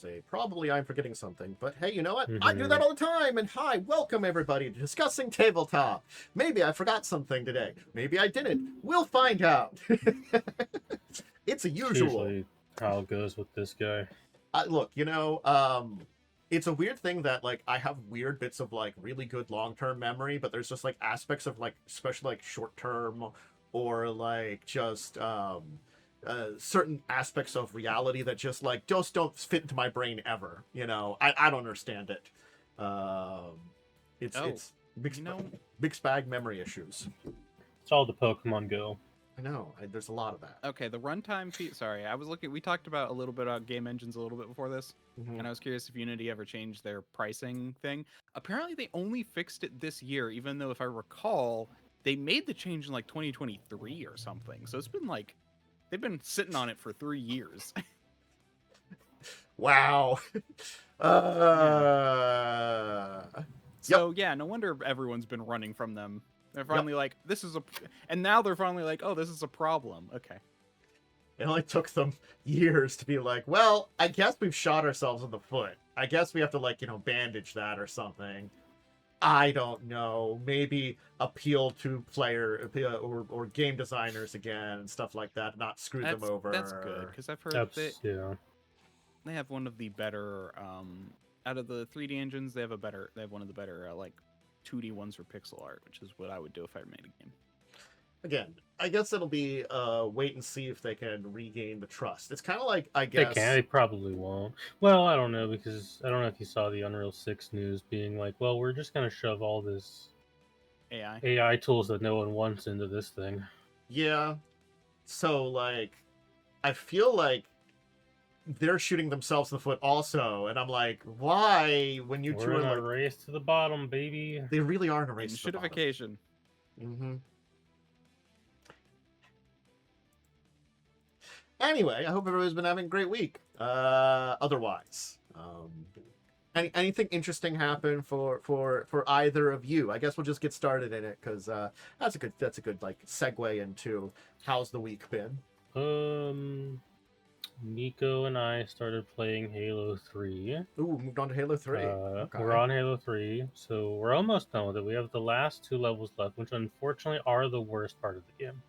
say, probably I'm forgetting something, but hey, you know what? I do that all the time. And hi, welcome everybody to Discussing Tabletop. Maybe I forgot something today. Maybe I didn't. We'll find out. It's a usual. Usually how it goes with this guy. Look, it's a weird thing that like I have weird bits of like really good long-term memory, but there's just like aspects of like especially like short-term or like just certain aspects of reality that just don't fit into my brain ever. I don't understand it. It's big spag memory issues. It's all the Pokemon Go. I know. There's a lot of that. Okay, the runtime fee. Sorry, I was looking. We talked about a little bit about game engines a little bit before this, and I was curious if Unity ever changed their pricing thing. Apparently, they only fixed it this year, even though if I recall, they made the change in like 2023 or something. So it's been like they've been sitting on it for 3 years. Wow. So yeah, no wonder everyone's been running from them. They're finally like, this is and now they're finally like, oh, this is a problem. Okay. It only took them years to be like, well, I guess we've shot ourselves in the foot. I guess we have to bandage that or something. I don't know. Maybe appeal to player or game designers again and stuff like that. Not screw them over. That's good because I've heard they have one of the better out of the 3D engines. They have one of the better 2D ones for pixel art, which is what I would do if I made a game. Again, I guess it'll be wait and see if they can regain the trust. It's kind of like, I guess... They probably won't. Well, I don't know, because I don't know if you saw the Unreal 6 news being like, well, we're just going to shove all this AI tools that no one wants into this thing. Yeah. So, I feel like they're shooting themselves in the foot also, and I'm like, why? When you two are in a race to the bottom, baby. They really are in a race to the bottom. Shitification. Mm-hmm. Anyway, I hope everybody's been having a great week. Otherwise, anything interesting happen for either of you? I guess we'll just get started in it because that's a good segue into how's the week been. Nico and I started playing Halo 3. Ooh, moved on to Halo 3. Okay. We're on Halo 3, so we're almost done with it. We have the last 2 levels left, which unfortunately are the worst part of the game.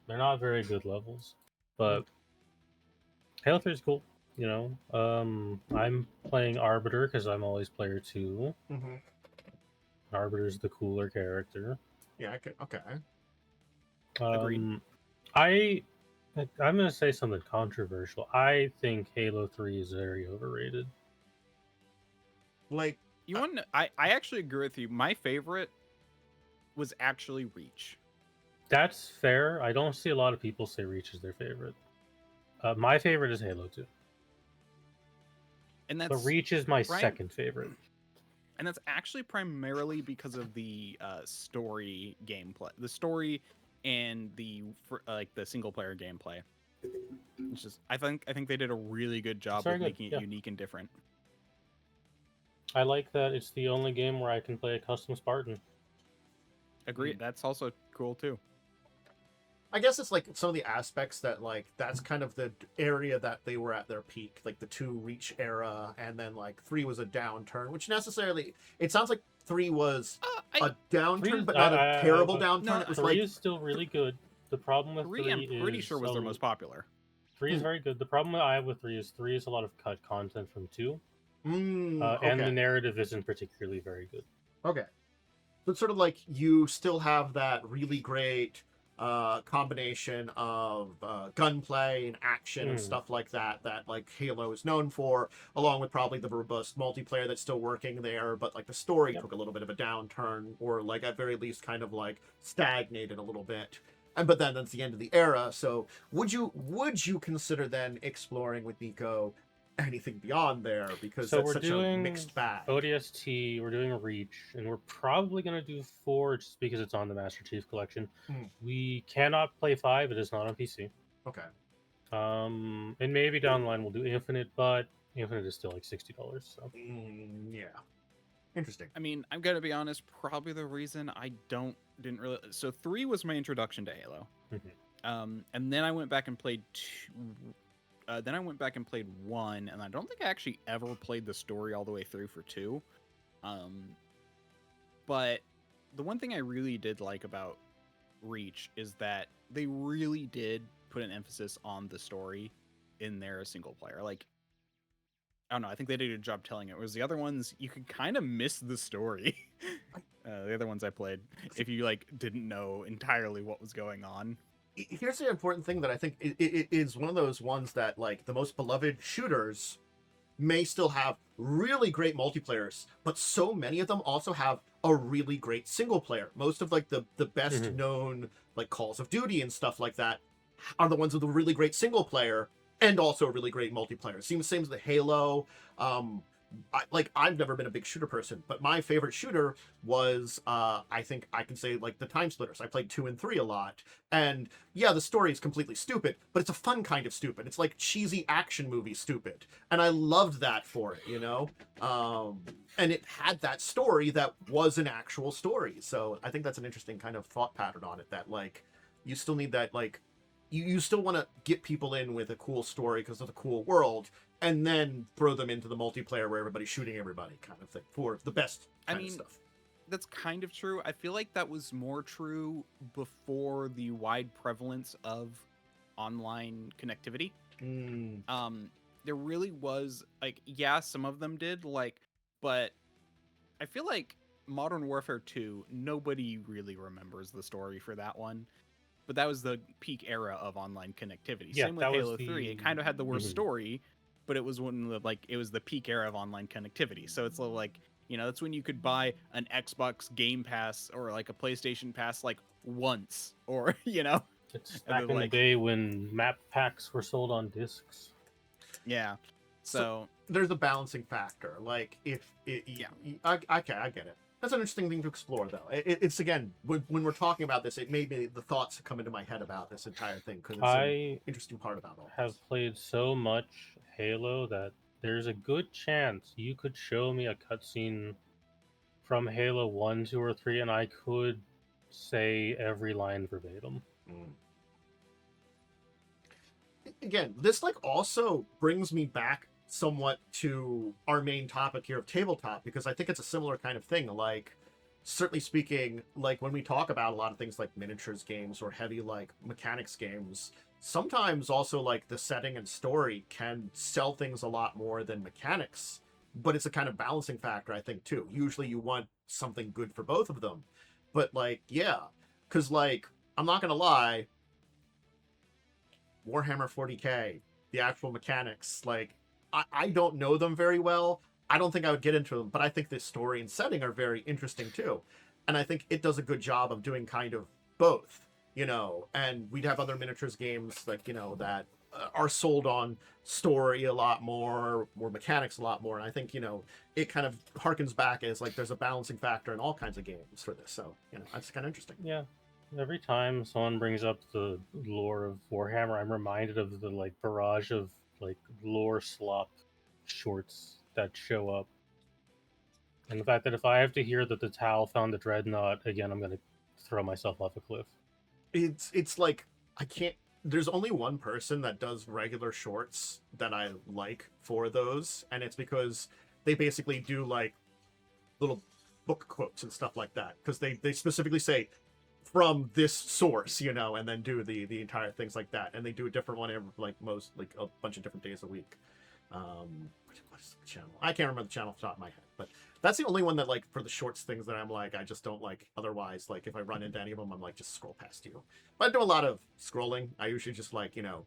They're not very good levels, but Halo 3 is cool. I'm playing Arbiter because I'm always player 2. Arbiter's the cooler character. Yeah, okay. Agreed. I'm going to say something controversial. I think Halo 3 is very overrated. I actually agree with you. My favorite was actually Reach. That's fair. I don't see a lot of people say Reach is their favorite. My favorite is Halo 2. And but Reach is my second favorite. And that's actually primarily because of the story gameplay. The story and the single player gameplay. It's just I think they did a really good job of making it unique and different. I like that it's the only game where I can play a custom Spartan. Agree. That's also cool too. I guess it's some of the aspects that that's kind of the area that they were at their peak, the 2 Reach era, and then 3 was a downturn, which necessarily it sounds like 3 was a downturn, but not a terrible downturn. No, it was 3 is still really good. The problem with 3 I'm pretty sure was their most popular. 3 is very good. The problem that I have with 3 is a lot of cut content from 2. Okay. And the narrative isn't particularly very good. Okay. So it's sort of you still have that really great combination of gunplay and action and stuff like that Halo is known for, along with probably the robust multiplayer that's still working there, but the story took a little bit of a downturn, or at very least kind of stagnated a little bit. But then that's the end of the era. So would you consider then exploring with Nico anything beyond there, because that's such a mixed bag? ODST, we're doing Reach, and we're probably going to do 4 just because it's on the Master Chief Collection. We cannot play 5, it is not on PC. Okay. And maybe down the line we'll do Infinite, but Infinite is still $60, so. Yeah. Interesting. I mean, I'm going to be honest, probably the reason I didn't really... So 3 was my introduction to Halo. And then I went back and played Then I went back and played 1, and I don't think I actually ever played the story all the way through for 2. But the one thing I really did like about Reach is that they really did put an emphasis on the story in their single player. Like, I don't know, I think they did a good job telling it. Whereas the other ones, you could kind of miss the story. The other ones I played, if you like didn't know entirely what was going on. Here's the important thing that I think it is one of those ones that, like, the most beloved shooters may still have really great multiplayers, but so many of them also have a really great single player. Most of, like, the best known, like, Calls of Duty and stuff like that are the ones with a really great single player and also a really great multiplayer. Seems same as the Halo. I've never been a big shooter person, but my favorite shooter was I think I can say, like, the Time Splitters. I played 2 and 3 a lot, and yeah, the story is completely stupid, but it's a fun kind of stupid. It's like cheesy action movie stupid, and I loved that for it, you know. And it had that story that was an actual story. So I think that's an interesting kind of thought pattern on it, that, like, you still need that, like, you still want to get people in with a cool story because of a cool world, and then throw them into the multiplayer where everybody's shooting everybody kind of thing for the best kind of stuff. That's kind of true. I feel like that was more true before the wide prevalence of online connectivity. There really was, like, yeah, some of them did, like, but I feel like Modern Warfare 2, nobody really remembers the story for that one. But that was the peak era of online connectivity. Yeah, same with Halo 3. It kind of had the worst story, but it was one of the, like, it was the peak era of online connectivity. So it's like, you know, that's when you could buy an Xbox Game Pass or like a PlayStation Pass like once, or, you know. It's back in the day when map packs were sold on discs. Yeah. So there's a balancing factor. Like, if it, I get it. That's an interesting thing to explore, though. It's again, when we're talking about this, it made me the thoughts that come into my head about this entire thing, because it's an interesting part about all have this. Played so much Halo that there's a good chance you could show me a cutscene from Halo 1, 2, or 3, and I could say every line verbatim. Again, this, like, also brings me back somewhat to our main topic here of tabletop, because I think it's a similar kind of thing. Like, certainly speaking, like, when we talk about a lot of things like miniatures games or heavy, like, mechanics games, sometimes also, like, the setting and story can sell things a lot more than mechanics, but it's a kind of balancing factor, I think, too. Usually you want something good for both of them, but, like, yeah, because, like, I'm not gonna lie, Warhammer 40k, the actual mechanics, like, I don't know them very well. I don't think I would get into them, but I think the story and setting are very interesting too. And I think it does a good job of doing kind of both, you know. And we'd have other miniatures games, like, you know, that are sold on story a lot more, or mechanics a lot more. And I think, you know, it kind of harkens back as, like, there's a balancing factor in all kinds of games for this. So, you know, that's kind of interesting. Yeah. Every time someone brings up the lore of Warhammer, I'm reminded of the, like, barrage of, like, lore slop shorts that show up. And the fact that if I have to hear that the Tau found the Dreadnought again, I'm going to throw myself off a cliff. It's like, I can't, there's only one person that does regular shorts that I like for those, and it's because they basically do, like, little book quotes and stuff like that, because they specifically say from this source, you know, and then do the entire things like that, and they do a different one every, like, most, like, a bunch of different days a week. What's the channel? I can't remember the channel off the top of my head, but that's the only one that, like, for the shorts things that I'm like, I just don't like. Otherwise, like, if I run into any of them, I'm like, just scroll past you. But I do a lot of scrolling. I usually just, like, you know,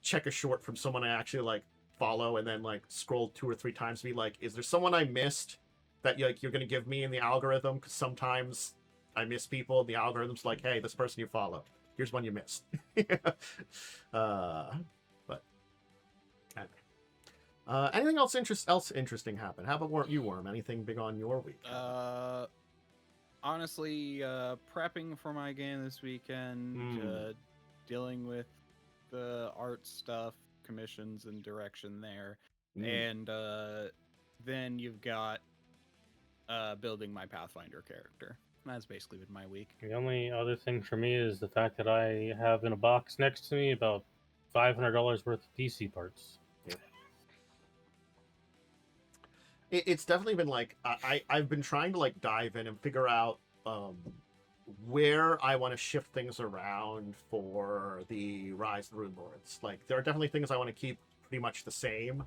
check a short from someone I actually, like, follow, and then, like, scroll 2 or 3 times to be like, is there someone I missed that, like, you're going to give me in the algorithm? Because sometimes I miss people, and the algorithm's like, hey, this person you follow, here's one you missed. But anything else interesting happen? How about you, Worm? Anything big on your week? Honestly, prepping for my game this weekend, dealing with the art stuff, commissions and direction there, and then you've got building my Pathfinder character. That's basically been my week. The only other thing for me is the fact that I have in a box next to me about $500 worth of PC parts. It's definitely been like I've been trying to like dive in and figure out where I want to shift things around for the Rise of the Rune Lords. Like there are definitely things I want to keep pretty much the same,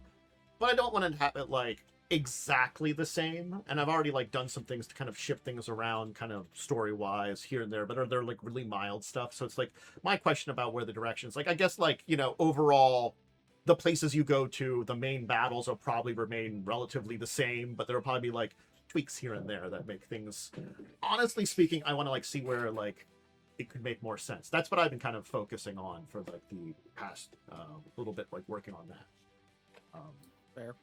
but I don't want to have it like exactly the same. And I've already like done some things to kind of shift things around kind of story wise here and there, but are there like really mild stuff? So it's like my question about where the directions, like I guess like, you know, overall the places you go to, the main battles will probably remain relatively the same, but there'll probably be like tweaks here and there that make things, honestly speaking, I want to like see where like it could make more sense. That's what I've been kind of focusing on for like the past little bit, like working on that. Fair.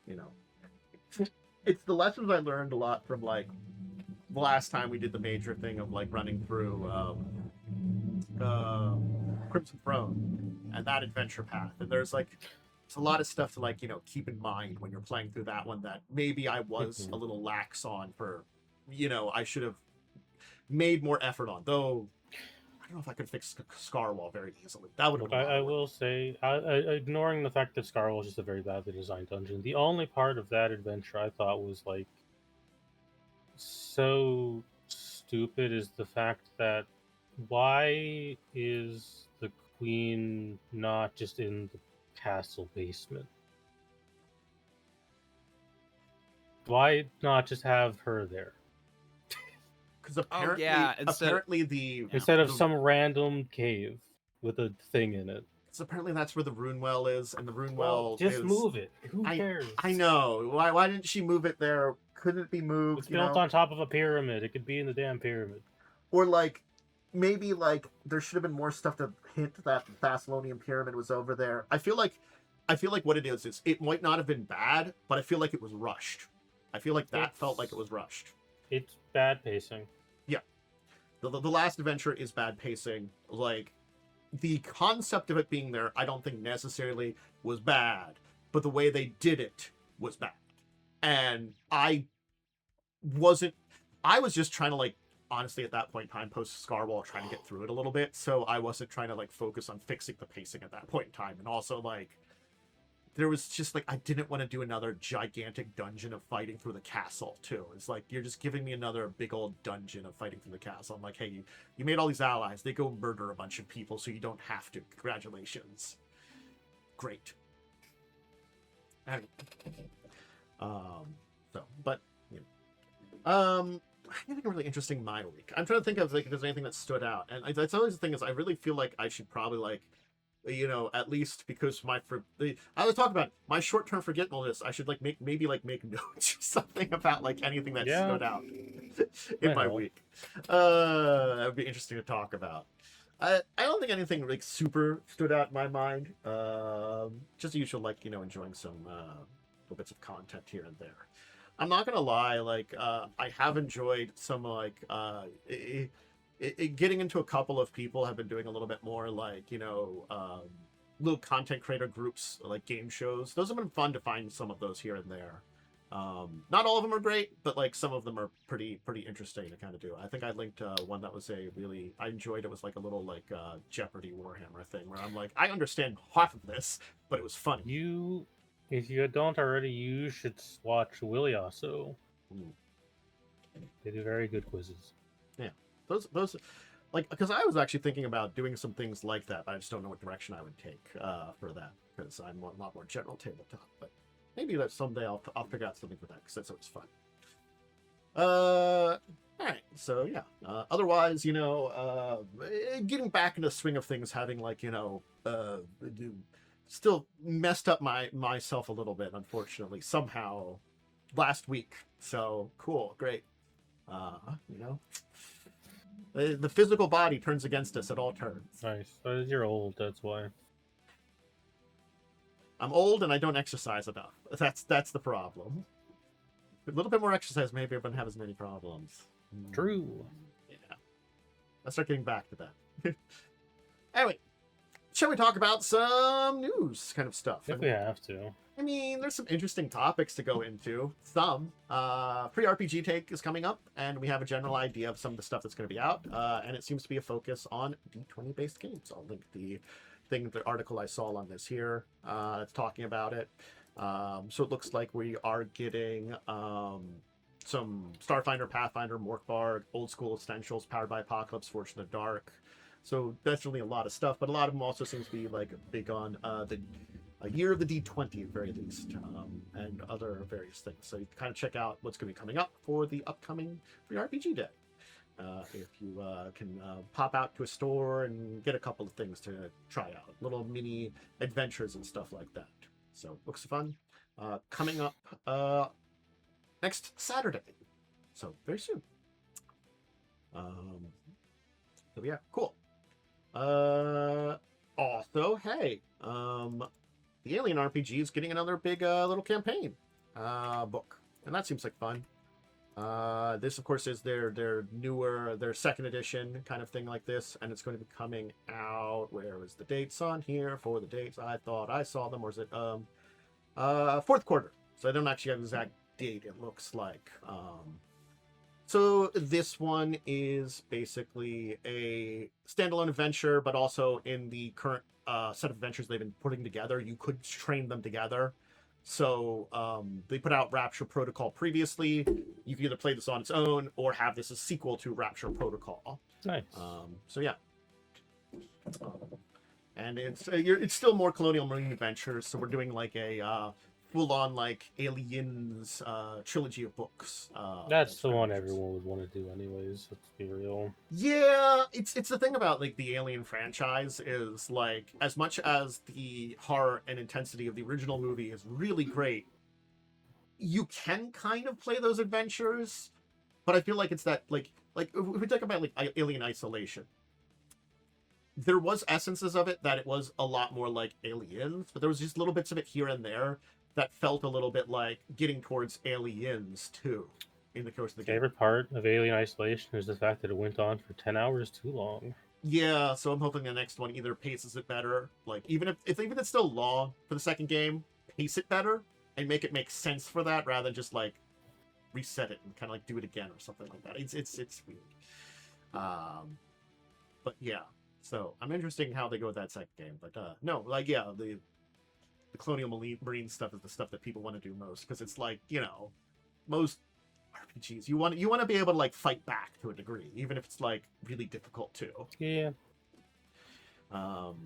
You know, it's the lessons I learned a lot from like the last time we did the major thing of like running through Crimson Throne and that adventure path. And there's a lot of stuff to like, you know, keep in mind when you're playing through that one that maybe I was a little lax on for, you know, I should have made more effort on. Though I don't know if I could fix Scarwall very easily. That would have been I will say, ignoring the fact that Scarwall is just a very badly designed dungeon, the only part of that adventure I thought was like so stupid is the fact that why is the queen not just in the castle basement? Why not just have her there because apparently, instead instead of some random cave with a thing in it? So apparently that's where the Rune Well is, and the Rune Well, Well just is... move it. Who cares? I know. Why didn't she move it there? Couldn't it be moved? It's built on top of a pyramid. It could be in the damn pyramid. Or like maybe like there should have been more stuff to hint that the Thessalonian pyramid was over there. I feel like what it is it might not have been bad, but I feel like it was rushed. I feel like that felt like it was rushed. It's bad pacing. Yeah. The last adventure is bad pacing. Like the concept of it being there, I don't think necessarily was bad, but the way they did it was bad. And I was just trying to like, honestly at that point in time, post Scarwall, trying to get through it a little bit. So I wasn't trying to like focus on fixing the pacing at that point in time. And also like, there was just like, I didn't want to do another gigantic dungeon of fighting through the castle too. It's like, you're just giving me another big old dungeon of fighting through the castle. I'm like, hey, you made all these allies. They go murder a bunch of people so you don't have to. Congratulations. Great. Anyway. But, you know. Anything really interesting in my week? I'm trying to think of like if there's anything that stood out. And that's always the thing is I really feel like I should probably like, you know, at least because I was talking about my short-term forgetfulness. I should like make notes or something about like anything that stood out in my week. That would be interesting to talk about. I don't think anything like super stood out in my mind. Just the usual like, you know, enjoying some little bits of content here and there. I'm not gonna lie, like I have enjoyed some like getting into a couple of people have been doing a little bit more like, you know, little content creator groups like game shows. Those have been fun to find some of those here and there. Not all of them are great, but like some of them are pretty interesting to kind of do. I think I linked one that was I enjoyed. It was like a little like Jeopardy Warhammer thing where I'm like, I understand half of this, but it was funny. If you don't already, you should watch Willy also. They do very good quizzes. Yeah. Those like, because I was actually thinking about doing some things like that, but I just don't know what direction I would take for that, because I'm a lot more general tabletop. But maybe that someday I'll figure out something for that, because that's always fun. All right, so yeah. Otherwise, you know, getting back into the swing of things, having like, you know, still messed up myself a little bit, unfortunately, somehow last week. So cool, great. You know. The physical body turns against us at all turns. Nice. You're old, that's why. I'm old and I don't exercise enough. That's the problem. A little bit more exercise, maybe I wouldn't have as many problems. True. Yeah. Let's start getting back to that. Anyway, shall we talk about some news kind of stuff? If we have to. I mean, there's some interesting topics to go into. Some. Pre-RPG Take is coming up, and we have a general idea of some of the stuff that's going to be out, and it seems to be a focus on D20-based games. I'll link the the article I saw on this here that's talking about it. So it looks like we are getting some Starfinder, Pathfinder, Morkbard, old school essentials, Powered by Apocalypse, Forge in the Dark. So definitely a lot of stuff, but a lot of them also seems to be like big on a year of the D20 at very least, and other various things. So you can kind of check out what's going to be coming up for the upcoming Free RPG Day. If you can pop out to a store and get a couple of things to try out, little mini adventures and stuff like that. So looks fun. Coming up next Saturday, so very soon. So yeah, cool. Also, hey, the Alien RPG is getting another big little campaign book, and that seems like fun. This, of course, is their newer, their second edition kind of thing like this, and it's going to be coming out. Where is the dates on here for the dates? I thought I saw them, or is it fourth quarter? So I don't actually have the exact date. It looks like. So this one is basically a standalone adventure, but also in the current set of adventures they've been putting together, you could train them together. So they put out Rapture Protocol previously. You can either play this on its own or have this as a sequel to Rapture Protocol. Nice. So yeah. And it's still more Colonial Marine adventures. So we're doing like a full-on like Aliens trilogy of books. That's the one everyone would want to do anyways, let's be real. Yeah, it's the thing about like the Alien franchise is like, as much as the horror and intensity of the original movie is really great, you can kind of play those adventures, but I feel like it's that like if we talk about like Alien Isolation, there was essences of it that it was a lot more like Aliens, but there was just little bits of it here and there that felt a little bit like getting towards Aliens too in the course of the game. Favorite part of Alien Isolation is the fact that it went on for 10 hours too long. Yeah, so I'm hoping the next one either paces it better, like even if it's still long for the second game, pace it better and make it make sense for that rather than just like reset it and kind of like do it again or something like that. It's weird. But yeah, so I'm interested in how they go with that second game. But no, like yeah, the Colonial Marine stuff is the stuff that people want to do most, because it's like, you know, most RPGs you want to be able to like fight back to a degree, even if it's like really difficult too. Yeah. So,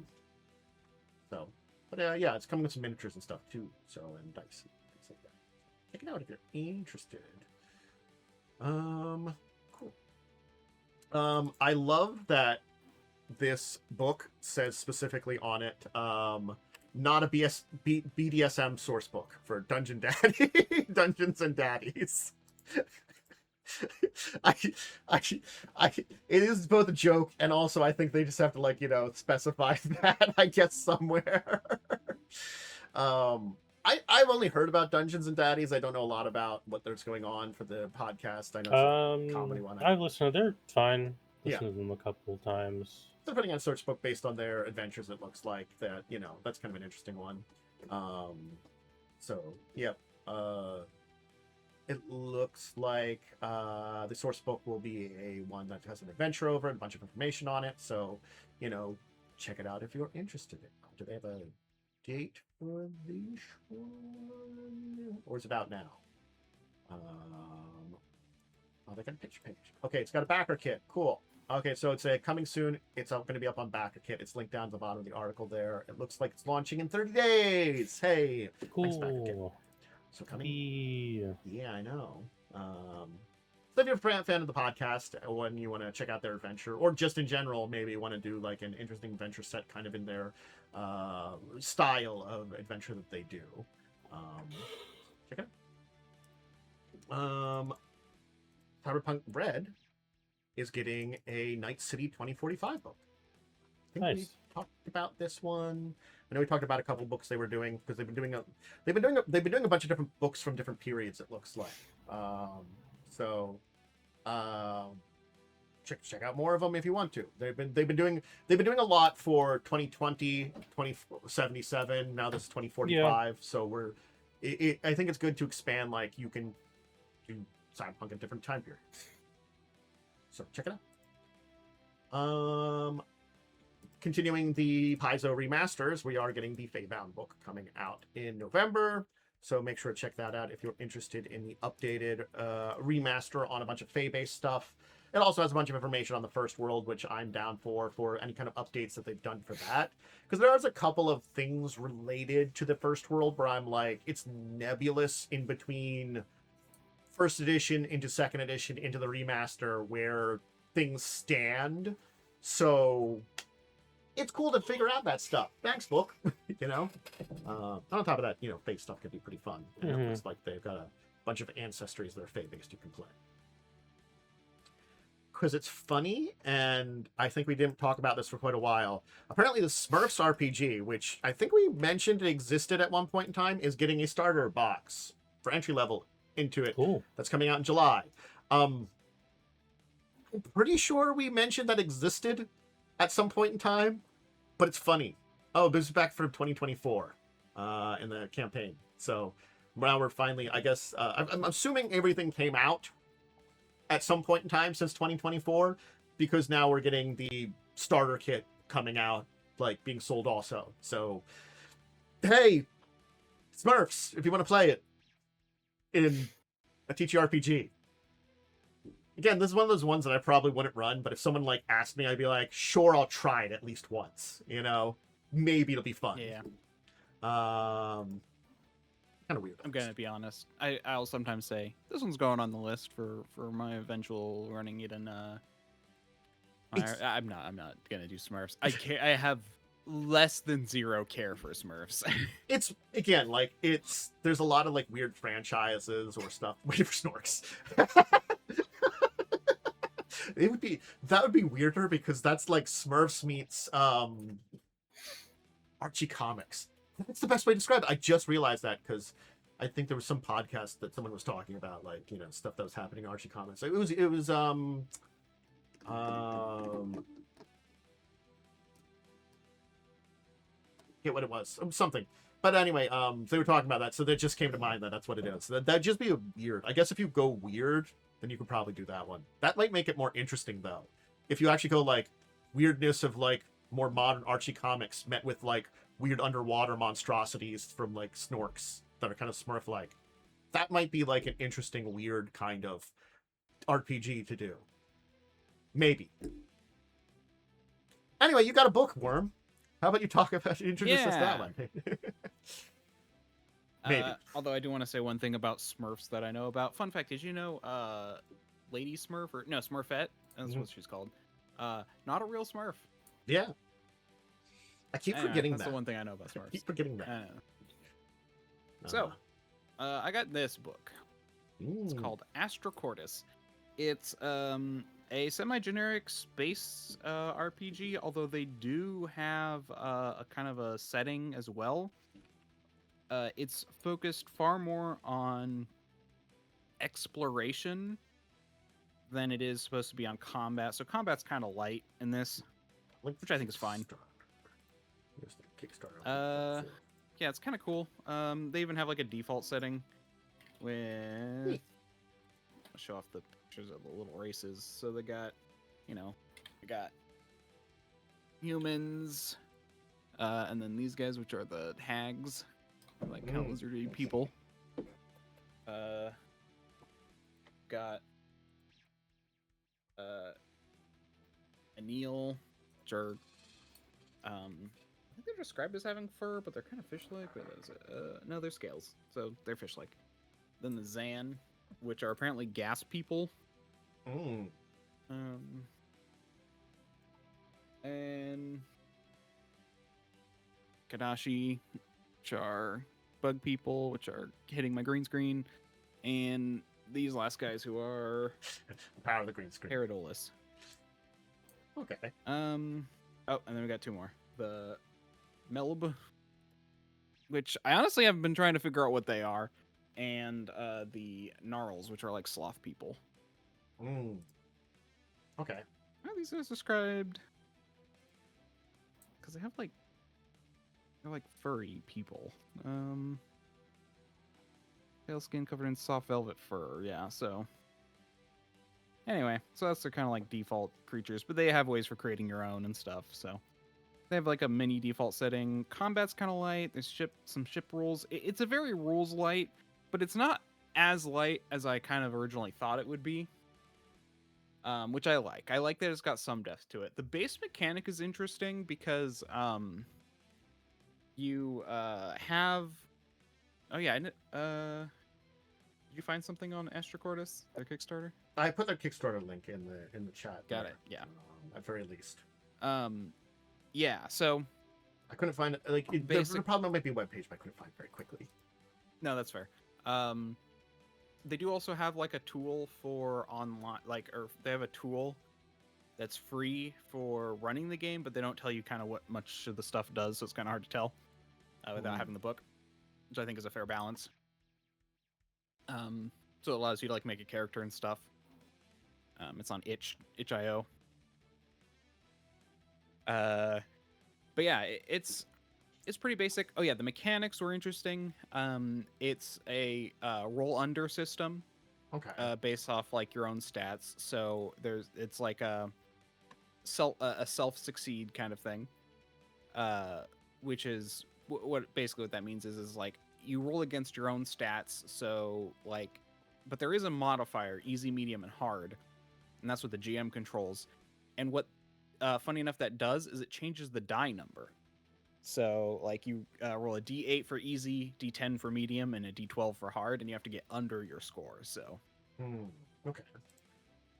but yeah, it's coming with some miniatures and stuff too. So, and dice and things like that. Check it out if you're interested. Cool. I love that this book says specifically on it, not a BDSM source book for Dungeons and Daddies. it is both a joke and also I think they just have to like, you know, specify that I guess somewhere. I've only heard about Dungeons and Daddies. I don't know a lot about what there's going on for the podcast. I know it's a comedy one. I've listened. They're fine. Yeah. Listened to them a couple of times. They're putting on a source book based on their adventures. It looks like that, you know, that's kind of an interesting one. So yep. It looks like the source book will be a one that has an adventure over it, a bunch of information on it. So, you know, check it out if you're interested in it. Do they have a date for this one? Or is it out now? Oh, they got a picture page. Okay, it's got a backer kit. Cool. Okay, so it's coming soon. It's going to be up on BackerKit. It's linked down to the bottom of the article there. It looks like it's launching in 30 days. Hey, thanks, BackerKit. So coming. Yeah, I know. So if you're a fan of the podcast, when you want to check out their adventure, or just in general, maybe want to do like an interesting adventure set kind of in their style of adventure that they do, check it out. Cyberpunk Red is getting a Night City 2045 book. I think nice. We talked about this one. I know we talked about a couple books they were doing, because they've been doing a bunch of different books from different periods. It looks like. Check out more of them if you want to. They've been doing a lot for 2020, 2077. Now this is 2045. Yeah. So I think it's good to expand. Like you can do Cyberpunk in different time periods. So check it out. continuing the Paizo remasters, we are getting the Feybound book coming out in November. So make sure to check that out if you're interested in the updated remaster on a bunch of Fey-based stuff. It also has a bunch of information on the First World, which I'm down for any kind of updates that they've done for that. Because there's a couple of things related to the First World where I'm like, it's nebulous in between first edition into second edition into the remaster where things stand. So it's cool to figure out that stuff. Thanks, book. You know? On top of that, you know, Fey stuff can be pretty fun. And it looks like they've got a bunch of ancestries that are Fey-based you can play. Because it's funny, and I think we didn't talk about this for quite a while. Apparently the Smurfs RPG, which I think we mentioned it existed at one point in time, is getting a starter box for entry level into it. Cool. That's coming out in July. I'm pretty sure we mentioned that existed at some point in time, but it's funny. Oh, this is back from 2024 in the campaign. So now we're finally, I guess, I'm assuming everything came out at some point in time since 2024, because now we're getting the starter kit coming out, like being sold also. So, hey, Smurfs, if you want to play it in a TTRPG. Again, this is one of those ones that I probably wouldn't run, but if someone like asked me, I'd be like, sure, I'll try it at least once. You know, maybe it'll be fun. Yeah. Kind of weird. I'm gonna be honest. I'll sometimes say this one's going on the list for my eventual running it in. I'm not gonna do Smurfs. I have less than zero care for Smurfs. It's again like there's a lot of like weird franchises or stuff. Wait for Snorks. That would be weirder because that's like Smurfs meets Archie comics. That's the best way to describe it. I just realized that because I think there was some podcast that someone was talking about, like, you know, stuff that was happening in Archie comics. It was get what it was, something. But anyway, they were talking about that, so that just came to mind that that's what it is. So that'd just be a weird. I guess if you go weird, then you could probably do that one. That might make it more interesting though. If you actually go like weirdness of like more modern Archie comics met with like weird underwater monstrosities from like Snorks that are kind of Smurf-like. That might be like an interesting, weird kind of RPG to do. Maybe. Anyway, you got a book, Worm. How about you introduce us that one? Maybe. Although I do want to say one thing about Smurfs that I know about. Fun fact, did you know Lady Smurf, or no, Smurfette, that's what she's called. Not a real Smurf. Yeah. I keep forgetting that's that. the one thing I know about Smurfs. I keep forgetting that. So, I got this book. It's called Astracordis. It's a semi-generic space RPG, although they do have a kind of a setting as well. It's focused far more on exploration than it is supposed to be on combat. So combat's kind of light in this, which I think is fine. Here's the Kickstarter. Yeah, it's kind of cool. They even have like a default setting with... I'll show off the pictures of the little races. So they got, you know, humans, and then these guys, which are the hags, like kind of lizardy people. Got Anil, which are I think they're described as having fur, but they're kind of fish-like. What is it? No, they're scales, so they're fish-like. Then the Zan, which are apparently gas people. And Kadashi, which are bug people, which are hitting my green screen, and these last guys who are Power of the green screen. Paradolus. Okay. Oh, and then we got two more. The Melb, which I honestly have been trying to figure out what they are, and the Gnarls, which are like sloth people. Okay. Are these guys described? Because they have like, they're like furry people. Pale skin covered in soft velvet fur. Yeah, so. Anyway, so that's their kind of like default creatures, but they have ways for creating your own and stuff, so. They have like a mini default setting. Combat's kind of light. There's some ship rules. It's a very rules light, but it's not as light as I kind of originally thought it would be. Which I like. I like that it's got some depth to it. The base mechanic is interesting because you have. Oh yeah. Did you find something on Astracordis, their Kickstarter? I put their Kickstarter link in the chat. Got there, it. Yeah. At very least. Yeah. So I couldn't find it. Like the problem might be a webpage, but I couldn't find it very quickly. No, that's fair. They do also have like a tool for online, or they have a tool that's free for running the game, but they don't tell you kind of what much of the stuff does, so it's kind of hard to tell without having the book, which I think is a fair balance. So it allows you to like make a character and stuff. It's on itch.io. But yeah, it's pretty basic. Oh yeah, the mechanics were interesting. It's a roll under system. Okay. Based off like your own stats. So it's like a self succeed kind of thing. Which is what that means is like you roll against your own stats. So like, but there is a modifier, easy, medium, and hard, and that's what the GM controls. And what funny enough that does is it changes the die number. So, like, you roll a D8 for easy, D10 for medium, and a D12 for hard, and you have to get under your score. So, okay.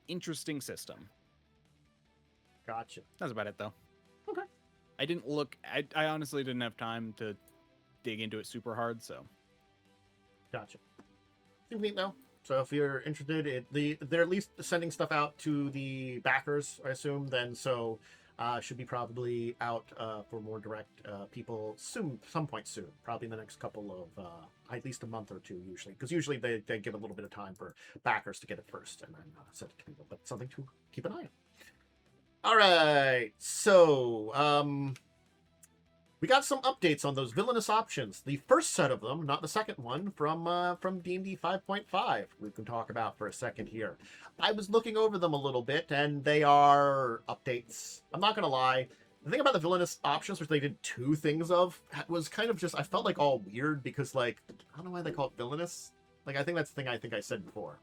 Interesting system. Gotcha. That's about it, though. Okay. I didn't look... I honestly didn't have time to dig into it super hard, so... Gotcha. Seems neat, though. So if you're interested, they're at least sending stuff out to the backers, I assume, then, so... should be probably out for more direct people soon, some point soon, probably in the next couple of at least a month or two usually, because usually they give a little bit of time for backers to get it first and then send it to people, but something to keep an eye on. All right, so we got some updates on those villainous options. The first set of them, not the second one, from D&D 5.5, we can talk about for a second here. I was looking over them a little bit, and they are updates. I'm not going to lie. The thing about the villainous options, which they did 2 things of, was kind of just, I felt like all weird, because, like, I don't know why they call it villainous. Like, I think that's the thing I said before.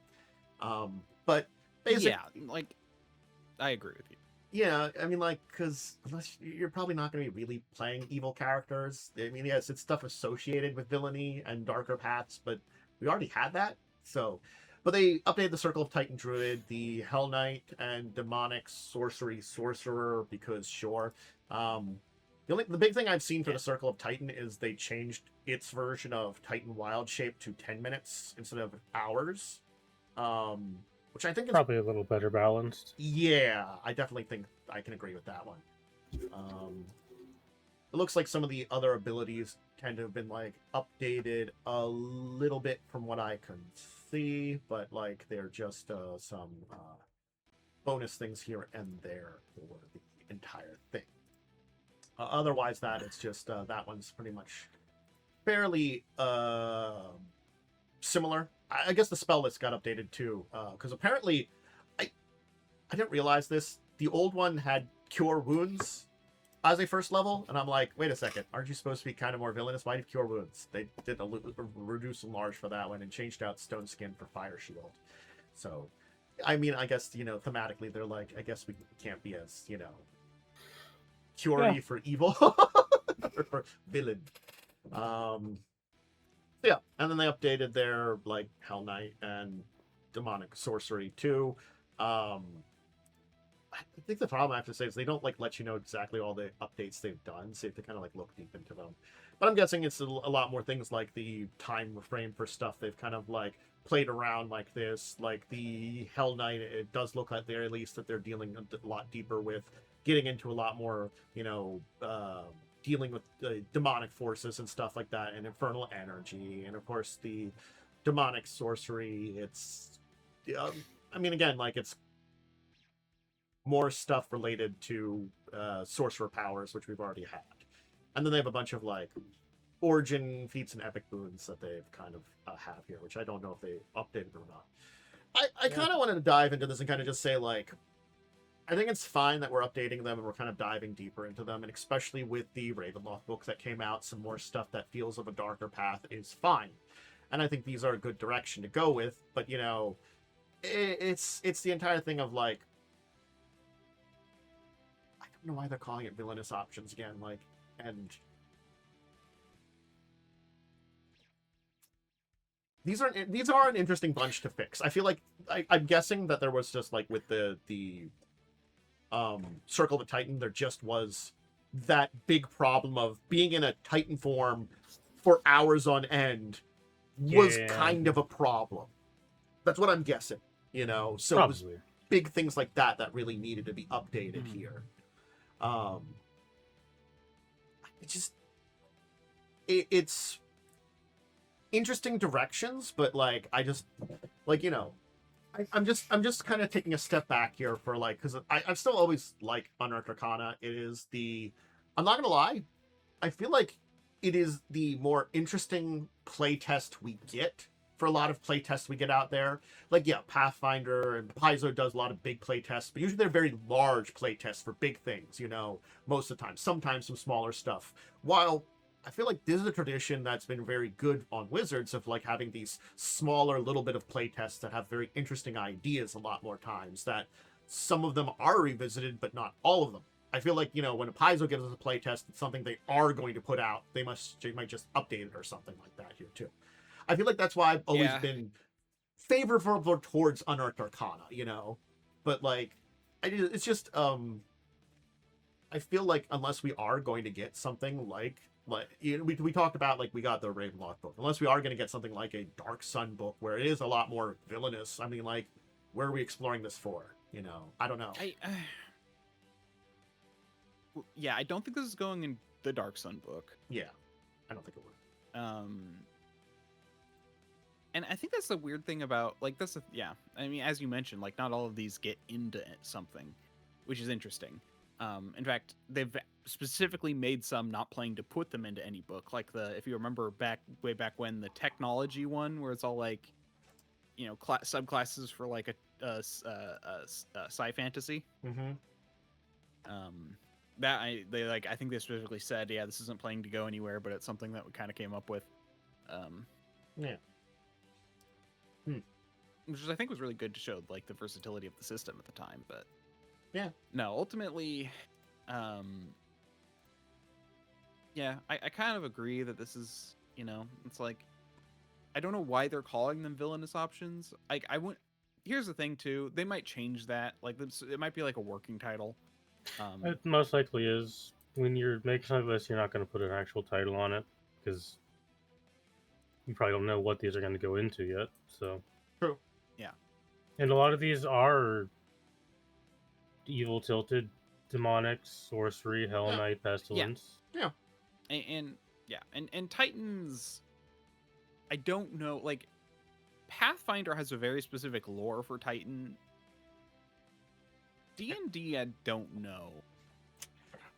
But basically... Yeah, like, I agree with you. Yeah, I mean, like, because unless you're probably not going to be really playing evil characters. I mean, yes, it's stuff associated with villainy and darker paths, but we already had that. So, but they updated the Circle of Titan Druid, the Hell Knight, and Demonic Sorcerer, because sure. The big thing I've seen for the Circle of Titan is they changed its version of Titan Wild Shape to 10 minutes instead of hours. Which I think is probably a little better balanced. Yeah, I definitely think I can agree with that one. It looks like some of the other abilities tend to have been like updated a little bit from what I can see, but like they're just some bonus things here and there for the entire thing. Otherwise, it's just that one's pretty much fairly similar. I guess the spell list got updated too, because apparently, I didn't realize this. The old one had Cure Wounds as a first level, and I'm like, wait a second, aren't you supposed to be kind of more villainous? Why do you have Cure Wounds? They did a reduce and large for that one and changed out Stone Skin for Fire Shield. So, I mean, I guess, thematically, they're like, I guess we can't be as, Cure-y for evil, or for villain. Yeah, and then they updated their, like, Hell Knight and Demonic Sorcery, too. I think the problem I have to say is they don't, like, let you know exactly all the updates they've done, so you have to kind of, like, look deep into them. But I'm guessing it's a lot more things like the time frame for stuff they've kind of, like, played around like this. Like, the Hell Knight, it does look like they're, at least, that they're dealing a lot deeper with getting into a lot more, dealing with demonic forces and stuff like that, and infernal energy, and of course the demonic sorcery. It's, I mean, again, like, it's more stuff related to sorcerer powers, which we've already had, and then they have a bunch of like origin feats and epic boons that they've kind of have here, which I don't know if they updated or not. I kind of wanted to dive into this and kind of just say, like, I think it's fine that we're updating them and we're kind of diving deeper into them, and especially with the Ravenloft book that came out, some more stuff that feels of a darker path is fine. And I think these are a good direction to go with, but you know, it's the entire thing of like, I don't know why they're calling it villainous options again, like, and these are an interesting bunch to fix. I feel like I'm guessing that there was just like with the Circle of the Titan, there just was that big problem of being in a Titan form for hours on end was kind of a problem. That's what I'm guessing, you know. So Probably. it was big things like that that really needed to be updated here. It's interesting directions, but like I just like, you know, I'm just kind of taking a step back here for like, because I still always like Unearthed Arcana. It is I'm not gonna lie, I feel like it is the more interesting playtest we get for a lot of playtests we get out there. Like, yeah, Pathfinder and Paizo does a lot of big playtests, but usually they're very large playtests for big things, you know, most of the time. Sometimes some smaller stuff. While I feel like this is a tradition that's been very good on Wizards of like having these smaller little bit of playtests that have very interesting ideas a lot more times, that some of them are revisited, but not all of them. I feel like, you know, when a Paizo gives us a playtest, it's something they are going to put out. They might just update it or something like that here too. I feel like that's why I've always been favorable towards Unearthed Arcana, you know? But like, it's just, I feel like unless we are going to get something like you know, we talked about, like, we got the Ravenloft book. Unless we are going to get something like a Dark Sun book where it is a lot more villainous, I mean, like, where are we exploring this for? You know, I don't know. Yeah, I don't think this is going in the Dark Sun book. Yeah, I don't think it would. And I think that's the weird thing about, like, yeah. I mean, as you mentioned, like, not all of these get into something, which is interesting. In fact, they've specifically made some not planning to put them into any book. Like if you remember way back when, the technology one, where it's all like, you know, subclasses for like a sci fantasy. Mm-hmm. I think they specifically said, yeah, this isn't planning to go anywhere, but it's something that we kind of came up with. Yeah. Which I think was really good to show like the versatility of the system at the time, but yeah, no, ultimately, yeah, I kind of agree that this is, you know, it's like, I don't know why they're calling them villainous options. Like, here's the thing too, they might change that. Like, it might be like a working title. It most likely is. When you're making something like this, you're not going to put an actual title on it because you probably don't know what these are going to go into yet. So true. Yeah. And a lot of these are evil tilted, demonic, sorcery, Hell Knight, Pestilence. Yeah. And Titans, I don't know, like, Pathfinder has a very specific lore for Titan. D&D, I don't know.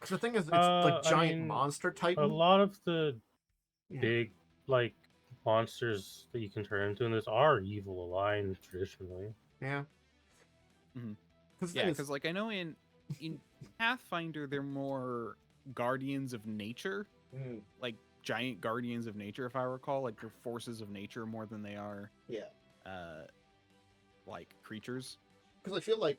The thing is, it's like giant monster Titan. A lot of the big, like, monsters that you can turn into in this are evil aligned traditionally. Yeah. Mm-hmm. Because like, I know in Pathfinder they're more guardians of nature, like giant guardians of nature, if I recall. Like, they're forces of nature more than they are like creatures. Because I feel like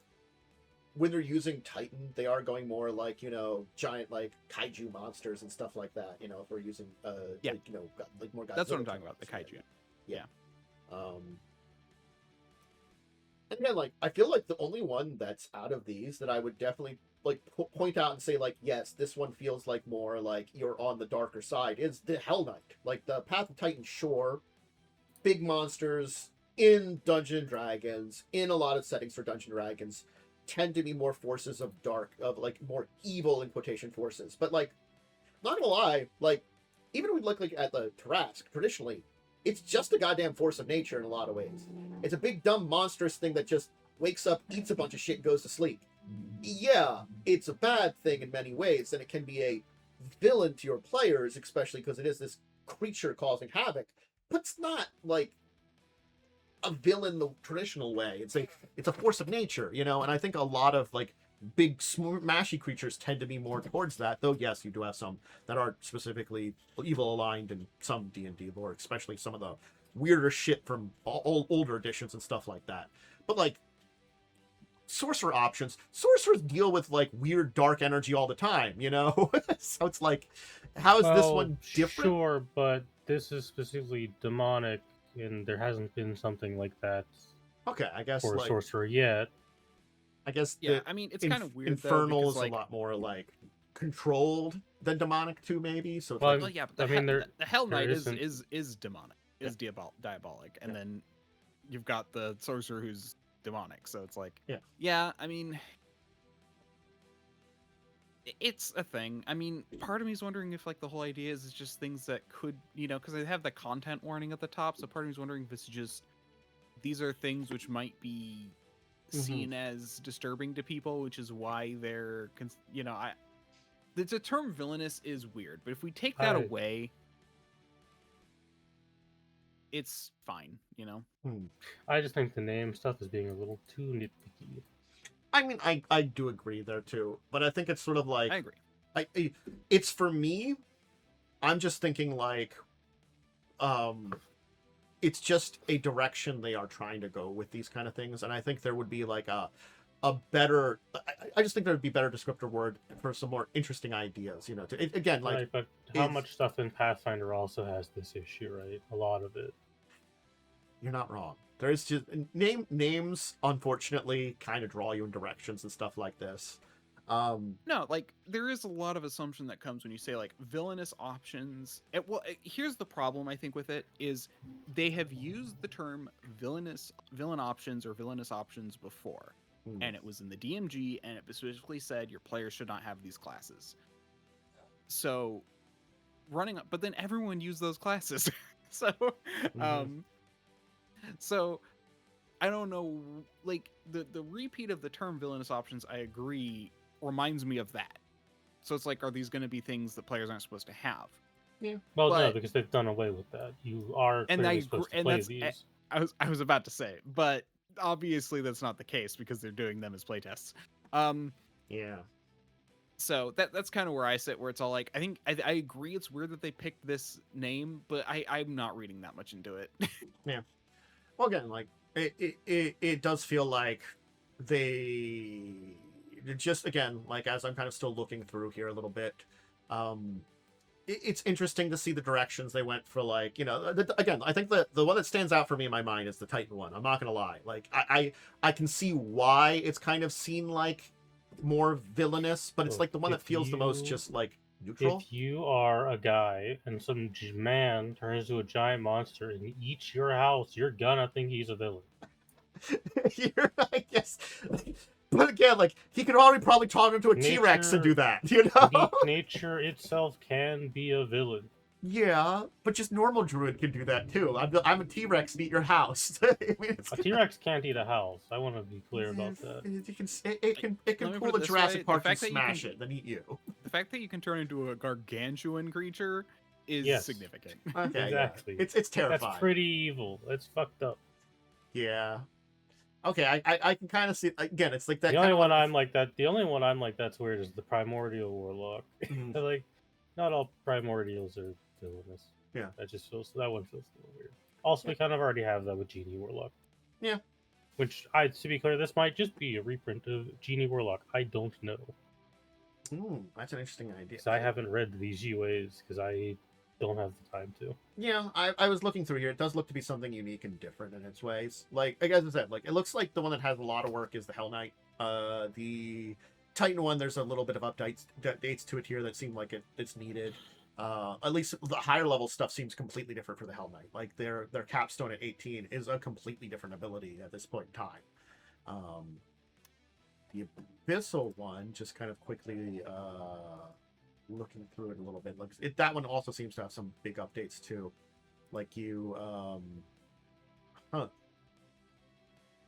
when they're using Titan, they are going more like, you know, giant like kaiju monsters and stuff like that. You know, if we're using like, you know, like more Godzilla. That's what I'm talking about, the kaiju. Yeah. And again, like, I feel like the only one that's out of these that I would definitely like point out and say, like, yes, this one feels like more like you're on the darker side is the Hell Knight. Like, the Path of Titan, sure, big monsters in Dungeons and Dragons, in a lot of settings for Dungeons and Dragons, tend to be more forces of like more evil in quotation forces. But like, not gonna lie, like, even if we look like at the Tarask, traditionally, it's just a goddamn force of nature in a lot of ways. It's a big, dumb, monstrous thing that just wakes up, eats a bunch of shit, and goes to sleep. Yeah, it's a bad thing in many ways, and it can be a villain to your players, especially because it is this creature causing havoc. But it's not, like, a villain the traditional way. It's a force of nature, you know? And I think a lot of, like, big smashy creatures tend to be more towards that, though yes, you do have some that are specifically evil aligned in some D&D lore, especially some of the weirder shit from older editions and stuff like that. But like sorcerer options, sorcerers deal with like weird dark energy all the time, you know. So it's like, how is this one different? Sure, but this is specifically demonic, and there hasn't been something like that Okay, I guess for a like sorcerer yet. I guess Yeah, I mean, it's kind of weird infernal though, is because like, a lot more like controlled than demonic too, maybe. So it's Well, like, well, yeah, but I mean, the Hell there Knight isn't- is demonic, is diabolic, and Yeah. then you've got the sorcerer who's demonic. So it's like, yeah, I mean, it's a thing. I mean, part of me is wondering if like the whole idea is just things that could, you know, because they have the content warning at the top. So part of me is wondering if it's just these are things which might be seen as disturbing to people, which is why they're, you know, the term villainous is weird, but if we take that away, it's fine, you know. I just think the name stuff is being a little too nitpicky. I mean, I do agree there too, but I think it's sort of like, I agree. It's for me, I'm just thinking like, it's just a direction they are trying to go with these kind of things, and I think there would be like a better, I just think there would be better descriptive word for some more interesting ideas, you know. Again, like, right, but how much stuff in Pathfinder also has this issue, right? A lot of it. You're not wrong. There's just names, unfortunately, kind of draw you in directions and stuff like this. No, like there is a lot of assumption that comes when you say like villainous options. Here's the problem I think with it is they have used the term villain options or villainous options before, and it was in the DMG, and it specifically said your players should not have these classes. So running up, but then everyone used those classes, so so I don't know, like the repeat of the term villainous options, I agree, reminds me of that. So it's like, are these going to be things that players aren't supposed to have? Yeah. Well, no, because they've done away with that. You are clearly supposed to play these. I was about to say, but obviously that's not the case because they're doing them as playtests. Yeah. So that's kind of where I sit, where it's all like, I think I agree it's weird that they picked this name, but I'm not reading that much into it. Yeah. Well, again, like it does feel like they just, again, like as I'm kind of still looking through here a little bit, it's interesting to see the directions they went for, like, you know, again, I think the one that stands out for me in my mind is the Titan one. I'm not gonna lie, like I can see why it's kind of seen like more villainous, but it's like the one that feels the most just like neutral. If you are a guy and some man turns into a giant monster and eats your house, you're gonna think he's a villain. I guess. But again, like, he could already probably turn into a T-Rex and do that, you know? Nature itself can be a villain. Yeah, but just normal druid can do that too. I'm a T-Rex and eat your house. I mean, a T-Rex can't eat a house. I want to be clear about that. It can pull the Jurassic Park and smash it, then eat you. The fact that you can turn into a gargantuan creature is significant. Okay, exactly. Yeah. It's terrifying. That's pretty evil. It's fucked up. Yeah. Okay, I can kind of see, again, it's like that. The only one I'm like that's weird is the Primordial Warlock. Like, not all Primordials are villainous. Yeah. That one feels a little weird. Also, we kind of already have that with Genie Warlock. Yeah. Which, to be clear, this might just be a reprint of Genie Warlock. I don't know. That's an interesting idea. Because I haven't read these UAs, because I don't have the time to. Yeah, I was looking through here. It does look to be something unique and different in its ways. Like, as I said, like, it looks like the one that has a lot of work is the Hell Knight. The Titan one, there's a little bit of updates to it here that seem like it's needed. At least the higher level stuff seems completely different for the Hell Knight. Like, their capstone at 18 is a completely different ability at this point in time. The Abyssal one, just kind of quickly looking through it a little bit, that one also seems to have some big updates too. Like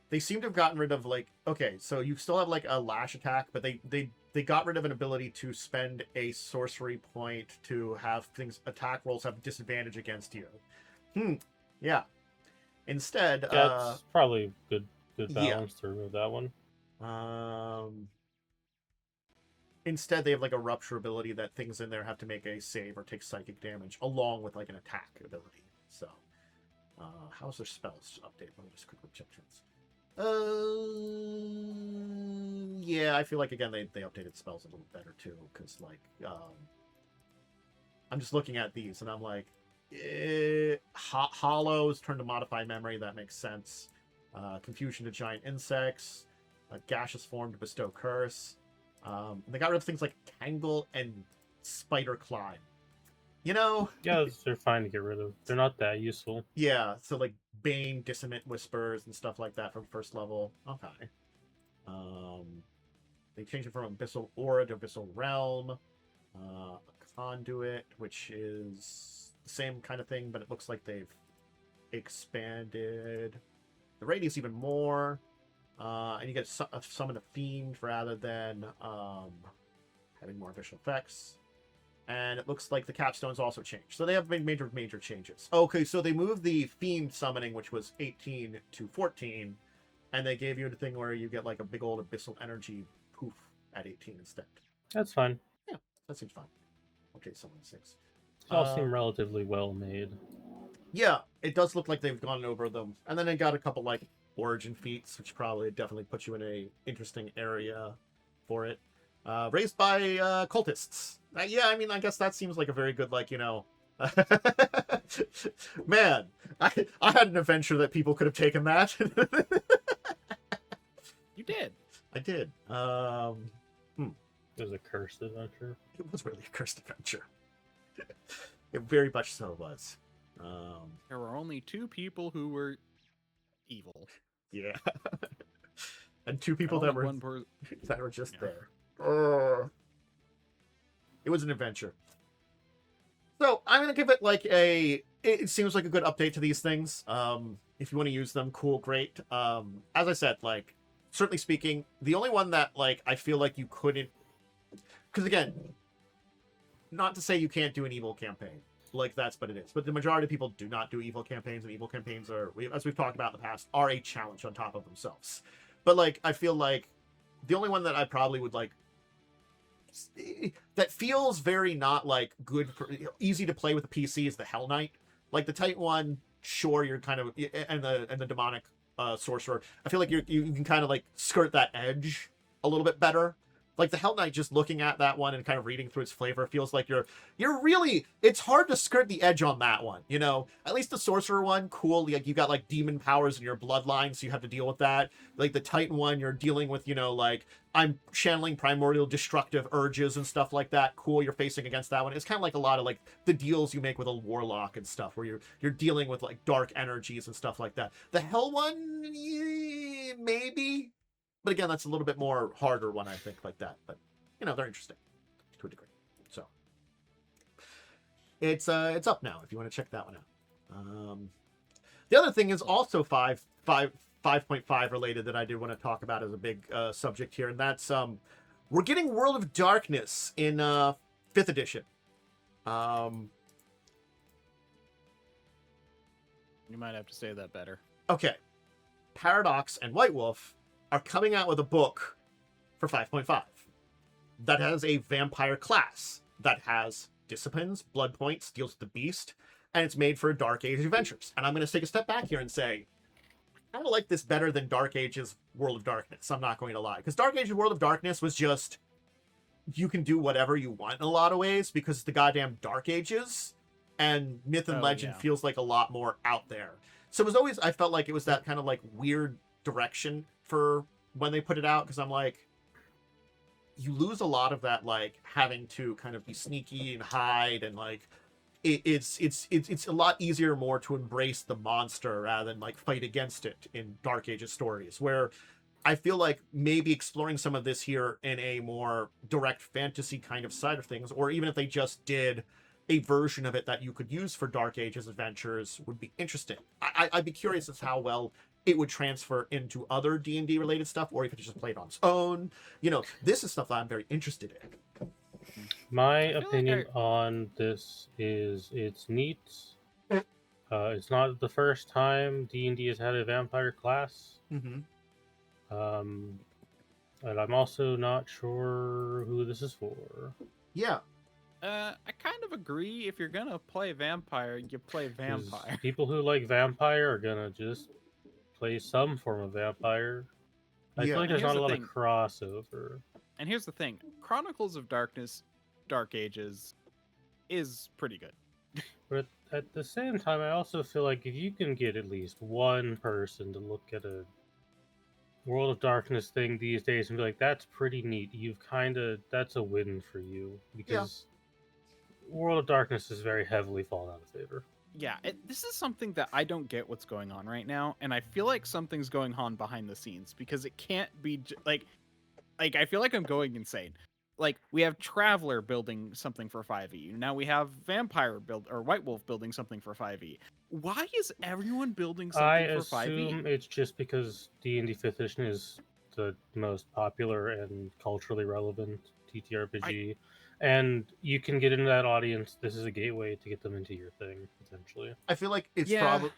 they seem to have gotten rid of, like, okay, so you still have like a lash attack, but they got rid of an ability to spend a sorcery point to have attack rolls have disadvantage against you. Yeah. Instead, that's probably good balance to remove that one. instead they have like a rupture ability that things in there have to make a save or take psychic damage along with like an attack ability. So how's their spells update? Let me just quickly check trends. Yeah, I feel like again they updated spells a little better too, because like I'm just looking at these and I'm like, hollows turn to modify memory, that makes sense. Confusion to giant insects, gaseous form to bestow curse. They got rid of things like tangle and spider climb. You know? Yeah, they're fine to get rid of. They're not that useful. Yeah, so like Bane, Dissonant Whispers, and stuff like that from first level. Okay. They changed it from Abyssal Aura to Abyssal Realm. A Conduit, which is the same kind of thing, but it looks like they've expanded the radius even more. And you get summon a Fiend rather than having more additional effects. And it looks like the capstones also changed. So they have made major changes. Okay, so they moved the Fiend summoning, which was 18 to 14, and they gave you the thing where you get like a big old abyssal energy poof at 18 instead. That's fine. Yeah, that seems fine. Okay, summon 6. They all seem relatively well made. Yeah, it does look like they've gone over them. And then they got a couple like origin feats, which probably definitely puts you in a interesting area for it. Raised by cultists. Yeah, I mean, I guess that seems like a very good, like, you know... Man, I had an adventure that people could have taken that. You did. I did. It was a cursed adventure. It was really a cursed adventure. It very much so was. There were only 2 people who were evil. Yeah. And 2 people Only that were that were just there. It was an adventure. So I'm gonna give it like it seems like a good update to these things. If you want to use them, cool, great. As I said, like certainly speaking, the only one that like I feel like you couldn't, because again, not to say you can't do an evil campaign, like that's what it is, but the majority of people do not do evil campaigns, and evil campaigns are, as we've talked about in the past, are a challenge on top of themselves. But like I feel like the only one that I probably would like that feels very not like good for easy to play with a PC is the Hell Knight. Like the Titan one, sure, you're kind of, and the demonic sorcerer, I feel like you can kind of like skirt that edge a little bit better. Like the Hell Knight, just looking at that one and kind of reading through its flavor, feels like you're really, it's hard to skirt the edge on that one, you know? At least the Sorcerer one, cool, like you got like demon powers in your bloodline, so you have to deal with that. Like the Titan one, you're dealing with, you know, like I'm channeling primordial destructive urges and stuff like that. Cool, you're facing against that one. It's kind of like a lot of like the deals you make with a warlock and stuff, where you're dealing with like dark energies and stuff like that. The Hell one, maybe. But again, that's a little bit more harder one, I think, like that. But, you know, they're interesting to a degree. So, it's up now if you want to check that one out. The other thing is also 5.5 related that I did want to talk about as a big subject here, and that's we're getting World of Darkness in 5th edition. You might have to say that better. Okay. Paradox and White Wolf are coming out with a book for 5.5 that has a vampire class that has disciplines, blood points, deals with the beast, and it's made for Dark Age adventures. And I'm going to take a step back here and say, I kind of like this better than Dark Age's World of Darkness. I'm not going to lie. Because Dark Age's World of Darkness was just, you can do whatever you want in a lot of ways because it's the goddamn Dark Ages, and Myth and Legend feels like a lot more out there. So it was always, I felt like it was that kind of like weird direction for when they put it out, because I'm like, you lose a lot of that like having to kind of be sneaky and hide, and like it's a lot easier more to embrace the monster rather than like fight against it in Dark Ages stories, where I feel like maybe exploring some of this here in a more direct fantasy kind of side of things, or even if they just did a version of it that you could use for Dark Ages adventures, would be interesting. I'd be curious as how well it would transfer into other D&D related stuff, or if it just played on its own. You know, this is stuff that I'm very interested in. My opinion on this is it's neat. It's not the first time D&D has had a vampire class. Mm-hmm. And I'm also not sure who this is for. Yeah. I kind of agree. If you're gonna play vampire, you play 'Cause vampire. people who like vampire are gonna just play some form of vampire. I feel Yeah. like And there's here's not a the lot thing. of crossover. And here's the thing: Chronicles of Darkness, Dark Ages, is pretty good. But at the same time, I also feel like if you can get at least one person to look at a World of Darkness thing these days and be like, that's pretty neat, that's a win for you. Because World of Darkness is very heavily fallen out of favor. Yeah, this is something that I don't get what's going on right now, and I feel like something's going on behind the scenes because it can't be like I feel like I'm going insane. Like we have Traveler building something for 5e. Now we have Vampire or White Wolf building something for 5e. Why is everyone building I something for 5e? assume it's just because D&D 5th edition is the most popular and culturally relevant TTRPG, and you can get into that audience. This is a gateway to get them into your thing, potentially. I feel like it's probably.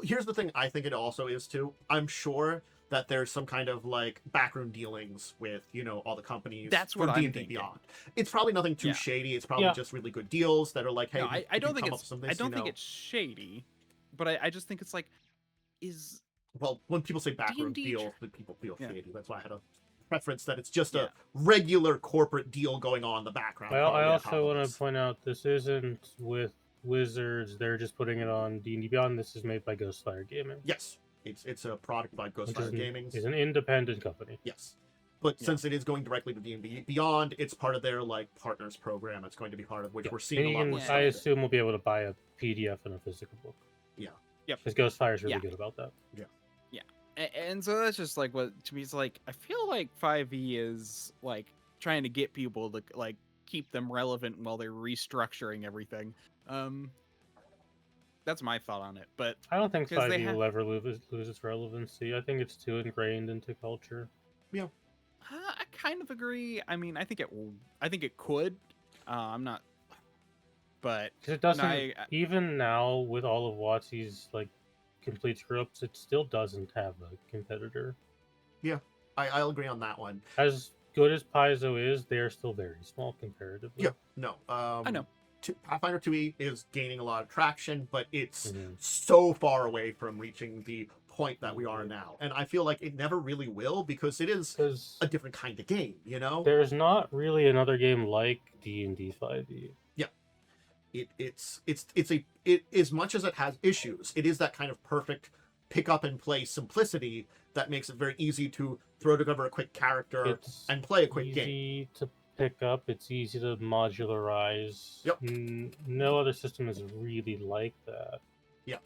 Here's the thing. I think it also is too. I'm sure that there's some kind of like backroom dealings with all the companies. That's for what I'm D&D thinking. Beyond. It's probably nothing too Yeah. shady. It's probably just really good deals that are like, hey, No, I don't think come up it's with some of this, I don't think it's shady, but I just think it's like is Well, when people say backroom D&D deals, that people feel Yeah. shady. That's why I had a preference that it's just Yeah. a regular corporate deal going on in the background. I probably on top also of want this. to point out this isn't with Wizards. They're just putting it on D&D Beyond. This is made by Ghostfire Gaming. Yes, it's a product by Ghostfire Gaming. It's an independent company. Yes. But since it is going directly to D&D Beyond, it's part of their like partners program. It's going to be part of which we're seeing a lot more stuff. I assume we'll be able to buy a PDF and a physical book. Yeah. Yep. Because Ghostfire's really good about that. Yeah. Yeah. And so that's just like what to me is like I feel like 5e is like trying to get people to like keep them relevant while they're restructuring everything. That's my thought on it. But I don't think 5e will ever lose its relevancy. I think it's too ingrained into culture. Yeah. I kind of agree. I mean, I think it could. I'm not, but because it doesn't. Even now, with all of WotC's like complete screw-ups, it still doesn't have a competitor. Yeah, I'll agree on that one. As good as Paizo is, they are still very small comparatively. Yeah, no. I know. Pathfinder 2e is gaining a lot of traction, but it's so far away from reaching the point that we are now. And I feel like it never really will because it is a different kind of game, There's not really another game like D&D 5e. Yeah. It's as much as it has issues, it is that kind of perfect pick up and play simplicity that makes it very easy to throw together a quick character and play a quick game. Easy to pick up, it's easy to modularize. Yep. No other system is really like that. Yeah.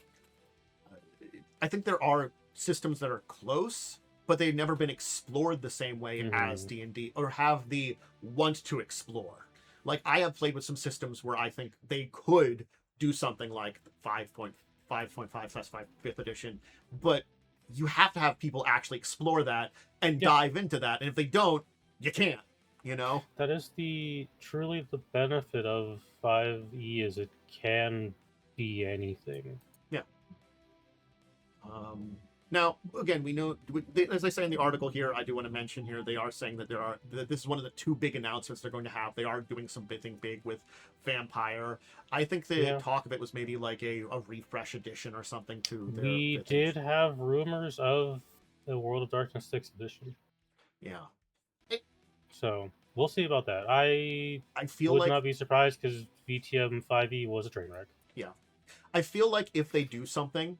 I think there are systems that are close, but they've never been explored the same way as D&D or have the want to explore. Like I have played with some systems where I think they could do something like 5.5/5th edition, but you have to have people actually explore that and dive into that. And if they don't, you can't. That is truly the benefit of 5e is it can be anything. Yeah. Now, again, we know, as I say in the article here, I do want to mention here, they are saying that this is one of the two big announcements they're going to have. They are doing something big with Vampire. I think the talk of it was maybe like a refresh edition or something to their... We did have rumors of the World of Darkness 6th edition. Yeah. So, we'll see about that. I feel would not be surprised because VTM 5e was a train wreck. Yeah. I feel like if they do something,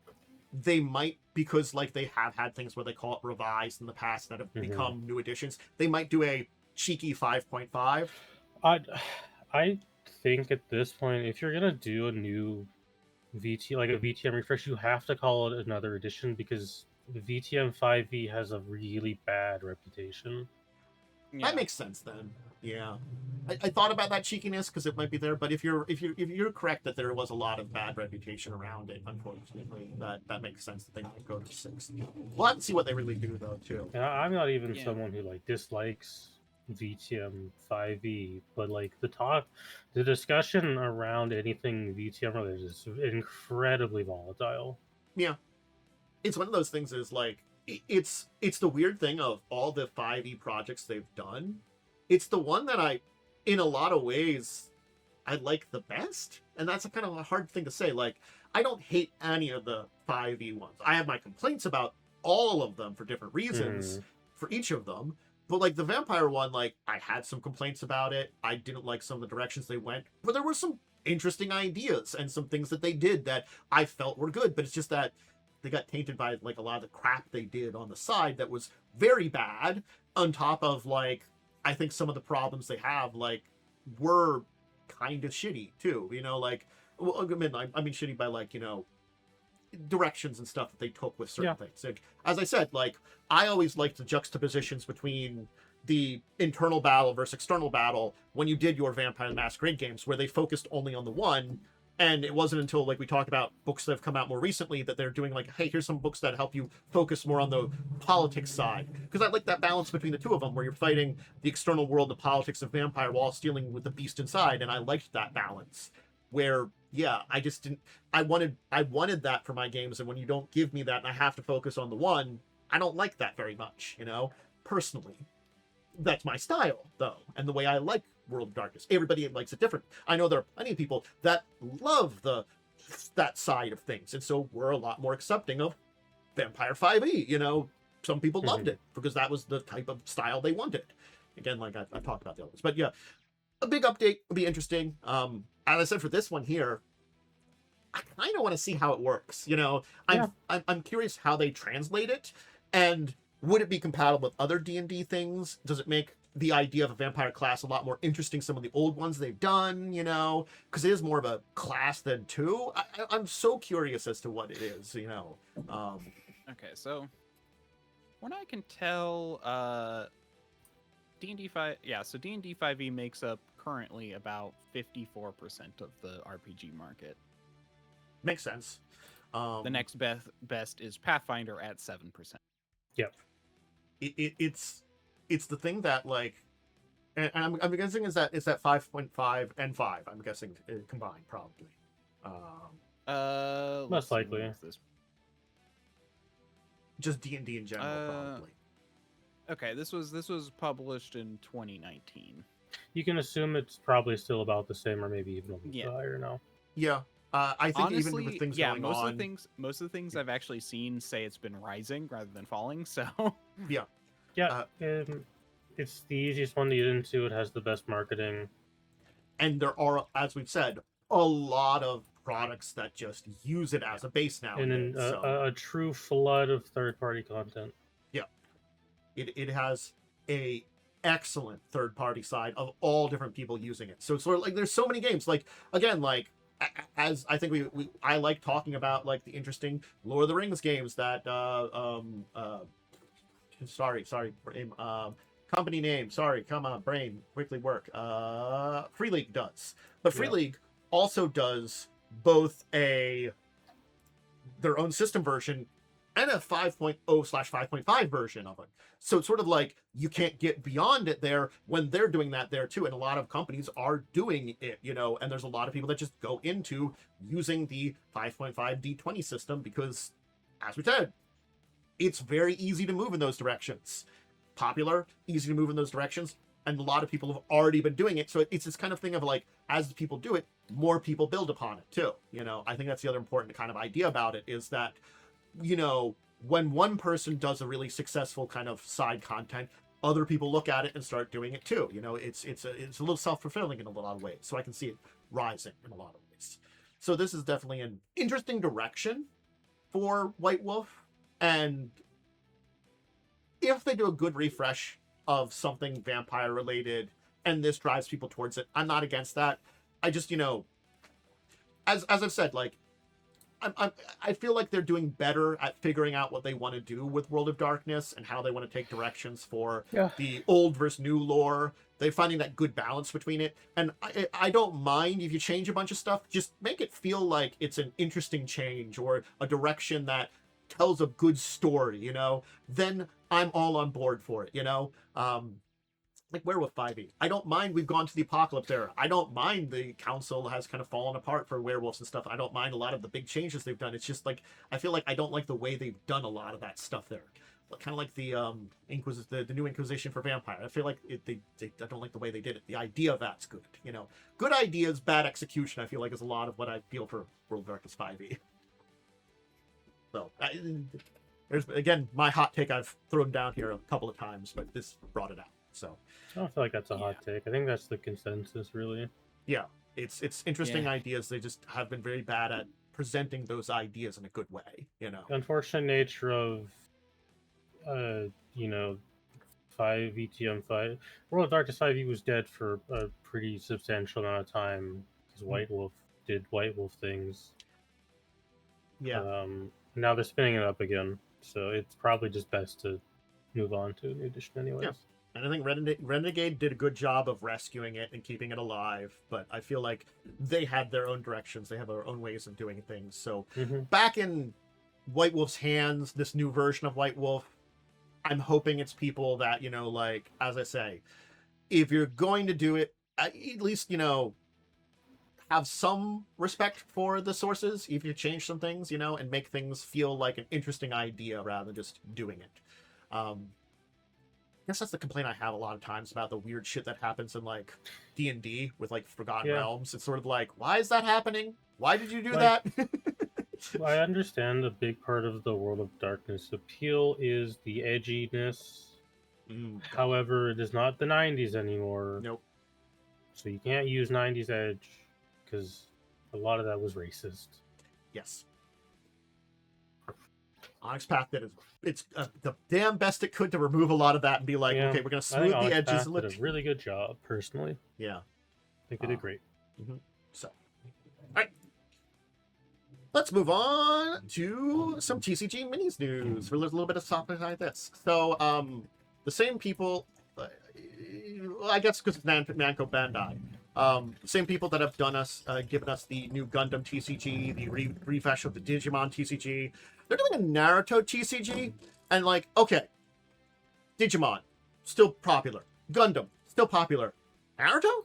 they might, because like they have had things where they call it revised in the past that have become new editions, they might do a cheeky 5.5. I think at this point, if you're gonna do a new like a VTM refresh, you have to call it another edition because the VTM 5e has a really bad reputation. Yeah. That makes sense then. Yeah, I thought about that cheekiness because it might be there, but if you're correct that there was a lot of bad reputation around it, unfortunately, that makes sense that they might go to 6. We'll have to see what they really do though too. Yeah, I'm not even someone who like dislikes VTM 5e, but like the discussion around anything VTM related is incredibly volatile. Yeah, it's one of those things is like it's the weird thing of all the 5e projects they've done. It's the one that I, in a lot of ways, I like the best, and that's a kind of a hard thing to say. Like, I don't hate any of the 5e ones. I have my complaints about all of them for different reasons for each of them. But like the vampire one, like I had some complaints about it. I didn't like some of the directions they went, but there were some interesting ideas and some things that they did that I felt were good. But it's just that they got tainted by like a lot of the crap they did on the side that was very bad. On top of like, I think some of the problems they have like were kind of shitty too. You know, like well, I mean shitty by like, you know, directions and stuff that they took with certain things. Like, as I said, like I always liked the juxtapositions between the internal battle versus external battle when you did your Vampire the Masquerade games, where they focused only on the one. And it wasn't until like we talked about books that have come out more recently that they're doing like, hey, here's some books that help you focus more on the politics side. Because I like that balance between the two of them, where you're fighting the external world, the politics of vampire, while dealing with the beast inside. And I liked that balance. Where I just didn't. I wanted that for my games, and when you don't give me that, and I have to focus on the one, I don't like that very much. You know, personally, that's my style though, and the way I like World of Darkness. Everybody likes it different. I know there are plenty of people that love that side of things, and so we're a lot more accepting of Vampire 5e. You know, some people loved it because that was the type of style they wanted. Again, like I've talked about the others, but yeah, a big update would be interesting. As I said, for this one here, I kind of want to see how it works. You know, I'm curious how they translate it, and would it be compatible with other D&D things? Does it make the idea of a vampire class a lot more interesting? Some of the old ones they've done, you know, because it is more of a class than two. I'm so curious as to what it is. You know. Okay, so when I can tell, D&D 5, so D&D 5e makes up currently about 54% of the RPG market. Makes sense. The next best is Pathfinder at 7%. Yep. It's the thing that like, and I'm guessing is that 5.5 and 5. I'm guessing combined probably. Most likely. Just D&D in general probably. Okay, this was published in 2019. You can assume it's probably still about the same, or maybe even a little higher now. Yeah, I think honestly, even with things going most on, of the things I've actually seen say it's been rising rather than falling. So it's the easiest one to get into. It has the best marketing, and there are, as we've said, a lot of products that just use it as a base now. And a true flood of third-party content. Yeah, it has a excellent third-party side of all different people using it. So it's sort of like there's so many games. Like again, like as I think I like talking about like the interesting Lord of the Rings games that company name. Sorry, come on, brain, quickly work. Free League does, but Free League also does both their own system version and a 5.0/5.5 version of it. So it's sort of like you can't get beyond it there when they're doing that there too. And a lot of companies are doing it, you know, and there's a lot of people that just go into using the 5.5 D20 system because, as we said, it's very easy to move in those directions. Popular, easy to move in those directions, and a lot of people have already been doing it. So it's this kind of thing of like, as people do it, more people build upon it too. You know, I think that's the other important kind of idea about it is that, you know, when one person does a really successful kind of side content, other people look at it and start doing it too. You know, it's a little self-fulfilling in a lot of ways. So I can see it rising in a lot of ways. So this is definitely an interesting direction for White Wolf. And if they do a good refresh of something vampire related and this drives people towards it, I'm not against that. I just, you know, as I've said, like, I feel like they're doing better at figuring out what they want to do with World of Darkness and how they want to take directions for the old versus new lore. They're finding that good balance between it. And I don't mind if you change a bunch of stuff. Just make it feel like it's an interesting change or a direction that tells a good story, you know? Then I'm all on board for it, you know? Like Werewolf 5e. I don't mind we've gone to the Apocalypse era. I don't mind the council has kind of fallen apart for werewolves and stuff. I don't mind a lot of the big changes they've done. It's just like, I feel like I don't like the way they've done a lot of that stuff there. kind of like the the new Inquisition for Vampire. I feel like I don't like the way they did it. The idea of that's good, good ideas, bad execution. I feel like is a lot of what I feel for World of Darkness 5e. So there's again my hot take I've thrown down here a couple of times, but this brought it out. So I don't feel like that's a hot take. I think that's the consensus, really. Yeah, it's interesting ideas. They just have been very bad at presenting those ideas in a good way. The unfortunate nature of 5 ETM5 World of Darkness 5e was dead for a pretty substantial amount of time because White Wolf did White Wolf things. Yeah. Now they're spinning it up again, so it's probably just best to move on to a new edition anyways. Yeah. And I think Renegade did a good job of rescuing it and keeping it alive, but I feel like they had their own directions. They have their own ways of doing things. So back in White Wolf's hands, this new version of White Wolf, I'm hoping it's people that, as I say, if you're going to do it, at least, have some respect for the sources, if you change some things, and make things feel like an interesting idea rather than just doing it. I guess that's the complaint I have a lot of times about the weird shit that happens in like D&D with like Forgotten Realms. It's sort of like, why is that happening? Why did you do that? I understand a big part of the World of Darkness appeal is the edginess. However, it is not the 90s anymore. Nope. So you can't use 90s edge because a lot of that was racist. Yes. Onyx Path did it's the damn best it could to remove a lot of that and be like, okay, we're going to smooth the edges. Did a really good job, personally. Yeah. I think they did great. So, all right. Let's move on to some TCG Minis news for a little bit of something like this. So, the same people, I guess because it's Namco Bandai, same people that have given us the new Gundam TCG, the refresh of the Digimon TCG. They're doing a Naruto TCG, and like, okay, Digimon, still popular. Gundam, still popular. Naruto?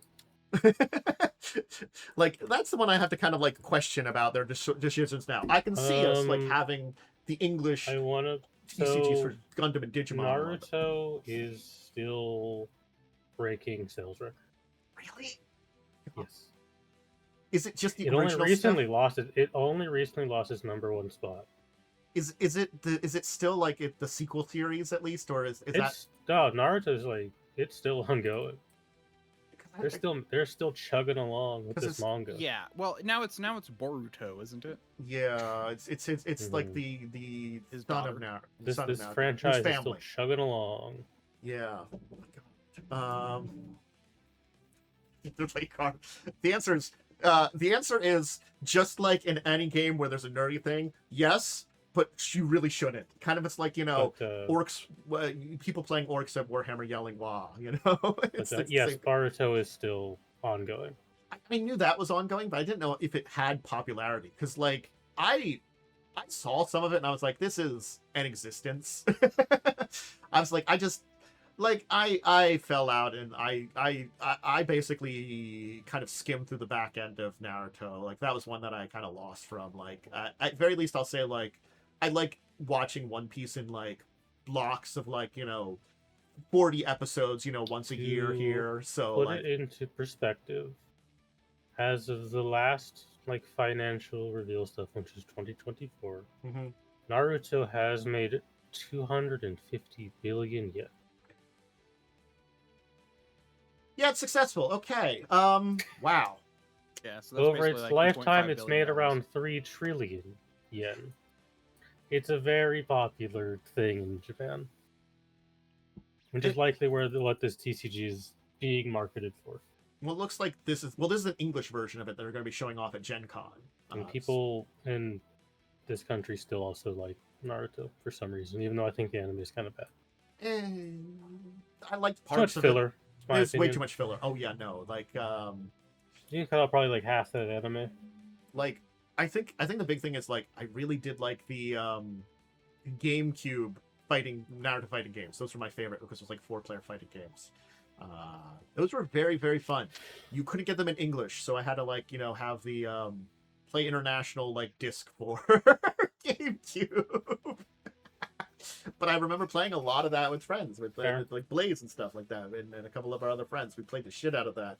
Like, that's the one I have to kind of like question about their decisions now. I can see us like having the English TCGs for Gundam and Digimon. Naruto is still breaking sales record. Really? Yes. Is it just the it original only recently stuff? lost it? It only recently lost its #1 spot. Is it still like the sequel series at least, or is that? No, Naruto's like it's still ongoing. They're still chugging along with this manga. Yeah, well now it's Boruto, isn't it? Yeah, it's like the son of Naruto. This franchise is still chugging along. Yeah. Oh my God. The answer is just like in any game where there's a nerdy thing. Yes, but you really shouldn't. Kind of, it's like orcs, people playing orcs at Warhammer yelling "Wah!" Yes, Boruto is still ongoing. I knew that was ongoing, but I didn't know if it had popularity. Because like I saw some of it and I was like, this is an existence. I was like, I fell out and I basically kind of skimmed through the back end of Naruto. Like that was one that I kind of lost from. Like at very least I'll say like I like watching One Piece in like blocks of like 40 episodes once a year here. So put like, it into perspective, as of the last like financial reveal stuff, which is 2024, Naruto has made 250 billion yen. Yeah, it's successful. Okay. Wow. Yeah. So that's over its like lifetime, it's made around 3 trillion yen. It's a very popular thing in Japan, which is likely what this TCG is being marketed for. Well, it looks like this is an English version of it that are going to be showing off at Gen Con. And people in this country still also like Naruto for some reason, even though I think the anime is kind of bad. I liked parts of filler. it. There's way too much filler. Oh yeah, no, like you can cut out probably like half that anime. Like I think the big thing is like I really did like the GameCube Naruto fighting games. Those were my favorite because it was like 4-player fighting games. Those were very, very fun. You couldn't get them in English, so I had to like have the Play International like disc for GameCube. But I remember playing a lot of that with friends, with Fair. like Blaze and stuff like that, and a couple of our other friends. We played the shit out of that.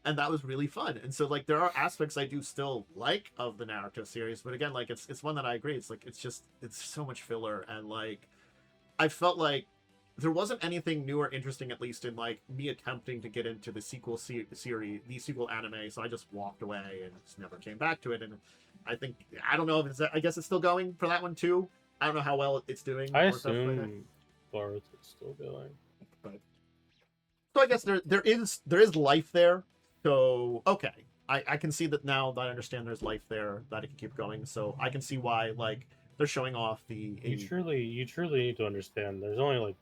And that was really fun. And so like there are aspects I do still like of the Naruto series, but again, like it's one that I agree. It's like it's so much filler, and like I felt like there wasn't anything new or interesting, at least in like me attempting to get into the sequel series, the sequel anime. So I just walked away and just never came back to it. And I don't know if I guess it's still going for that one too. I don't know how well it's doing. I or stuff like that. assume Boruto is still going. But so I guess there is life there. So okay, I can see that now that I understand there's life there, that it can keep going. So I can see why like they're showing off the. You truly need to understand. There's only like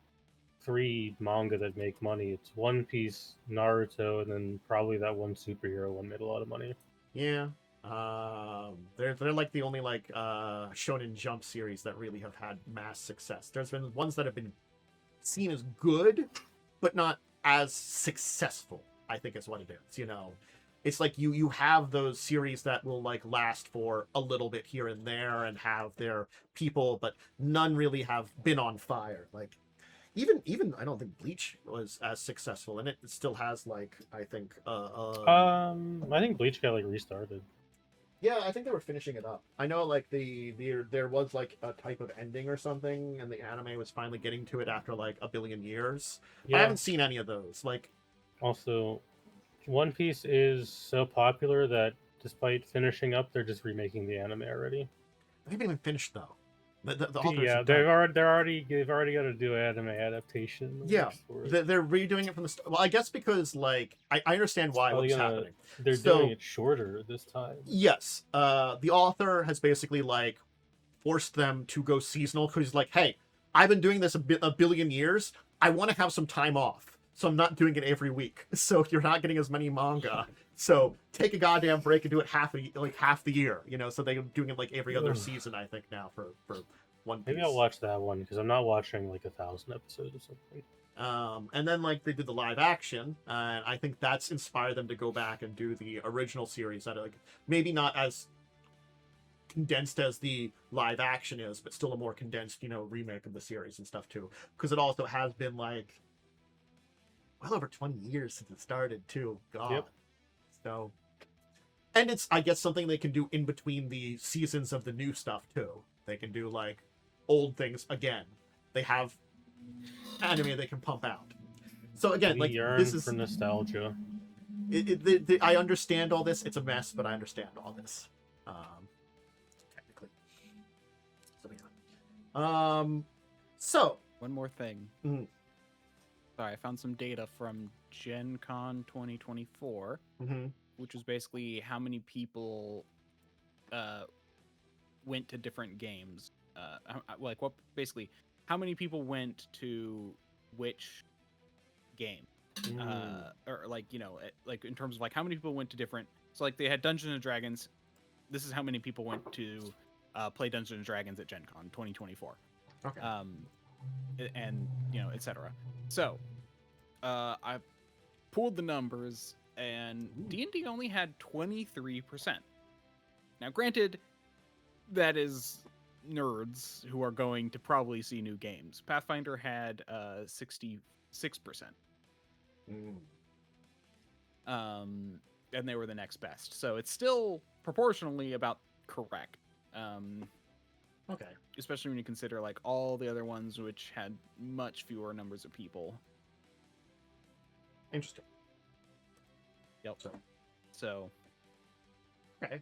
3 manga that make money. It's One Piece, Naruto, and then probably that one superhero one made a lot of money. Yeah. They're like the only like Shonen Jump series that really have had mass success. There's been ones that have been seen as good, but not as successful, I think is what it is. You know, it's like you have those series that will like last for a little bit here and there and have their people, but none really have been on fire. Like even I don't think Bleach was as successful, and it still has like I think I think Bleach got like restarted. yeah, I think they were finishing it up. I know like there was like a type of ending or something, and the anime was finally getting to it after like a billion years. Yeah. I haven't seen any of those. Like Also, One Piece is so popular that despite finishing up, they're just remaking the anime already. they haven't even finished though. The authors Yeah, are they've done. already got to do an anime adaptation. Yeah, for it. they're redoing it from the start. Well, I guess because like I understand why Probably what's gonna- happening. They're So- doing it shorter this time. Yes, the author has basically like forced them to go seasonal because he's like, hey, I've been doing this a billion years. I want to have some time off, so I'm not doing it every week. So you're not getting as many manga. So take a goddamn break and do it half the year. You know, so they're doing it like every other Ugh. season. I think now for One Piece. Maybe I'll watch that one because I'm not watching like 1,000 episodes or something. And then like they did the live action, and I think that's inspired them to go back and do the original series that are like maybe not as condensed as the live action is, but still a more condensed, you know, remake of the series and stuff too. Because it also has been like well over 20 years since it started too. God. Yep. So, and it's I guess something they can do in between the seasons of the new stuff too. They can do like old things again. They have anime they can pump out. So again, We like yearn this is for nostalgia. I understand all this. It's a mess, but I understand all this. Technically. So yeah. So One more thing. Mhm. Sorry, I found some data from Gen Con 2024, mhm. which was basically how many people went to different games. Like what? Basically, how many people went to which game? Or like like in terms of like how many people went to different. So like they had Dungeons and Dragons. This is how many people went to play Dungeons and Dragons at Gen Con 2024. Okay. And etc. So I pulled the numbers, and D&D only had 23%. Now, granted, that is nerds who are going to probably see new games. Pathfinder had 66%. And they were the next best. So it's still proportionally about correct. Okay. Especially when you consider like all the other ones which had much fewer numbers of people. Interesting. Yep. So Okay.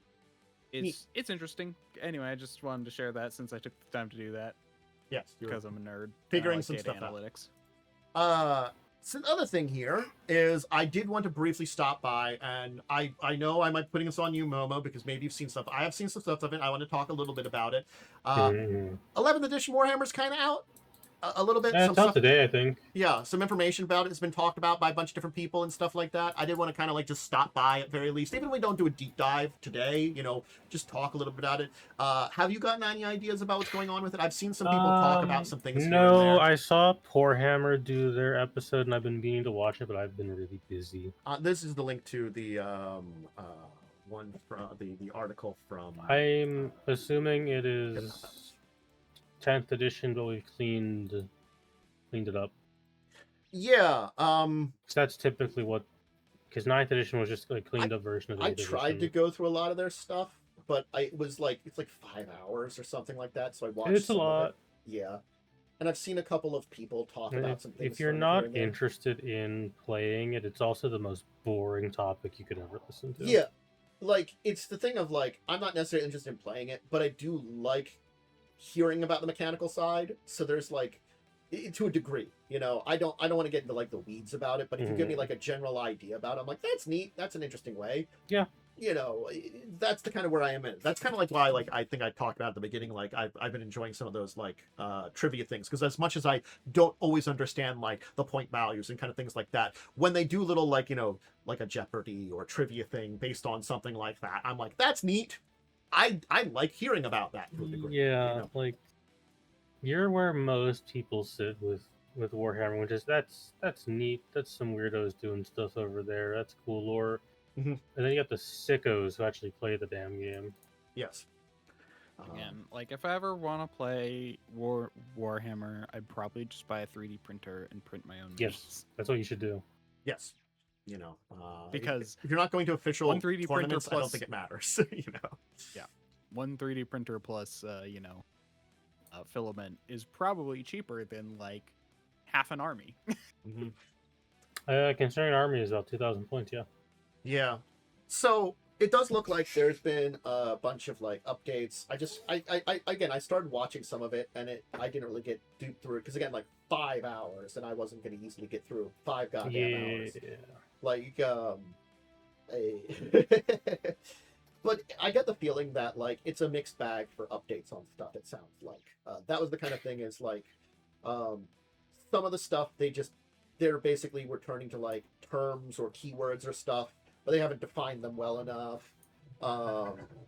it's interesting. Anyway, I just wanted to share that since I took the time to do that Yes. You're because I'm a nerd. figuring I like some data stuff out. analytics. So the other thing here is I did want to briefly stop by, and I know I might be putting this on you, Momo, because maybe you've seen stuff. I have seen some stuff of it. I want to talk a little bit about it. 11th edition Warhammer's kind of out a little bit. Yeah, Some it's out stuff, today, I think. yeah, some information about it has been talked about by a bunch of different people and stuff like that. I did want to kind of like just stop by at very least, even if we don't do a deep dive today, just talk a little bit about it. Have you gotten any ideas about what's going on with it? I've seen some people talk about some things here and No, there. I saw Poorhammer do their episode, and I've been meaning to watch it, but I've been really busy. This is the link to the one from the article from. I'm assuming it is 10th edition, but we've cleaned it up. Yeah. So that's typically what, because 9th edition was just like cleaned up version of the I 8th tried edition. to go through a lot of their stuff, but it was like it's like 5 hours or something like that. So I watched. It's a lot. Of it. Yeah, and I've seen a couple of people talk about some things. If you're not interested in playing it, it's also the most boring topic you could ever listen to. Yeah, like it's the thing of like I'm not necessarily interested in playing it, but I do like hearing about the mechanical side. So there's like to a degree, you know, I don't want to get into like the weeds about it, but if you give me like a general idea about it, I'm like, that's neat, that's an interesting way. Yeah, you know, that's the kind of where I am in. That's kind of like why, like, I think I talked about at the beginning, like I've been enjoying some of those like trivia things, because as much as I don't always understand like the point values and kind of things like that, when they do little like, you know, like a Jeopardy or trivia thing based on something like that, I'm like, that's neat. I like hearing about that to a degree. Yeah, you know? like you're where most people sit with Warhammer, which is that's neat. That's some weirdos doing stuff over there. That's cool lore. Mm-hmm. And then you got the sickos who actually play the damn game. Yes. Again, like if I ever want to play Warhammer, I'd probably just buy a 3D printer and print my own. Yes, models. that's what you should do. Yes. You know, because if you're not going to official 1 3D tournaments, printer plus, I don't think it matters. You know. Yeah, 1 3D printer plus, you know, filament is probably cheaper than like half an army. Mm-hmm. Considering army is about 2,000 points. Yeah. Yeah. So it does look like there's been a bunch of like updates. I started watching some of it, and I didn't really get through it because again, like 5 hours, and I wasn't going to easily get through 5 goddamn hours. Like but I get the feeling that like it's a mixed bag for updates on stuff. It sounds like that was the kind of thing is like some of the stuff they're basically returning to like terms or keywords or stuff, but they haven't defined them well enough.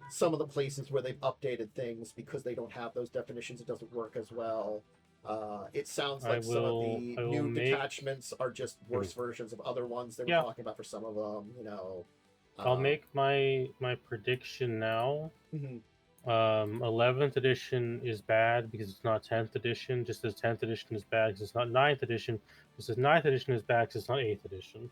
Some of the places where they've updated things because they don't have those definitions, it doesn't work as well. It sounds like some of the new detachments are just worse versions of other ones they were talking about for some of them, you know. I'll make my prediction now. Mm-hmm. 11th edition is bad because it's not 10th edition, just as 10th edition is bad because it's not 9th edition, just as 9th edition is bad because it's not 8th edition.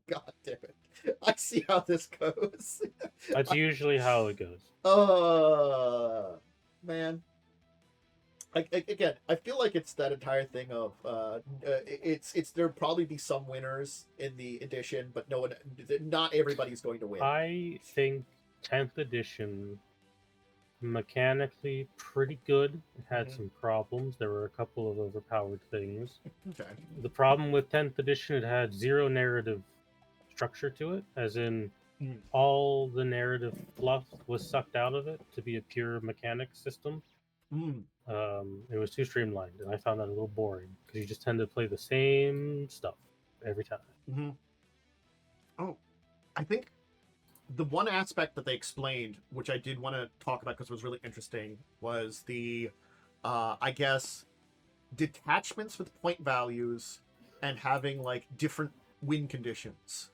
God damn it. I see how this goes. That's usually how it goes. Man. Again, I feel like it's that entire thing of it's there'll probably be some winners in the edition, but not everybody's going to win. I think 10th edition mechanically pretty good. It had some problems. There were a couple of overpowered things. Okay. The problem with 10th edition, it had zero narrative structure to it, as in all the narrative fluff was sucked out of it to be a pure mechanic system. It was too streamlined, and I found that a little boring because you just tend to play the same stuff every time. Oh, I think the one aspect that they explained, which I did want to talk about because it was really interesting, was the, I guess, detachments with point values and having like different win conditions.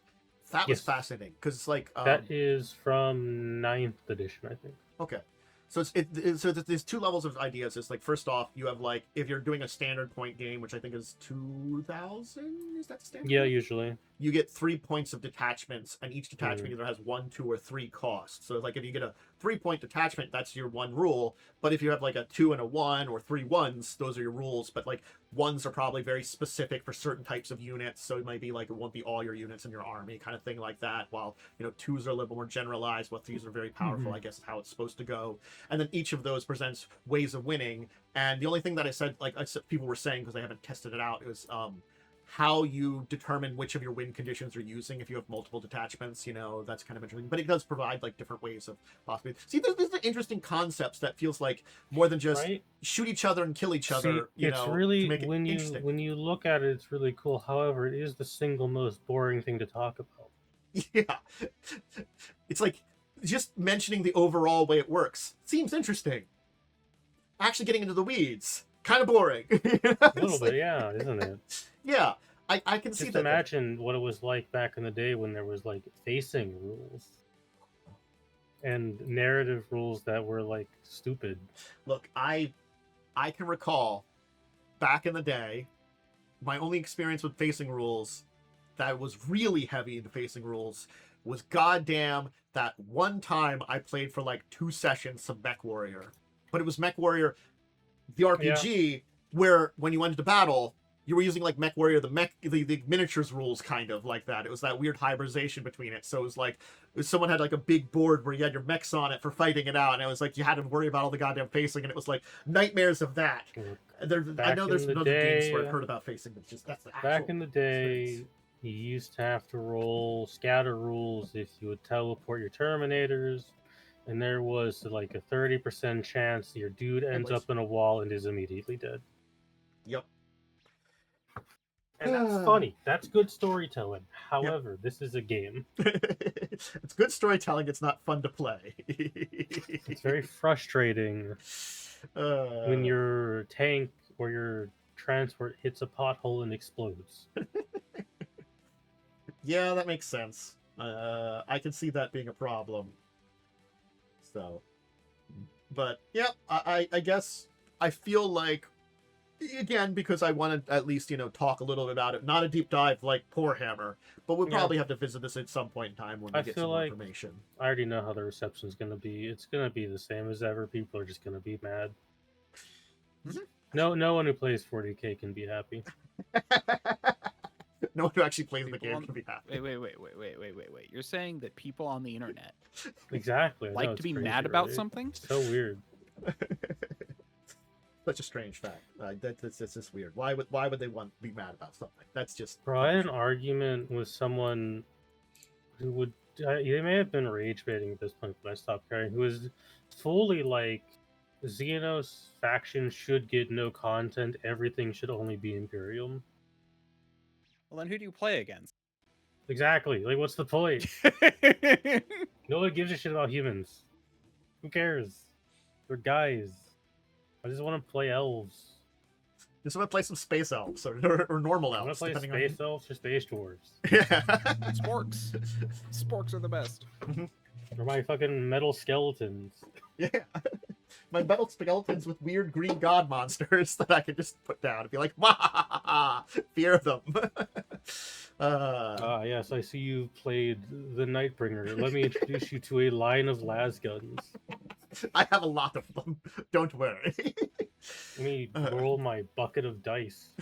That was fascinating because like that is from 9th edition, I think. Okay. So so there's 2 levels of ideas. It's like, first off, you have like, if you're doing a standard point game, which I think is 2,000, is that standard? Yeah, usually. You get 3 points of detachments, and each detachment either has 1, 2, or 3 costs. So like if you get a 3-point detachment, that's your 1 rule. But if you have like a 2 and a 1 or 3 1s, those are your rules. But like 1s are probably very specific for certain types of units. So it might be like, it won't be all your units in your army, kind of thing like that. While, you know, 2s are a little more generalized, while 3s are very powerful, I guess is how it's supposed to go. And then each of those presents ways of winning. And the only thing that I said, like people were saying, because I haven't tested it out, is how you determine which of your win conditions you're using if you have multiple detachments. You know, that's kind of interesting. But it does provide like different ways of possibly. See, these are interesting concepts that feels like more than just shoot each other and kill each other. It's really, when you look at it, it's really cool. However, it is the single most boring thing to talk about. Yeah, it's like just mentioning the overall way it works seems interesting. Actually getting into the weeds, kind of boring. A little bit, yeah, isn't it? Yeah, I can see that. Just imagine what it was like back in the day when there was like facing rules. and narrative rules that were like stupid. Look, I can recall back in the day, my only experience with facing rules that was really heavy into facing rules was goddamn that one time I played for like 2 sessions some Mech Warrior. But it was Mech Warrior, the RPG, where when you went into battle, you were using like Mech Warrior, the miniatures rules kind of like that. It was that weird hybridization between it. So it was like someone had like a big board where you had your mechs on it for fighting it out, and it was like you had to worry about all the goddamn facing, and it was like nightmares of that. I know there's other games where I've heard about facing, but just that's the actual back in the day. experience. You used to have to roll scatter rules if you would teleport your Terminators, and there was like a 30% chance your dude ends up in a wall and is immediately dead. Yep. And that's funny. That's good storytelling. However, this is a game. It's good storytelling. It's not fun to play. It's very frustrating when your tank or your transport hits a pothole and explodes. Yeah, that makes sense. I can see that being a problem. So, but yeah, I guess I feel like, again, because I want to at least, talk a little bit about it. Not a deep dive like Warhammer, but we'll probably have to visit this at some point in time when we get some more information. I already know how the reception's going to be. It's going to be the same as ever. People are just going to be mad. Mm-hmm. No one who plays 40K can be happy. No one who actually plays the game can be happy. Wait. You're saying that people on the internet like to be mad about something? It's so weird. Such a strange fact. That's just weird. Why would they want to be mad about something? That's just. Bro, I had an argument with someone who would. They may have been rage baiting at this point when I stopped caring. Who was fully like, Xenos faction should get no content. Everything should only be Imperium. Well, then who do you play against? Exactly. Like, what's the point? No one gives a shit about humans. Who cares? They're guys. I just want to play elves. Just want to play some space elves or normal elves. I want to play space elves or space dwarves. Yeah. Sporks. Sporks are the best. Or my fucking metal skeletons. Yeah. My metal skeletons with weird green god monsters that I can just put down and be like, "Wah! Fear them." Yes, I see you played the Nightbringer. Let me introduce you to a line of lasguns. I have a lot of them. Don't worry. Let me roll my bucket of dice.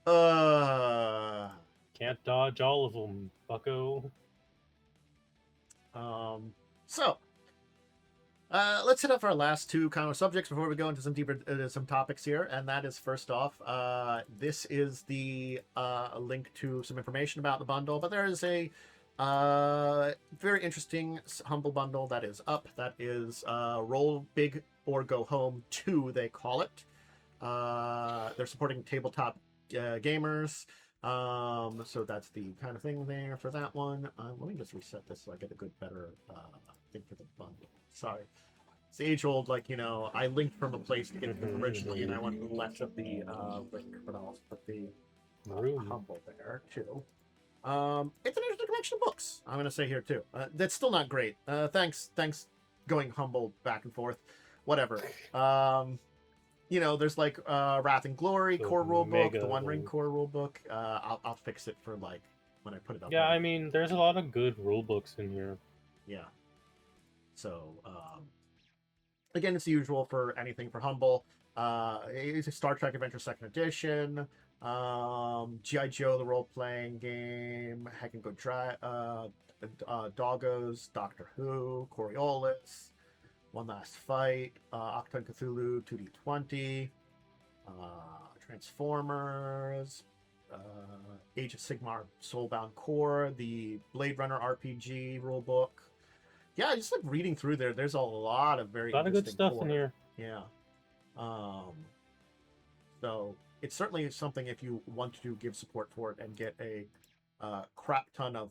Can't dodge all of them, bucko. So, let's hit up our last 2 kind of subjects before we go into some deeper some topics here. And that is, first off, this is the link to some information about the bundle, but there is a very interesting Humble bundle that is up. That is Roll Big or Go Home 2, they call it. They're supporting tabletop gamers. So that's the kind of thing there for that one. Let me just reset this so I get a better thing for the bundle. Sorry. It's age-old, I linked from a place to get it originally, and I wanted less of the link, but I'll put the Humble there, too. It's an interesting collection of books, I'm going to say here, too. That's still not great. Thanks going Humble back and forth. Whatever. There's like Wrath and Glory core rulebook, the One Ring core rulebook. I'll fix it for when I put it up. Yeah, I mean, there's a lot of good rulebooks in here. Yeah. So, again, it's the usual for anything for Humble. It's a Star Trek Adventure 2nd Edition. G.I. Joe, the role-playing game. Heck and Go Doggos, Doctor Who, Coriolis. One Last Fight, Octon Cthulhu, 2D20, Transformers, Age of Sigmar, Soulbound Core, the Blade Runner RPG rulebook. Yeah, just reading through there, there's a lot of very good stuff in here. Yeah. So it's certainly something if you want to give support for it and get a crap ton of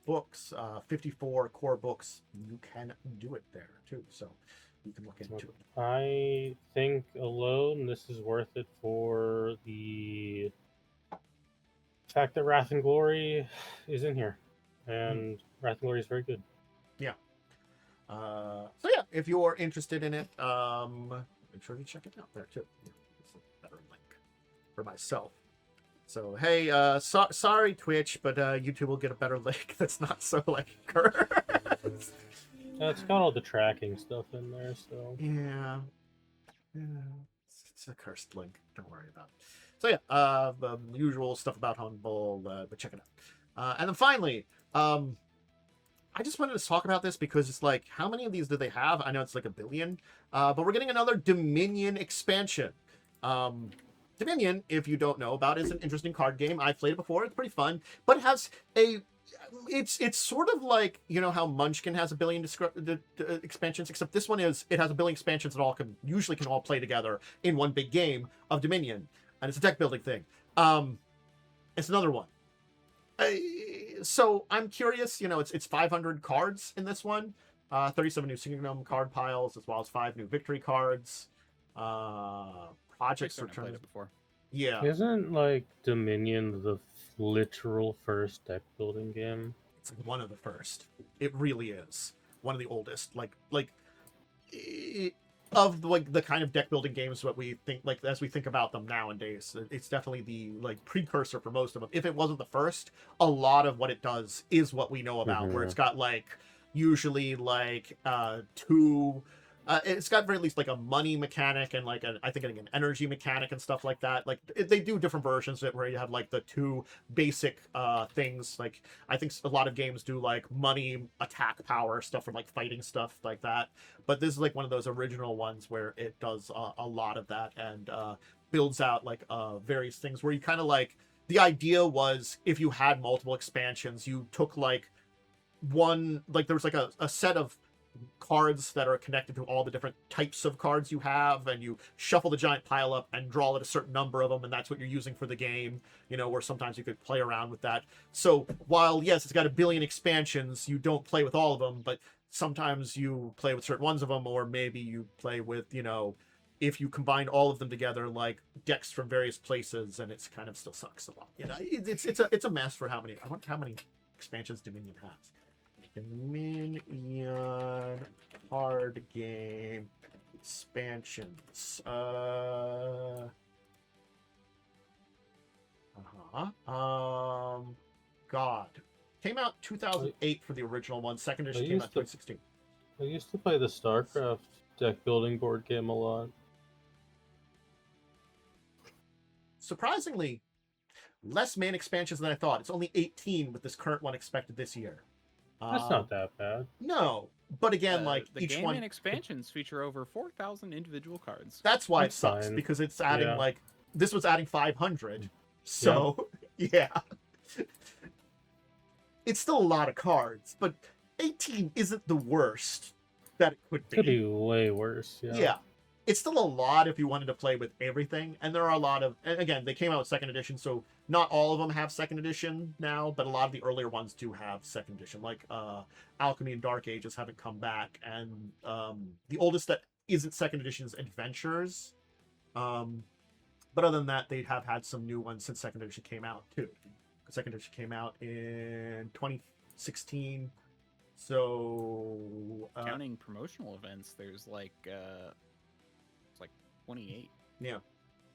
books, 54 core books, you can do it there too, so you can look into it. I think alone this is worth it for the fact that Wrath and Glory is in here. and Wrath and Glory is very good. Yeah. So yeah, if you're interested in it, make sure you check it out there too. It's a better link for myself. So hey, sorry Twitch, but YouTube will get a better link that's not so like cursed. It's got all the tracking stuff in there, so Yeah. It's a cursed link. Don't worry about it. So yeah, the usual stuff about Humble, but check it out. And then finally, I just wanted to talk about this because it's like, how many of these do they have? I know it's like 1 billion, but we're getting another Dominion expansion. Dominion, if you don't know about, is an interesting card game. I've played it before. It's pretty fun, but it has it's sort of like, you know how Munchkin has 1 billion expansions, except this one it has 1 billion expansions that usually can all play together in one big game of Dominion, and it's a deck building thing. It's another one. So I'm curious, it's 500 cards in this one, 37 new Kingdom card piles, as well as 5 new victory cards. Projects I've played it before. Yeah. Isn't like Dominion the literal first deck building game? It's like one of the first. It really is one of the oldest. Of the kind of deck building games that we think, like, as we think about them nowadays, it's definitely the precursor for most of them. If it wasn't the first, a lot of what it does is what we know about, where it's got usually two. It's got very least a money mechanic and I think an energy mechanic and stuff like that. They do different versions of it where you have the 2 basic things. I think a lot of games do money, attack power stuff from fighting stuff like that. But this is one of those original ones where it does a lot of that and builds out various things where you kind of the idea was if you had multiple expansions, you took one, there was a set of cards that are connected to all the different types of cards you have, and you shuffle the giant pile up and draw a certain number of them, and that's what you're using for the game, where sometimes you could play around with that. So while yes, it's got 1 billion expansions, you don't play with all of them, but sometimes you play with certain ones of them, or maybe you play with, if you combine all of them together, decks from various places, and it's kind of still sucks a lot. It's a mess for how many. I wonder how many expansions Dominion has. Dominion card game expansions. God. Came out 2008 for the original one. Second edition came out 2016. I used to play the StarCraft deck building board game a lot. Surprisingly, less main expansions than I thought. It's only 18 with this current one expected this year. That's not that bad. No, but again, the each game one and expansions feature over 4,000 individual cards. That's why it sucks, fine. because it's adding this was adding 500. So yeah. It's still a lot of cards, but 18 isn't the worst that it could be. Could be way worse. Yeah. It's still a lot if you wanted to play with everything, and there are a lot of, and again, they came out with second edition, so not all of them have second edition now, but a lot of the earlier ones do have second edition, Alchemy and Dark Ages haven't come back, and the oldest that isn't second edition is Adventures, but other than that, they have had some new ones since second edition came out too. Second edition came out in 2016, so counting promotional events, there's 28. Yeah.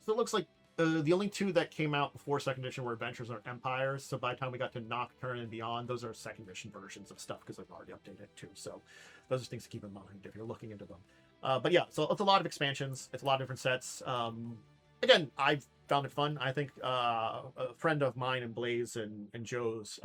So it looks like the only 2 that came out before second edition were Adventures or Empires. So by the time we got to Nocturne and beyond, those are second edition versions of stuff because they've already updated it too. So those are things to keep in mind if you're looking into them. But yeah, so it's a lot of expansions. It's a lot of different sets. Again, I've found it fun. I think a friend of mine and Blaze and Joe's,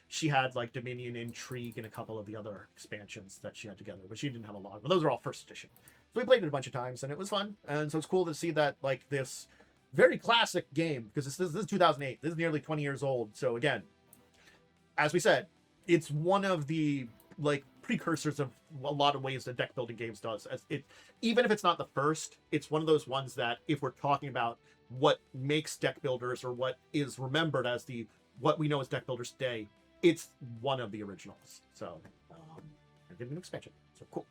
she had Dominion, Intrigue, and a couple of the other expansions that she had together, but she didn't have a lot. But those are all first edition. So we played it a bunch of times, and it was fun. And so it's cool to see that this very classic game, because this is 2008. This is nearly 20 years old. So again, as we said, it's one of the precursors of a lot of ways that deck building games does. Even if it's not the first, it's one of those ones that if we're talking about what makes deck builders or what is remembered as what we know as deck builders today, it's one of the originals. So I did an expansion. So cool.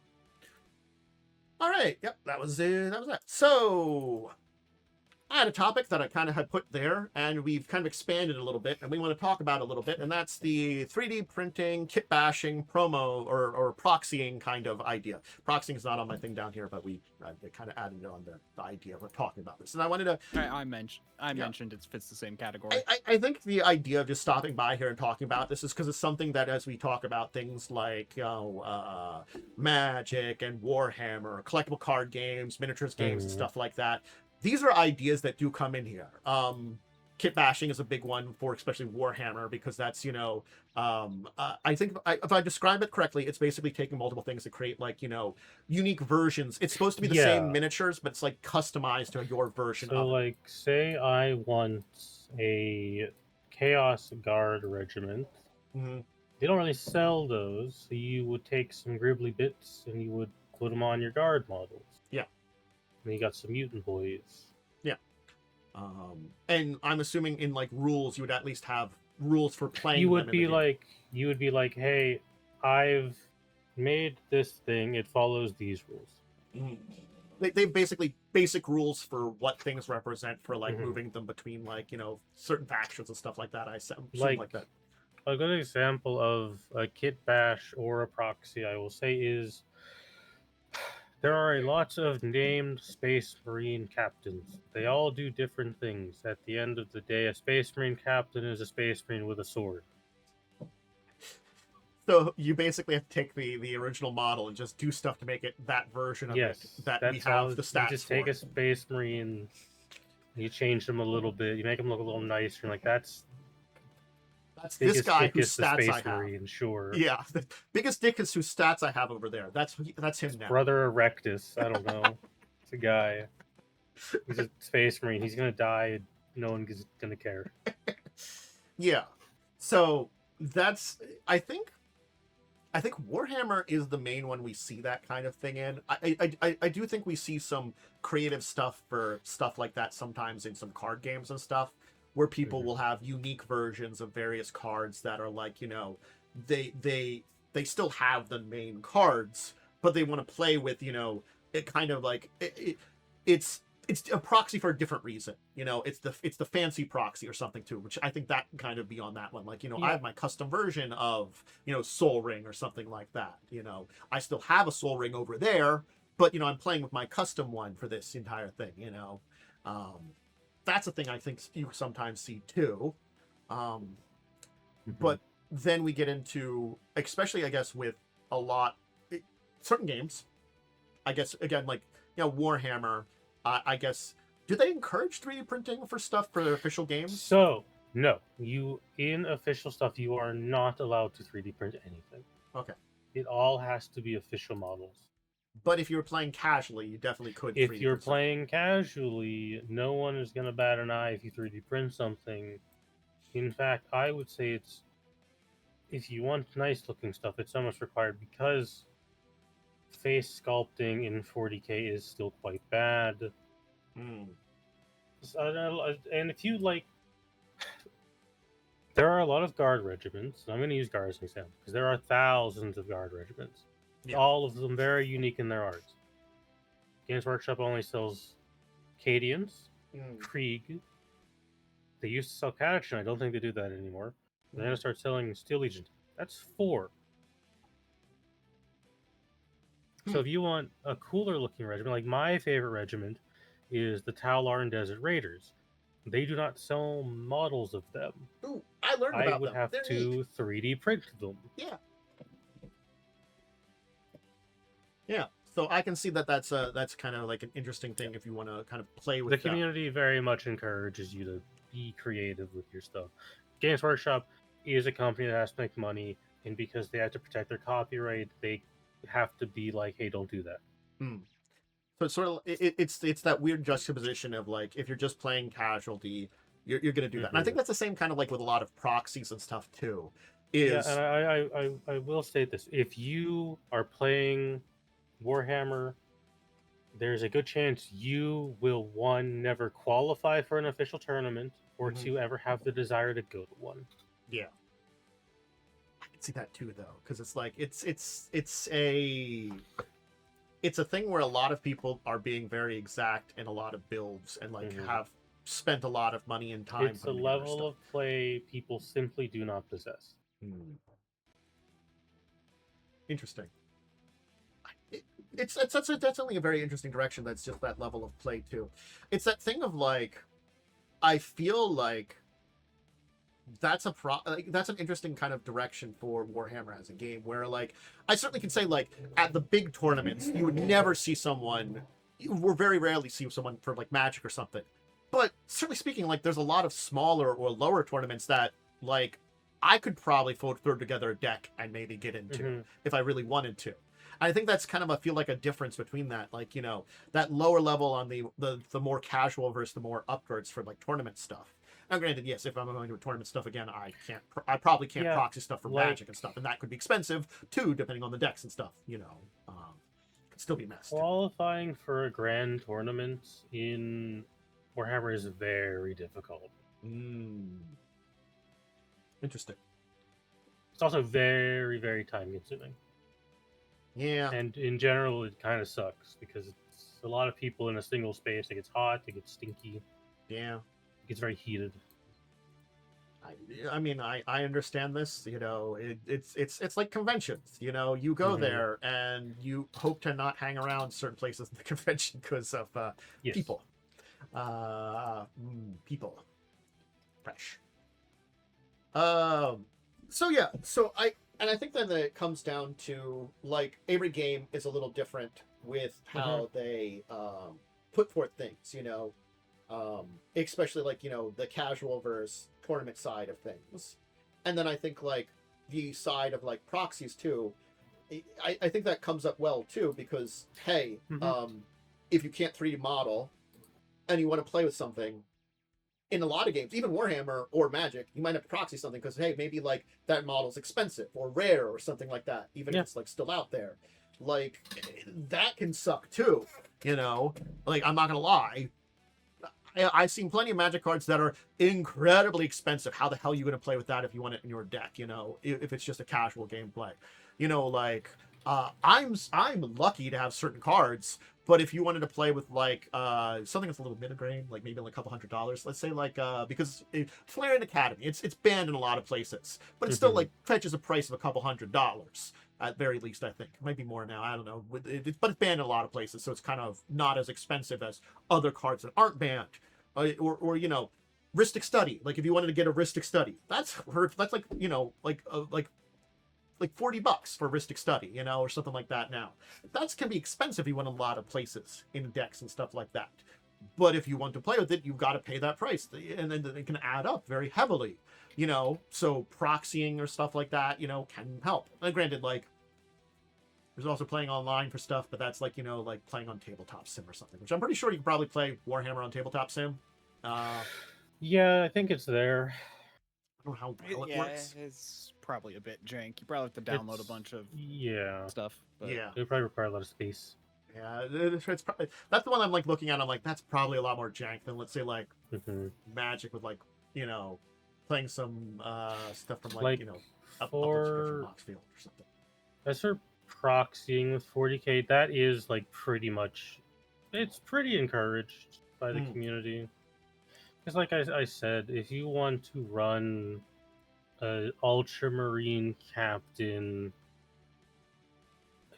All right. Yep, that was that. So I had a topic that I kind of had put there, and we've kind of expanded a little bit, and we want to talk about a little bit, and that's the 3D printing, kit bashing, promo, or proxying kind of idea. Proxying is not on my thing down here, but I kind of added it on the idea of talking about this. And I wanted to... I mentioned it fits the same category. I think the idea of just stopping by here and talking about this is because it's something that as we talk about things like, Magic and Warhammer, collectible card games, miniatures games, and stuff like that, these are ideas that do come in here. Kit bashing is a big one for especially Warhammer because that's, I think if I describe it correctly, it's basically taking multiple things to create unique versions. It's supposed to be the same miniatures, but it's like customized to your version of it. So like, say I want a Chaos Guard regiment. Mm-hmm. They don't really sell those, so you would take some gribbly bits and you would put them on your guard models. Yeah. And you got some mutant boys. Yeah. And I'm assuming in like rules, you would at least have rules for playing. You would be like, hey, I've made this thing. It follows these rules. Mm-hmm. They've basically basic rules for what things represent for like moving them between certain factions and stuff like that. I assume like that. A good example of a kit bash or a proxy, I will say, is there are a lot of named Space Marine captains. They all do different things. At the end of the day, a Space Marine captain is a Space Marine with a sword. So you basically have to take the original model and just do stuff to make it that version of it that we have the stats. You just take a Space Marine, you change them a little bit, you make them look a little nicer. You're like, that's this guy whose stats Space I have. Marine, sure. Yeah, the biggest dick is whose stats I have over there. That's him now. Brother Erectus, I don't know. It's a guy. He's a Space Marine. He's gonna die. No one is gonna care. Yeah. So that's I think Warhammer is the main one we see that kind of thing in. I do think we see some creative stuff for stuff like that sometimes in some card games and stuff, where people will have unique versions of various cards that are like, they still have the main cards, but they want to play with, it kind of like it's a proxy for a different reason. It's the fancy proxy or something too, which I think that can kind of be on that one. Like, I have my custom version of, Soul Ring or something like that. I still have a Soul Ring over there, but I'm playing with my custom one for this entire thing, That's a thing I think you sometimes see too. But then we get into, especially I guess with a lot, certain games, I guess, again, like, Warhammer, I guess, do they encourage 3D printing for stuff for their official games? So, no. In official stuff, you are not allowed to 3D print anything. Okay. It all has to be official models. But if you were playing casually, you definitely could. If you're playing casually, no one is going to bat an eye if you 3D print something. In fact, I would say if you want nice looking stuff, it's almost required because face sculpting in 40K is still quite bad. So, and if you like, there are a lot of guard regiments. I'm going to use guard as an example because there are thousands of guard regiments. Yeah. All of them very unique in their art. Games Workshop only sells Cadians, Krieg. They used to sell Catachan. I don't think they do that anymore. They're going to start selling Steel Legion. That's 4. So if you want a cooler looking regiment, like my favorite regiment is the Taularn Desert Raiders. They do not sell models of them. Ooh, I learned about them. I would have to 3D print them. Yeah. Yeah, so I can see that's kind of like an interesting thing if you want to kind of play with the community. Very much encourages you to be creative with your stuff. Games Workshop is a company that has to make money, and because they have to protect their copyright, they have to be like, hey, don't do that. So it's sort of it's that weird juxtaposition of like, if you're just playing casualty, you're gonna do that. And I think that's the same kind of like with a lot of proxies and stuff too. And I will state this: if you are playing Warhammer, there's a good chance you will, 1, never qualify for an official tournament, or 2, ever have the desire to go to one. Yeah, I can see that too, though, because it's like it's a thing where a lot of people are being very exact in a lot of builds and like have spent a lot of money and time. It's a level of play people simply do not possess. Interesting. That's definitely a very interesting direction. That's just that level of play too. It's that thing of like, I feel like that's that's an interesting kind of direction for Warhammer as a game, where like I certainly can say like at the big tournaments you would never see someone, you will very rarely see someone for like Magic or something, but certainly speaking, like there's a lot of smaller or lower tournaments that like I could probably throw together a deck and maybe get into if I really wanted to. I think that's kind of, I feel like a difference between that, like, you know, that lower level on the more casual versus the more upwards for like tournament stuff. Now, granted, yes, if I'm going to tournament stuff again, I probably can't proxy stuff for Magic and stuff, and that could be expensive too, depending on the decks and stuff. You know, could still be messed. Qualifying for a grand tournament in Warhammer is very difficult. Interesting. It's also very, very time consuming. Yeah. And in general, it kind of sucks because it's a lot of people in a single space. It gets hot, it gets stinky. Yeah. It gets very heated. I mean, I understand this. You know, it's like conventions. You know, you go there and you hope to not hang around certain places in the convention because of people. People. Fresh. So yeah. So I think then that it comes down to like every game is a little different with how they put forth things. You know. Especially like, you know, the casual versus tournament side of things. And then I think like the side of like proxies too, I think that comes up well too, because hey, if you can't 3D model and you want to play with something, in a lot of games, even Warhammer or Magic, you might have to proxy something because hey, maybe like that model's expensive or rare or something like that, even if it's like still out there. Like that can suck too, you know? Like I'm not gonna lie, I've seen plenty of Magic cards that are incredibly expensive. How the hell are you going to play with that if you want it in your deck, you know, if it's just a casual gameplay? You know, like, I'm lucky to have certain cards, but if you wanted to play with, like, something that's a little mid-grade, like maybe like a couple $100, let's say, like, because Flarian Academy, it's banned in a lot of places, but it still, like, fetches a price of a couple $100. At very least, I think. It might be more now, I don't know. But it's banned in a lot of places, so it's kind of not as expensive as other cards that aren't banned. Or you know, Ristic Study. Like, if you wanted to get a Ristic Study, that's like, you know, like $40 for Ristic Study, you know, or something like that now. That can be expensive if you want a lot of places in decks and stuff like that. But if you want to play with it, you've got to pay that price. And then it can add up very heavily, you know. So proxying or stuff like that, you know, can help. And granted, like, there's also playing online for stuff, but that's like, you know, like playing on Tabletop Sim or something, which I'm pretty sure you can probably play Warhammer on Tabletop Sim. Yeah, I think it's there. I don't know how well it works. It's probably a bit jank. You probably have to download a bunch of stuff. But yeah. It would probably require a lot of space. Yeah, it's probably, that's the one I'm like looking at. I'm like, that's probably a lot more jank than, let's say, like Magic with, like, you know, playing some stuff from like you know, for Boxfield or something. As for proxying with 40k, that is like pretty much, it's pretty encouraged by the community. Because like I said, if you want to run an Ultramarine Captain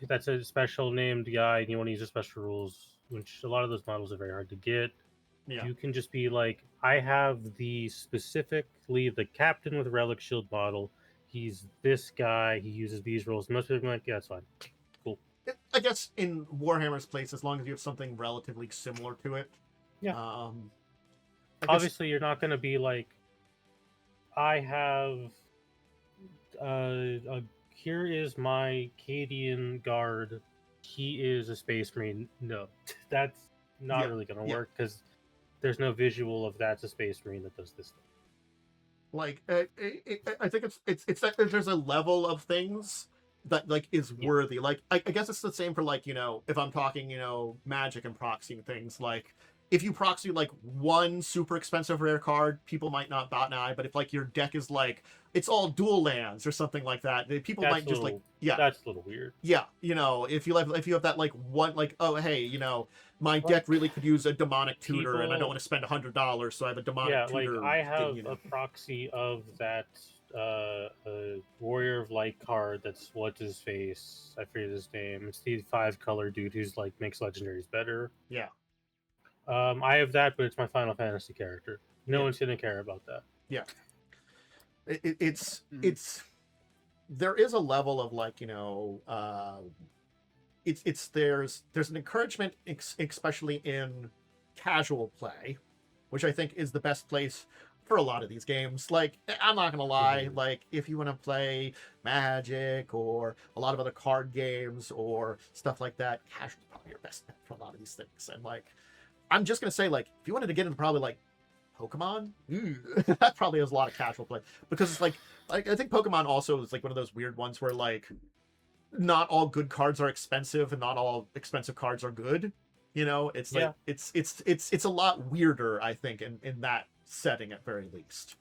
that's a special named guy and you want to use the special rules, which a lot of those models are very hard to get, you can just be like, I have specifically the Captain with Relic Shield model. He's this guy. He uses these rules. Most people are like, yeah, that's fine. Cool. I guess in Warhammer's place, as long as you have something relatively similar to it. Yeah. Obviously, you're not going to be like, I have... here is my Cadian guard. He is a Space Marine. No, that's not really going to work because there's no visual of that's a Space Marine that does this thing. Like, I think it's that there's a level of things that like is worthy. Like, I guess it's the same for like, you know, if I'm talking, you know, Magic and proxying things. Like, if you proxy like one super expensive rare card, people might not bat an eye. But if like your deck is like it's all dual lands or something like that. People might just like, yeah, that's a little weird. Yeah, you know, if you have that like one, like, oh hey, you know, my deck really could use a demonic tutor, and I don't want to spend $100, so I have a demonic tutor. Like I have thing, you know? a proxy of that Warrior of Light card that's what's his face. I forget his name. It's the 5-color dude who's like makes legendaries better. Yeah. I have that, but it's my Final Fantasy character. No one's gonna care about that. Yeah. It's there is a level of like, you know, there's an encouragement, especially in casual play, which I think is the best place for a lot of these games. Like, I'm not gonna lie, like if you want to play Magic or a lot of other card games or stuff like that, casual is probably your best bet for a lot of these things. And like, I'm just gonna say, like, if you wanted to get into probably like Pokemon, that probably has a lot of casual play, because it's like I think Pokemon also is like one of those weird ones where like not all good cards are expensive and not all expensive cards are good. You know, it's like it's a lot weirder, I think, in that setting at very least.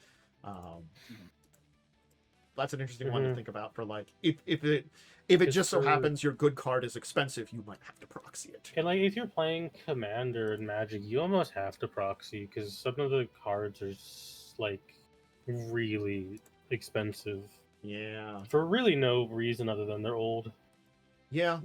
That's an interesting one to think about for like if it just so happens your good card is expensive, you might have to proxy it. And like if you're playing Commander and Magic, you almost have to proxy because some of the cards are like really expensive. Yeah. For really no reason other than they're old. Yeah.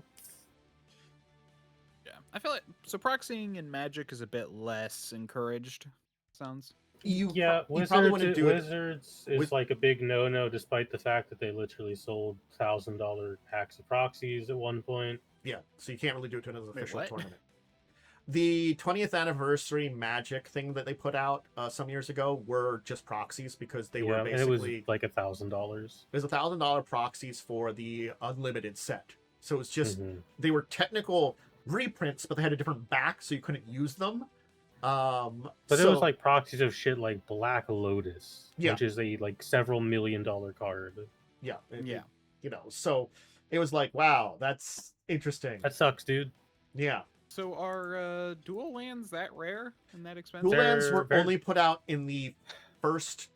Yeah. I feel like so proxying in Magic is a bit less encouraged. Sounds. You Wizards, want to do Wizards is like a big no-no, despite the fact that they literally sold $1,000 packs of proxies at one point. Yeah, so you can't really do it to another official tournament. The 20th anniversary Magic thing that they put out some years ago were just proxies because they were basically... and it was like $1,000. It was $1,000 proxies for the unlimited set. So it was just... They were technical reprints, but they had a different back, so you couldn't use them. But it was like proxies of shit like Black Lotus, which is a like several $1 million card. Yeah. You know, so it was like, wow, that's interesting. That sucks, dude. Yeah. So are dual lands that rare and that expensive? Dual lands were only put out in the first...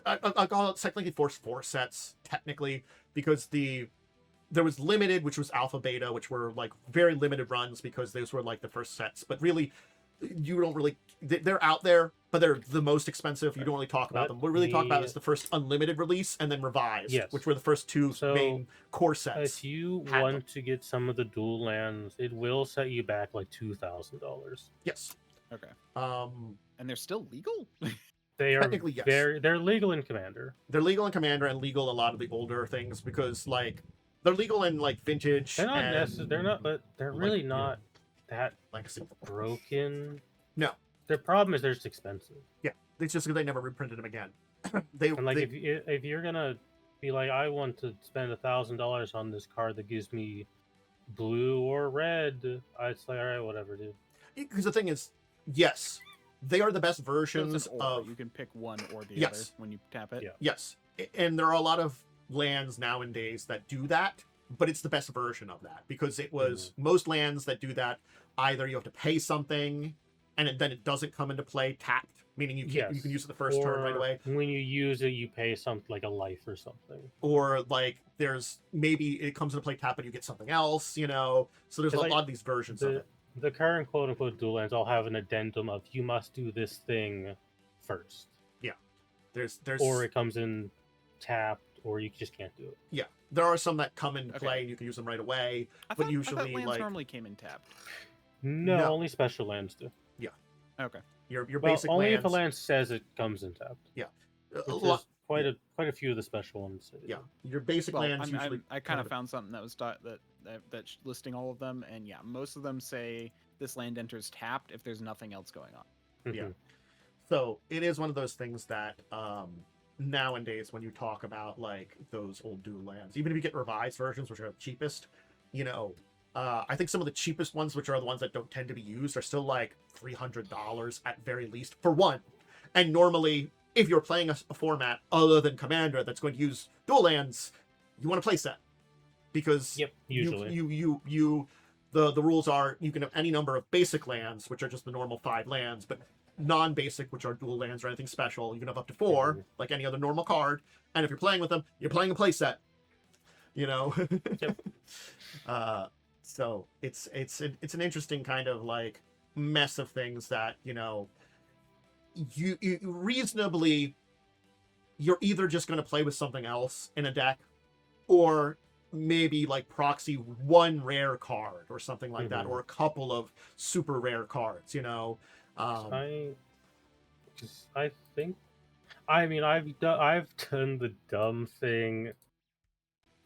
I'll call it technically first 4 sets, technically, because there was limited, which was alpha beta, which were like very limited runs because those were like the first sets. But really, you don't really... They're out there, but they're the most expensive. You don't really talk about them. What we really talk about is the first unlimited release and then revised, which were the first 2 main core sets. If you want to get some of the dual lands, it will set you back like $2,000. Yes. Okay. And they're still legal? They are technically, yes. They're legal in Commander. They're legal in Commander and legal a lot of the older things because like they're legal in like Vintage. They're not necessarily. They're not. But they're really not that Legacy broken. No. Their problem is they're just expensive. Yeah, it's just because they never reprinted them again. If you're gonna be like, I want to spend $1,000 on this card that gives me blue or red, I'd say, all right, whatever, dude. Because the thing is, yes, they are the best versions of. You can pick one or the other when you tap it. Yeah. Yes, and there are a lot of lands nowadays that do that, but it's the best version of that because it was most lands that do that. Either you have to pay something, and then it doesn't come into play tapped, meaning you can use it the first turn right away. When you use it, you pay something like a life or something. Or like there's maybe it comes into play tapped and you get something else, you know. So there's a lot of these versions of it. The current quote unquote dual lands all have an addendum of you must do this thing first. Yeah. There's or it comes in tapped, or you just can't do it. Yeah. There are some that come into play and you can use them right away. But usually I thought lands like normally came in tapped. No, only special lands do. Yeah. Okay. Your basic only lands. If a land says it comes in tapped. Yeah. Quite a few of the special ones. Yeah. Your basic lands usually. I kind of found something that was that's listing all of them, and yeah, most of them say this land enters tapped if there's nothing else going on. Yeah. So it is one of those things that nowadays when you talk about like those old dual lands, even if you get revised versions, which are the cheapest, you know, I think some of the cheapest ones, which are the ones that don't tend to be used, are still like $300 at very least for one. And normally, if you're playing a format other than Commander that's going to use dual lands, you want to play set because usually the rules are you can have any number of basic lands, which are just the normal 5 lands, but non-basic, which are dual lands or anything special. You can have up to 4, like any other normal card. And if you're playing with them, you're playing a play set. You know. Yep. So it's an interesting kind of like mess of things that, you know, you reasonably, you're either just going to play with something else in a deck, or maybe like proxy one rare card or something like that, or a couple of super rare cards, you know. I think, I mean, I've done the dumb thing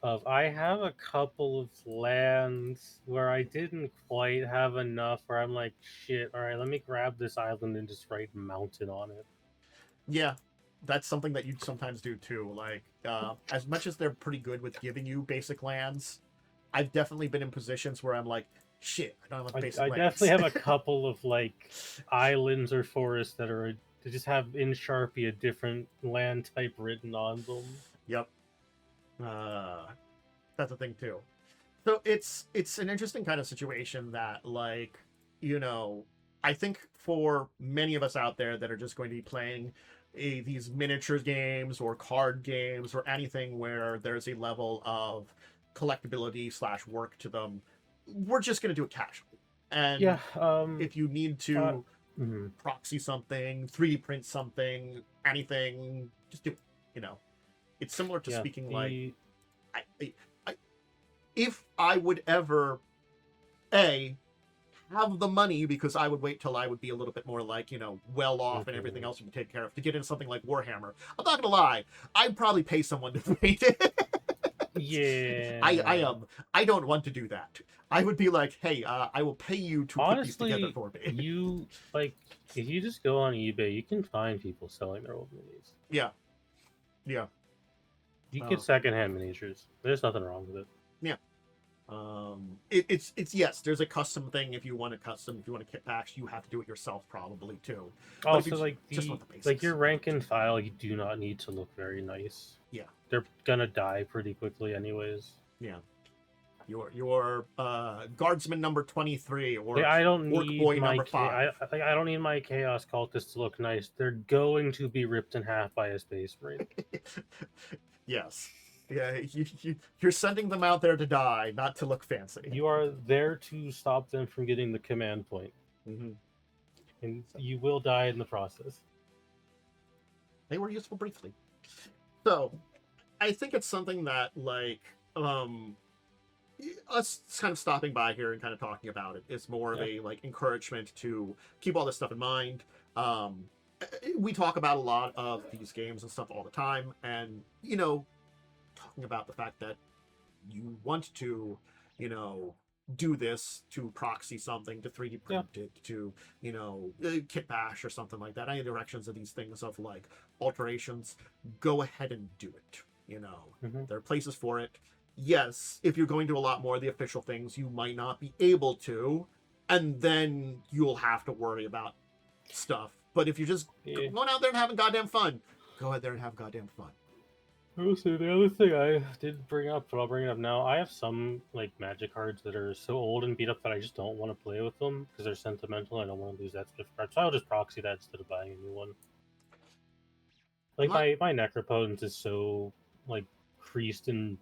of, I have a couple of lands where I didn't quite have enough, where I'm like, shit, all right, let me grab this island and just write mountain on it. Yeah, that's something that you'd sometimes do too. Like, as much as they're pretty good with giving you basic lands, I've definitely been in positions where I'm like, shit, I don't have basic lands. I definitely have a couple of like islands or forests that are to just have in Sharpie a different land type written on them. Yep. That's a thing too. So it's an interesting kind of situation that, like, you know, I think for many of us out there that are just going to be playing these miniature games or card games or anything where there's a level of collectability / work to them, we're just going to do it casually. And yeah, if you need to proxy something, 3D print something, anything, just do it. You know, it's similar to speaking like, if I would ever have the money, because I would wait till I would be a little bit more like, you know, well off and everything else would be taken care of, to get into something like Warhammer. I'm not gonna lie, I'd probably pay someone to paint it. Yeah, I don't want to do that. I would be like, hey, I will pay you to honestly, put these together for me. You like, if you just go on eBay, you can find people selling their old minis. Yeah. You get secondhand miniatures. There's nothing wrong with it. Yeah. It's yes, there's a custom thing. If you want a kit packs, you have to do it yourself probably too. Also, like like your rank and file, you do not need to look very nice. Yeah, they're gonna die pretty quickly anyways. Yeah, your guardsman number 23 or I don't orc need boy my number 5. I don't need my chaos cultists to look nice. They're going to be ripped in half by a space marine. Yes. Yeah, you're sending them out there to die, not to look fancy. You are there to stop them from getting the command point. And you will die in the process. They were useful briefly. So, I think it's something that, like, us kind of stopping by here and kind of talking about it is more of a, like, encouragement to keep all this stuff in mind. We talk about a lot of these games and stuff all the time, and, you know, talking about the fact that you want to, you know, do this to proxy something, to 3D print it, to, you know, kit bash or something like that. Any directions of these things of like alterations, go ahead and do it. You know, there are places for it. Yes, if you're going to a lot more of the official things, you might not be able to, and then you'll have to worry about stuff. But if you're just going out there and having goddamn fun, go out there and have goddamn fun. Also, the other thing I did bring up, but I'll bring it up now, I have some like Magic cards that are so old and beat up that I just don't want to play with them because they're sentimental. I don't want to lose that gift card, so I'll just proxy that instead of buying a new one. Like my Necropotent is so like creased and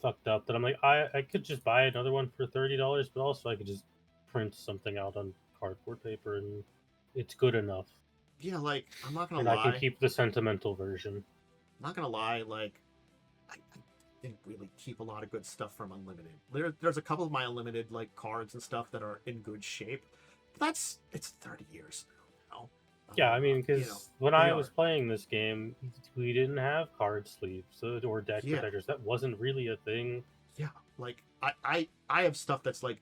fucked up that I'm like, I could just buy another one for $30, but also I could just print something out on cardboard paper and it's good enough. Yeah, like, I'm not gonna and lie. I can keep the sentimental version. I'm not gonna lie, like, I didn't really keep a lot of good stuff from Unlimited. There's a couple of my Unlimited like cards and stuff that are in good shape. But it's 30 years now. Yeah, I mean, because when I was are. playing this game, we didn't have card sleeves or deck protectors. That wasn't really a thing. Yeah, like I have stuff that's like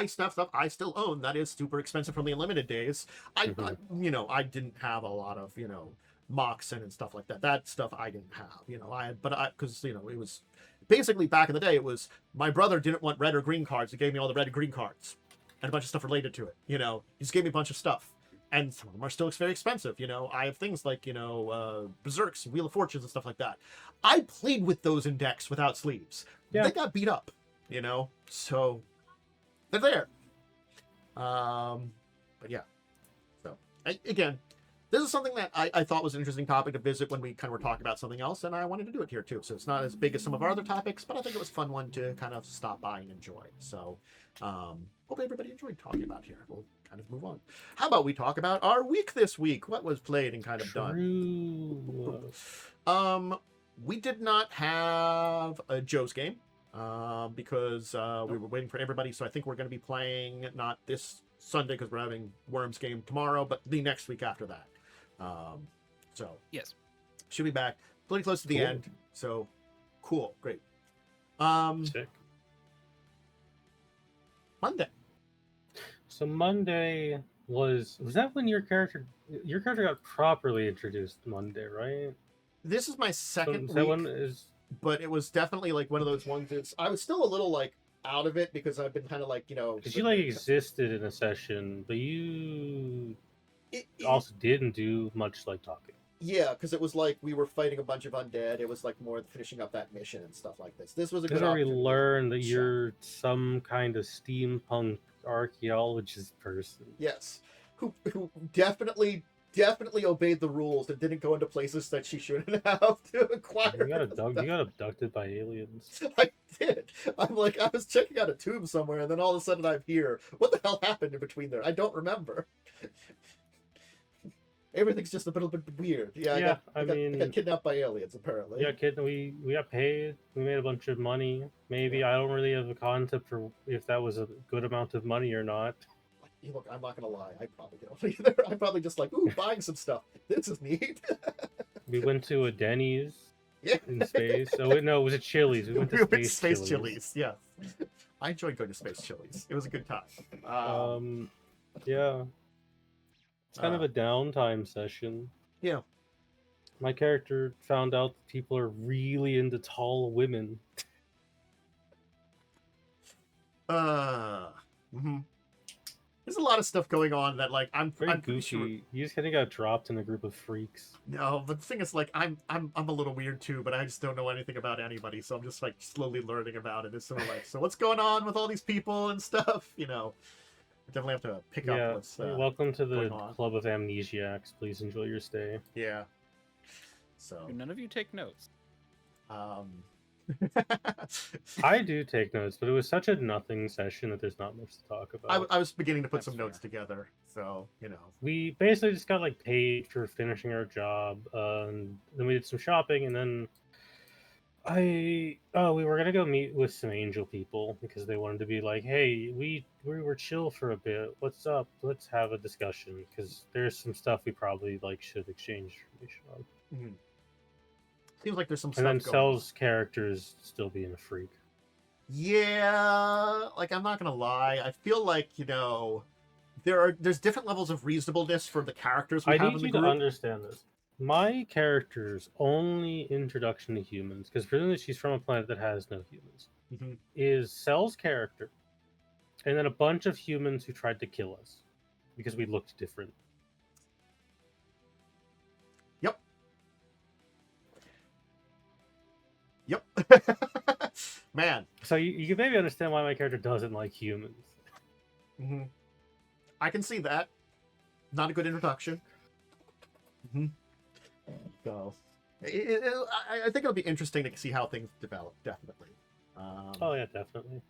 stuff I still own that is super expensive from the Unlimited days. I you know, I didn't have a lot of, you know, Moxen and stuff like that. That stuff I didn't have, you know. Because you know, it was basically back in the day. It was my brother didn't want red or green cards. He gave me all the red and green cards and a bunch of stuff related to it. You know, he just gave me a bunch of stuff, and some of them are still very expensive. You know, I have things like, you know, Berserks, Wheel of Fortunes, and stuff like that. I played with those in decks without sleeves. Yeah. They got beat up. You know, so they're there. But yeah. So again, this is something that I thought was an interesting topic to visit when we kind of were talking about something else, and I wanted to do it here too. So it's not as big as some of our other topics, but I think it was a fun one to kind of stop by and enjoy. So hope everybody enjoyed talking about here. We'll kind of move on. How about we talk about our week this week? What was played and kind of done? We did not have a Joe's game because we were waiting for everybody. So I think we're going to be playing not this Sunday because we're having Worms game tomorrow, but the next week after that. So yes, should be back pretty close to the end. So cool, great. Sick. Monday. So Monday was that when your character got properly introduced Monday, right? This is my second so week, one is... but it was definitely like one of those ones that's I was still a little like out of it because I've been kind of like, because you like existed in a session, but you also didn't do much like talking. Yeah, because it was like we were fighting a bunch of undead. It was like more finishing up that mission and stuff like this. This was a good opportunity. We learned that you're some kind of steampunk archaeologist person. Yes, who definitely obeyed the rules and didn't go into places that she shouldn't have to acquire. You got abducted by aliens. I did. I'm like, I was checking out a tomb somewhere, and then all of a sudden I'm here. What the hell happened in between there? I don't remember. Everything's just a little bit weird. Yeah, I got kidnapped by aliens, apparently. Yeah, we got paid. We made a bunch of money. Maybe I don't really have a concept for if that was a good amount of money or not. Look, I'm not gonna lie. I probably don't either. I'm probably just like, ooh, buying some stuff. This is neat. We went to a Denny's in space. Oh, wait, no, it was a Chili's. We went to Space Chili's. Yeah. I enjoyed going to Space Chili's. It was a good time. Yeah. It's kind of a downtime session. Yeah. My character found out that people are really into tall women. There's a lot of stuff going on that, like, I'm goofy. Sure... You just kind of got dropped in a group of freaks. No, but the thing is, like, I'm a little weird too, but I just don't know anything about anybody, so I'm just like slowly learning about it. It's sort of like, so what's going on with all these people and stuff, I definitely have to pick up what's welcome to the Club of Amnesiacs. Please enjoy your stay. Yeah. So none of you take notes. I do take notes, but it was such a nothing session that there's not much to talk about. I was beginning to put some notes together, so we basically just got like paid for finishing our job, and then we did some shopping, and then we were gonna go meet with some angel people because they wanted to be like, hey, we were chill for a bit. What's up? Let's have a discussion because there's some stuff we probably like should exchange information on. Mm-hmm. Seems like there's some stuff. And then Cell's characters still being a freak. Yeah, like I'm not gonna lie. I feel like there's different levels of reasonableness for the characters we have in the group. I need you to understand this. My character's only introduction to humans, because presumably she's from a planet that has no humans, is Cell's character, and then a bunch of humans who tried to kill us because we looked different. Yep. Man. So you can maybe understand why my character doesn't like humans. Mm-hmm. I can see that. Not a good introduction. Mm-hmm. So, I think it'll be interesting to see how things develop. Definitely. Oh yeah, definitely.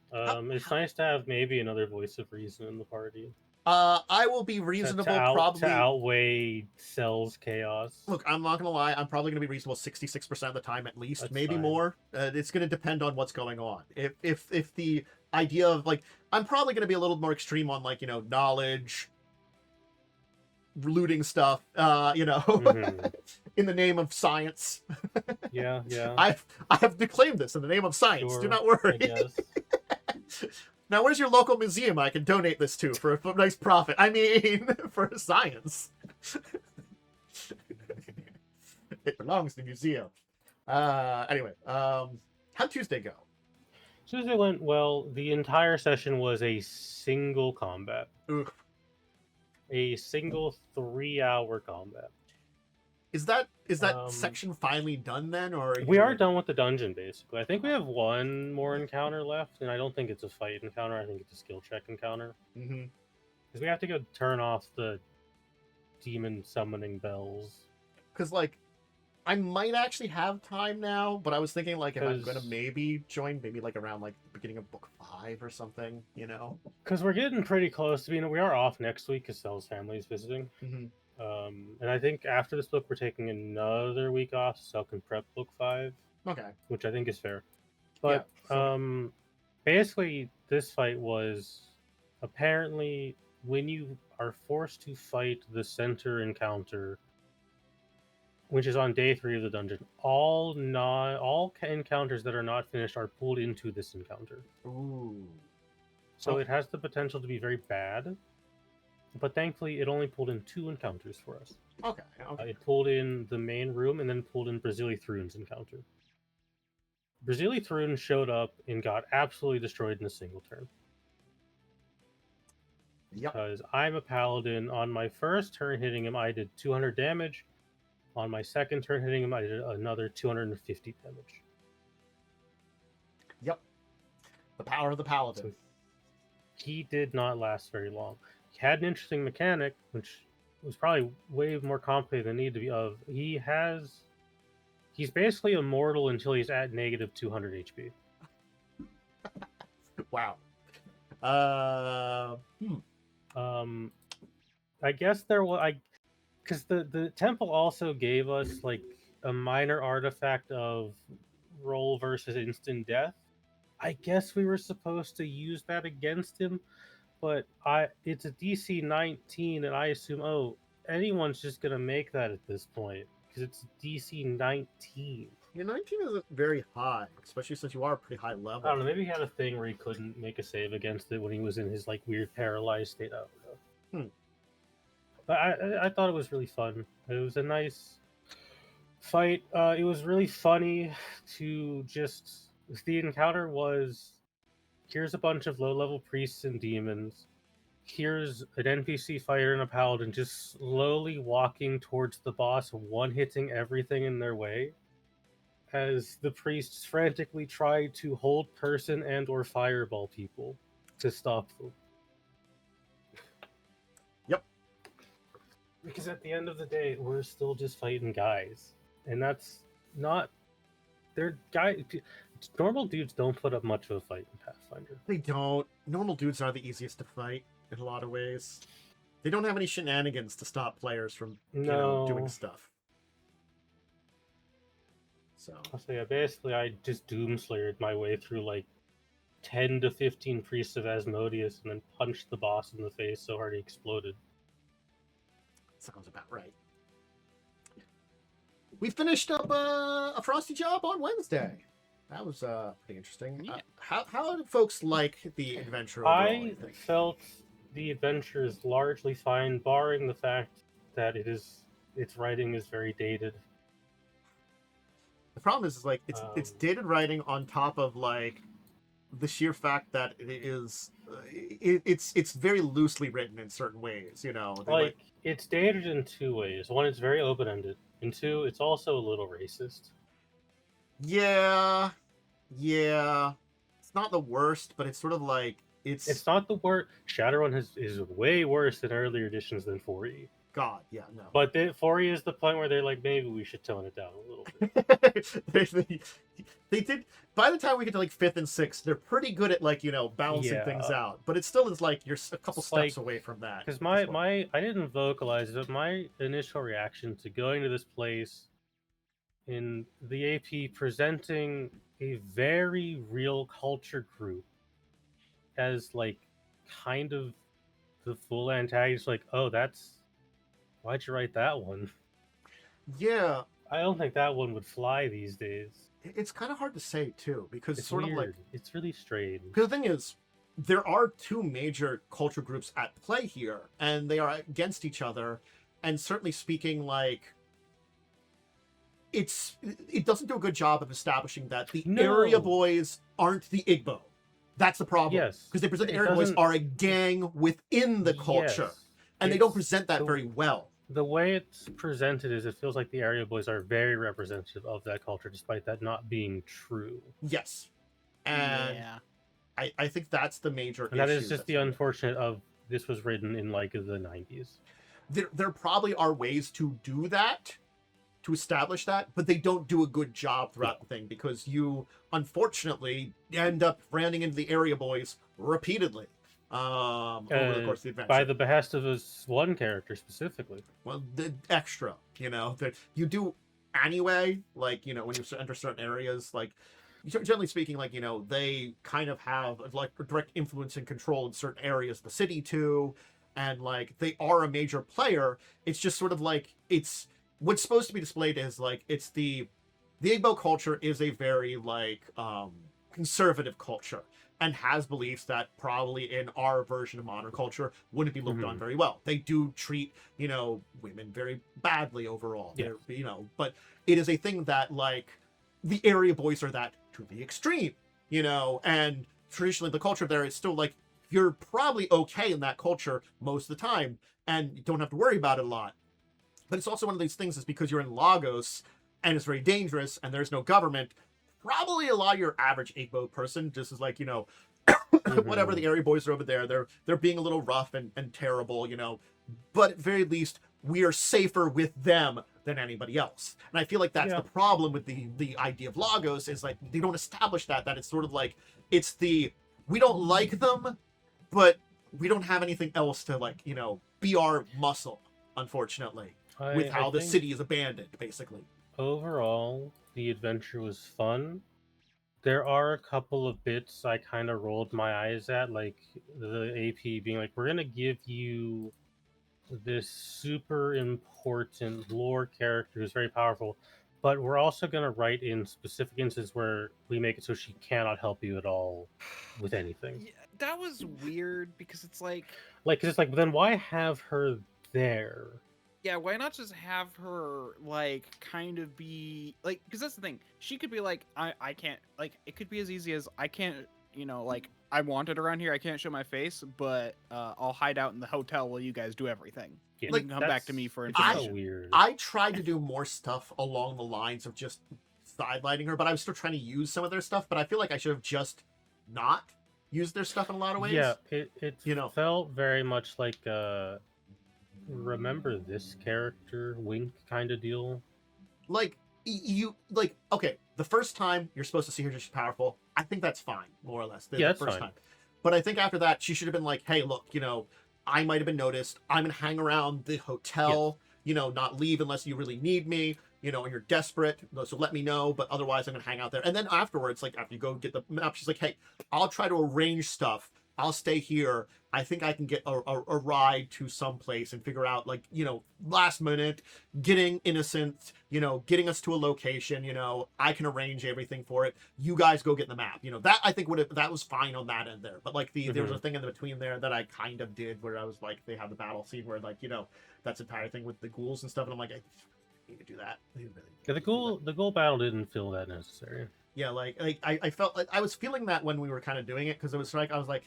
It's nice to have maybe another voice of reason in the party. I will be reasonable, probably to outweigh Cell's chaos. Look, I'm not gonna lie. I'm probably gonna be reasonable 66% of the time at least. That's maybe fine. More. It's gonna depend on what's going on. If the idea of like, I'm probably gonna be a little more extreme on like knowledge, looting stuff. In the name of science. Yeah. I have declaimed this in the name of science. Sure, do not worry. Now, where's your local museum I can donate this to for a nice profit? I mean, for science. It belongs to the museum. Anyway, how'd Tuesday go? Tuesday went well. The entire session was a single combat. Oof. A single 3-hour combat. Is that section finally done then, or we are done with the dungeon basically? I think we have one more encounter left, and I don't think it's a fight encounter. I think it's a skill check encounter. Mm-hmm. Because we have to go turn off the demon summoning bells. Because, like, I might actually have time now, but I was thinking, like, if I'm going to 'Cause- maybe join, maybe, like, around, like, the beginning of book 5 or something, you know? Because we're getting pretty close to being... We are off next week because Cell's family is visiting. Mm-hmm. And I think after this book, we're taking another week off so Cell can prep book 5. Okay. Which I think is fair. But, basically, this fight was... Apparently, when you are forced to fight the center encounter, which is on day 3 of the dungeon, all encounters that are not finished are pulled into this encounter. Ooh. So it has the potential to be very bad, but thankfully it only pulled in 2 encounters for us. Okay. It pulled in the main room and then pulled in Brazili Thrune's encounter. Brazili Thrune showed up and got absolutely destroyed in a single turn. Yep. Because I'm a paladin. On my first turn hitting him, I did 200 damage. On my second turn hitting him, I did another 250 damage. Yep. The power of the paladin. So he did not last very long. He had an interesting mechanic, which was probably way more complicated than it needed to be. He's basically immortal until he's at negative 200 HP. Wow. I guess there was... Because the temple also gave us like a minor artifact of roll versus instant death. I guess we were supposed to use that against him, but it's a DC 19, and I assume anyone's just gonna make that at this point because it's DC 19. Your 19 isn't very high, especially since you are a pretty high level. I don't know. Maybe he had a thing where he couldn't make a save against it when he was in his like weird paralyzed state. I don't know. But I thought it was really fun. It was a nice fight. It was really funny to just... The encounter was, here's a bunch of low-level priests and demons. Here's an NPC fighter and a paladin just slowly walking towards the boss, one-hitting everything in their way, as the priests frantically try to hold person and or fireball people to stop them. Because at the end of the day, we're still just fighting guys. And that's not... Normal dudes don't put up much of a fight in Pathfinder. They don't. Normal dudes are the easiest to fight in a lot of ways. They don't have any shenanigans to stop players from doing stuff. So yeah, basically I just doomslayered my way through like 10 to 15 priests of Asmodeus and then punched the boss in the face so hard he exploded. Sounds about right. We finished up a Frosty job on Wednesday. That was pretty interesting. Yeah. How did folks like the adventure overall? I felt the adventure is largely fine, barring the fact that its writing is very dated. The problem is like it's dated writing on top of like the sheer fact that it's very loosely written in certain ways. It's dated in 2 ways. One, it's very open-ended, and 2, it's also a little racist. Yeah. It's not the worst, but it's sort of like It's not the worst. Shadowrun is way worse in earlier editions than 4E. God, yeah, no. But 4E is the point where they're like, maybe we should tone it down a little bit. they did. By the time we get to like 5th and 6th, they're pretty good at like balancing things out. But it still is like you're a couple steps away from that. Because I didn't vocalize it, but my initial reaction to going to this place in the AP presenting a very real culture group as like kind of the full antagonist, like, why'd you write that one? Yeah. I don't think that one would fly these days. It's kind of hard to say, too, because it's sort weird. of like... It's really strange. Because the thing is, there are 2 major culture groups at play here, and they are against each other, and certainly speaking, like... It doesn't do a good job of establishing that the area boys aren't the Igbo. That's the problem. Yes. Because they present the area boys are a gang within the culture. Yes. And they don't present that very well. The way it's presented is it feels like the area boys are very representative of that culture, despite that not being true. Yes. And I think that's the major issue. And that is just the unfortunate of this was written in like the 90s. there probably are ways to do that, to establish that, but they don't do a good job throughout the thing, because you unfortunately end up running into the area boys repeatedly over the course of the adventure. By the behest of this one character specifically. Well, the extra, that you do anyway, like, when you enter certain areas, like, generally speaking, like, they kind of have like direct influence and control in certain areas of the city too, and like they are a major player. It's just sort of like, it's what's supposed to be displayed as like, it's the Igbo culture is a very like conservative culture, and has beliefs that probably in our version of modern culture wouldn't be looked on very well. They do treat, women very badly overall. Yeah. But it is a thing that like the area boys are that to the extreme, and traditionally the culture there is still like, you're probably okay in that culture most of the time and you don't have to worry about it a lot. But it's also one of these things, is because you're in Lagos and it's very dangerous and there's no government, probably a lot of your average Igbo person just is like, whatever, the area boys are over there, they're being a little rough and terrible, but at very least we are safer with them than anybody else. And I feel like that's the problem with the idea of Lagos, is like they don't establish that it's sort of like, it's we don't like them, but we don't have anything else to like, be our muscle, unfortunately, with how the city is abandoned, basically. Overall, the adventure was fun. There are a couple of bits I kind of rolled my eyes at, like the AP being like, we're going to give you this super important lore character who's very powerful, but we're also going to write in specific instances where we make it so she cannot help you at all with anything. Yeah, that was weird, because it's like... Cause it's like, then why have her there? Yeah, why not just have her, like, kind of be... Like, because that's the thing. She could be like, I can't... Like, it could be as easy as, I can't, like, I wanted around here, I can't show my face, but I'll hide out in the hotel while you guys do everything. Yeah, like, come back to me for it's information. so weird. I tried to do more stuff along the lines of just sidelining her, but I was still trying to use some of their stuff, but I feel like I should have just not used their stuff in a lot of ways. Yeah, it felt very much like remember this character wink kind of deal. Like, okay, the first time you're supposed to see her just powerful, I think that's fine, more or less. The first time. But I think after that, she should have been like, hey, look, I might have been noticed. I'm going to hang around the hotel, not leave unless you really need me, and you're desperate. So let me know. But otherwise, I'm going to hang out there. And then afterwards, like after you go get the map, she's like, hey, I'll try to arrange stuff. I'll stay here. I think I can get a ride to someplace and figure out, like, last minute, getting innocent, getting us to a location, I can arrange everything for it. You guys go get the map. That I think that was fine on that end there. But like there was a thing in between there that I kind of did where I was like, they have the battle scene where like, that's entire thing with the ghouls and stuff. And I'm like, I need to do that. Yeah, the ghoul battle didn't feel that necessary. Yeah, like I felt like I was feeling that when we were kind of doing it, because it was like, I was like,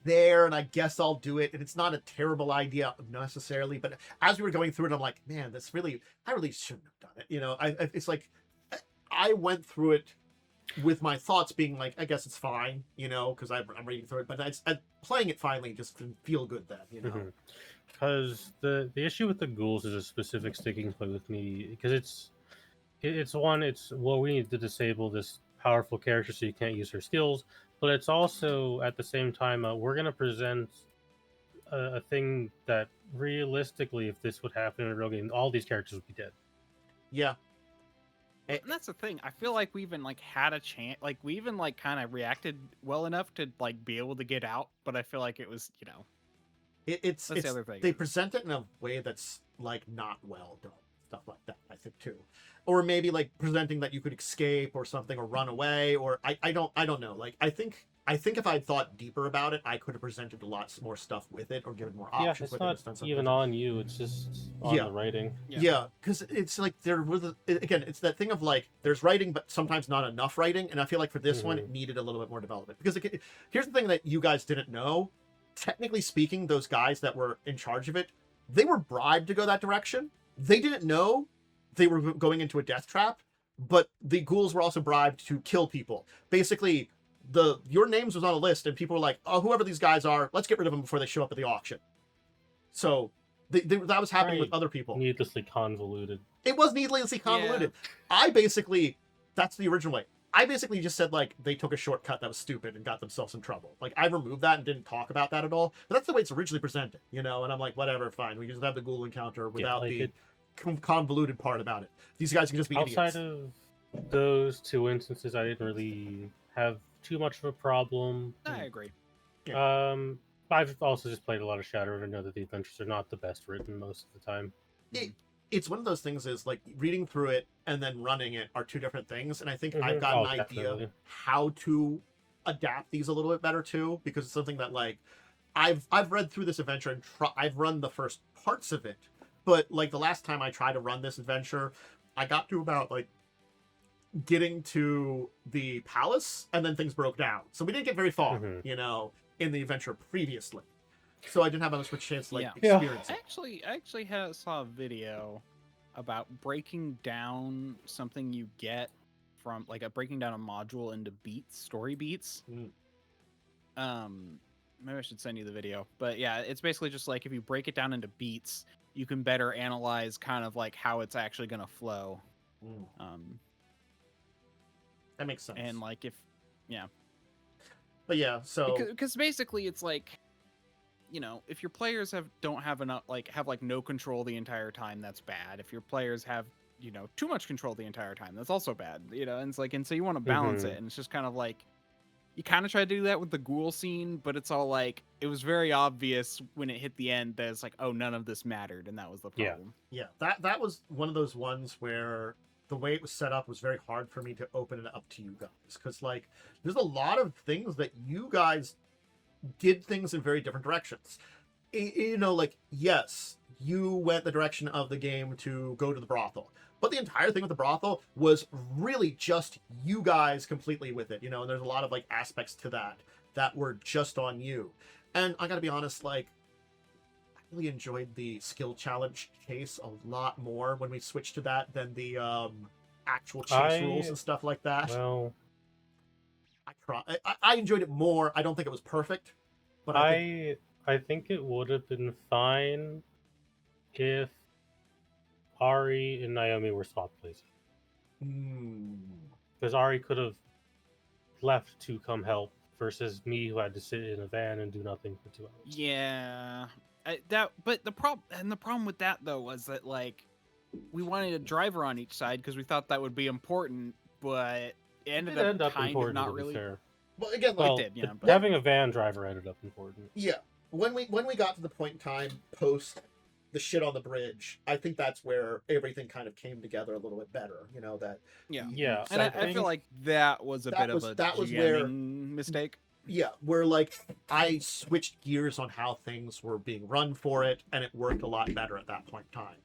there, and I guess I'll do it, and it's not a terrible idea necessarily, but as we were going through it, I'm like, man, I really shouldn't have done it. It's like I went through it with my thoughts being like, I guess it's fine, because I'm reading through it, but playing it finally just didn't feel good then, Because the issue with the ghouls is a specific sticking point with me, because we need to disable this powerful character so you can't use her skills. But it's also, at the same time, we're going to present a thing that, realistically, if this would happen in a real game, all these characters would be dead. Yeah. And that's the thing. I feel like we even, like, had a chance. Like, we even, like, kind of reacted well enough to, like, be able to get out. But I feel like it was, It's the other thing. They present it in a way that's, like, not well done. Stuff like that, I think, too. Or maybe like presenting that you could escape or something, or run away, or I don't know. Like I think if I'd thought deeper about it, I could have presented a lot more stuff with it, or given more options. Yeah, it's not even on you. It's just on the writing. Yeah, because it's like again, it's that thing of like there's writing, but sometimes not enough writing, and I feel like for this one it needed a little bit more development. Because here's the thing that you guys didn't know. Technically speaking, those guys that were in charge of it, they were bribed to go that direction. They didn't know they were going into a death trap, but the ghouls were also bribed to kill people. Basically, your names was on a list, and people were like, oh, whoever these guys are, let's get rid of them before they show up at the auction. So that was happening with Right. other people. Needlessly convoluted. It was needlessly convoluted. That's the original way. I basically just said, like, they took a shortcut that was stupid and got themselves in trouble. Like, I removed that and didn't talk about that at all. But that's the way it's originally presented, you know? And I'm like, whatever, fine. We just have the ghoul encounter without the convoluted part about it. These guys can just be outside idiots. of those two instances, I didn't really have too much of a problem. I agree. I've also just played a lot of Shadow and I know that the adventures are not the best written most of the time. It's one of those things is like reading through it and then running it are two different things. And I think I've got an idea how to adapt these a little bit better too, because it's something that like I've read through this adventure and I've run the first parts of it. But like the last time I tried to run this adventure, I got to about like getting to the palace and then things broke down. So we didn't get very far, you know, in the adventure previously. So I didn't have much chance to like experience it. I actually saw a video about breaking down something you get from like breaking down a module into beats, story beats. Maybe I should send you the video. But yeah, it's basically just like if you break it down into beats, you can better analyze kind of like how it's actually going to flow. That makes sense. And like but yeah, so because basically it's like, you know, if your players have no control the entire time, that's bad. If your players have, you know, too much control the entire time, that's also bad. You know, and it's like, and so you want to balance it, and it's just kind of like you kind of try to do that with the ghoul scene, but it's all like it was very obvious when it hit the end that it's like, oh, none of this mattered, and that was the problem. Yeah, that was one of those ones where the way it was set up was very hard for me to open it up to you guys, because like there's a lot of things that you guys did things in very different directions. You know, like, yes, you went the direction of the game to go to the brothel, but the entire thing with the brothel was really just you guys completely with it, you know, and there's a lot of like aspects to that were just on you. And I gotta be honest, like, I really enjoyed the skill challenge chase a lot more when we switched to that than the actual chase rules and stuff like that. Well, I enjoyed it more. I don't think it was perfect, but I think it would have been fine if Ari and Naomi were swapped places. Because Ari could have left to come help versus me, who had to sit in a van and do nothing for 2 hours. Yeah, but the problem with that though was that like we wanted a driver on each side because we thought that would be important, but it ended up kind of not really. Fair. Well, again, like, it did, yeah. But having a van driver ended up important. Yeah, when we got to the point in time post the shit on the bridge, I think that's where everything kind of came together a little bit better. You know that. Yeah, and I feel like that was a bit of a GMing mistake. Yeah, where like I switched gears on how things were being run for it, and it worked a lot better at that point in time.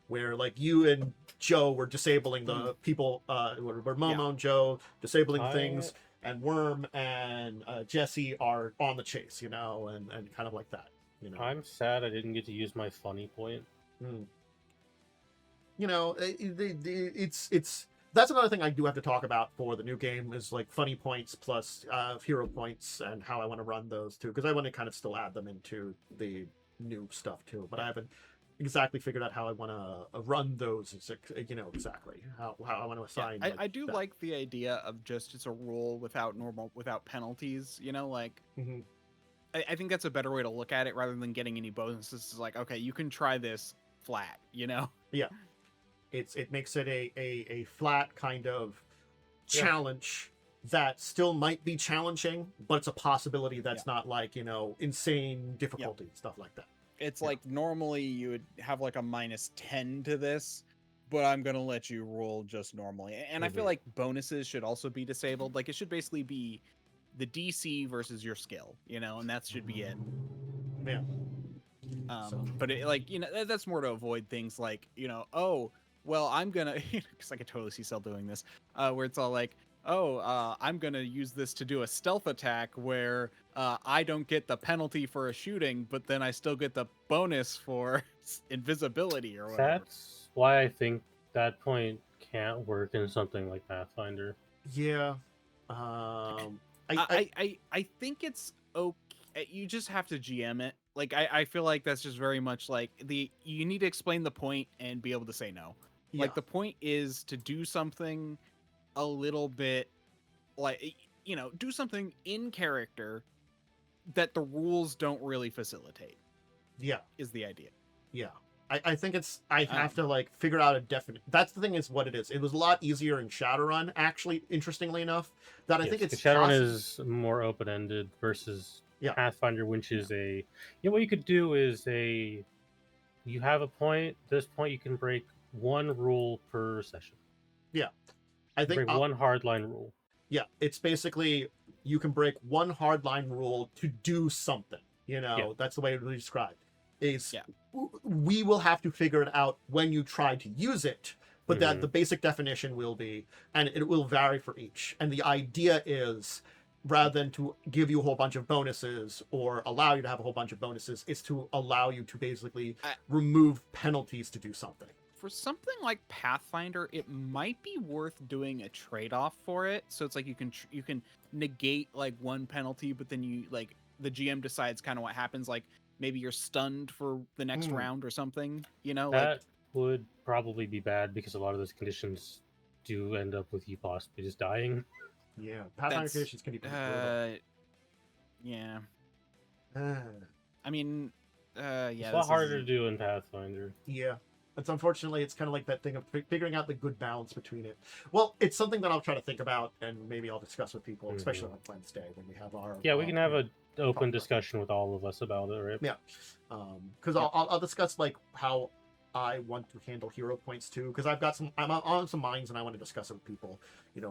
Where like you and Joe were disabling the people, where Momo and Joe disabling things, and Worm and Jesse are on the chase, you know, and kind of like that, you know. I'm sad I didn't get to use my funny point. You know, it's that's another thing I do have to talk about for the new game is like funny points plus hero points and how I want to run those too, because I want to kind of still add them into the new stuff too, but I haven't exactly figured out how I want to run those, you know, exactly how I want to assign. Yeah, I do like the idea of just it's a rule without penalties, you know, like I think that's a better way to look at it rather than getting any bonuses. It's like, okay, you can try this flat, you know? Yeah. It makes it a flat kind of challenge that still might be challenging, but it's a possibility that's not like, you know, insane difficulty and stuff like that. It's like normally you would have like a -10 to this, but I'm going to let you roll just normally. And I feel like bonuses should also be disabled. Like it should basically be the DC versus your skill, you know, and that should be it. Yeah. But it, like, you know, that's more to avoid things like, you know, oh, well, I'm going to, because I could totally see Cell doing this, where it's all like, oh, I'm going to use this to do a stealth attack where I don't get the penalty for a shooting, but then I still get the bonus for invisibility or whatever. That's why I think that point can't work in something like Pathfinder. Yeah. I think it's okay. You just have to GM it. Like I feel like that's just very much like you need to explain the point and be able to say no. Yeah. Like the point is to do something a little bit like do something in character that the rules don't really facilitate. Yeah. Is the idea. Yeah. I think I have to like figure out a definite. That's the thing is what it is. It was a lot easier in Shadowrun, actually, interestingly enough. That I think it's Shadowrun is more open ended versus Pathfinder, which is what you could do is you have a point. This point you can break one rule per session. Yeah, I think break one hardline rule. Yeah, it's basically you can break one hardline rule to do something. That's the way it would be described. We will have to figure it out when you try to use it, but that the basic definition will be, and it will vary for each. And the idea is, rather than to give you a whole bunch of bonuses or allow you to have a whole bunch of bonuses, is to allow you to basically remove penalties to do something. For something like Pathfinder, it might be worth doing a trade-off for it. So it's like you can negate like one penalty, but then you like the GM decides kind of what happens. Like maybe you're stunned for the next round or something. That would probably be bad because a lot of those conditions do end up with you possibly just dying. Yeah, Pathfinder conditions can be pretty brutal. Yeah. I mean, it's a lot harder to do in Pathfinder. Yeah. Unfortunately, it's kind of like that thing of figuring out the good balance between it. Well, it's something that I'll try to think about, and maybe I'll discuss with people, especially on Wednesday when we have our... Yeah, we can have an open discussion with all of us about it, right? Yeah. Because I'll discuss, like, how I want to handle hero points, too, because I'm on some minds, and I want to discuss it with people,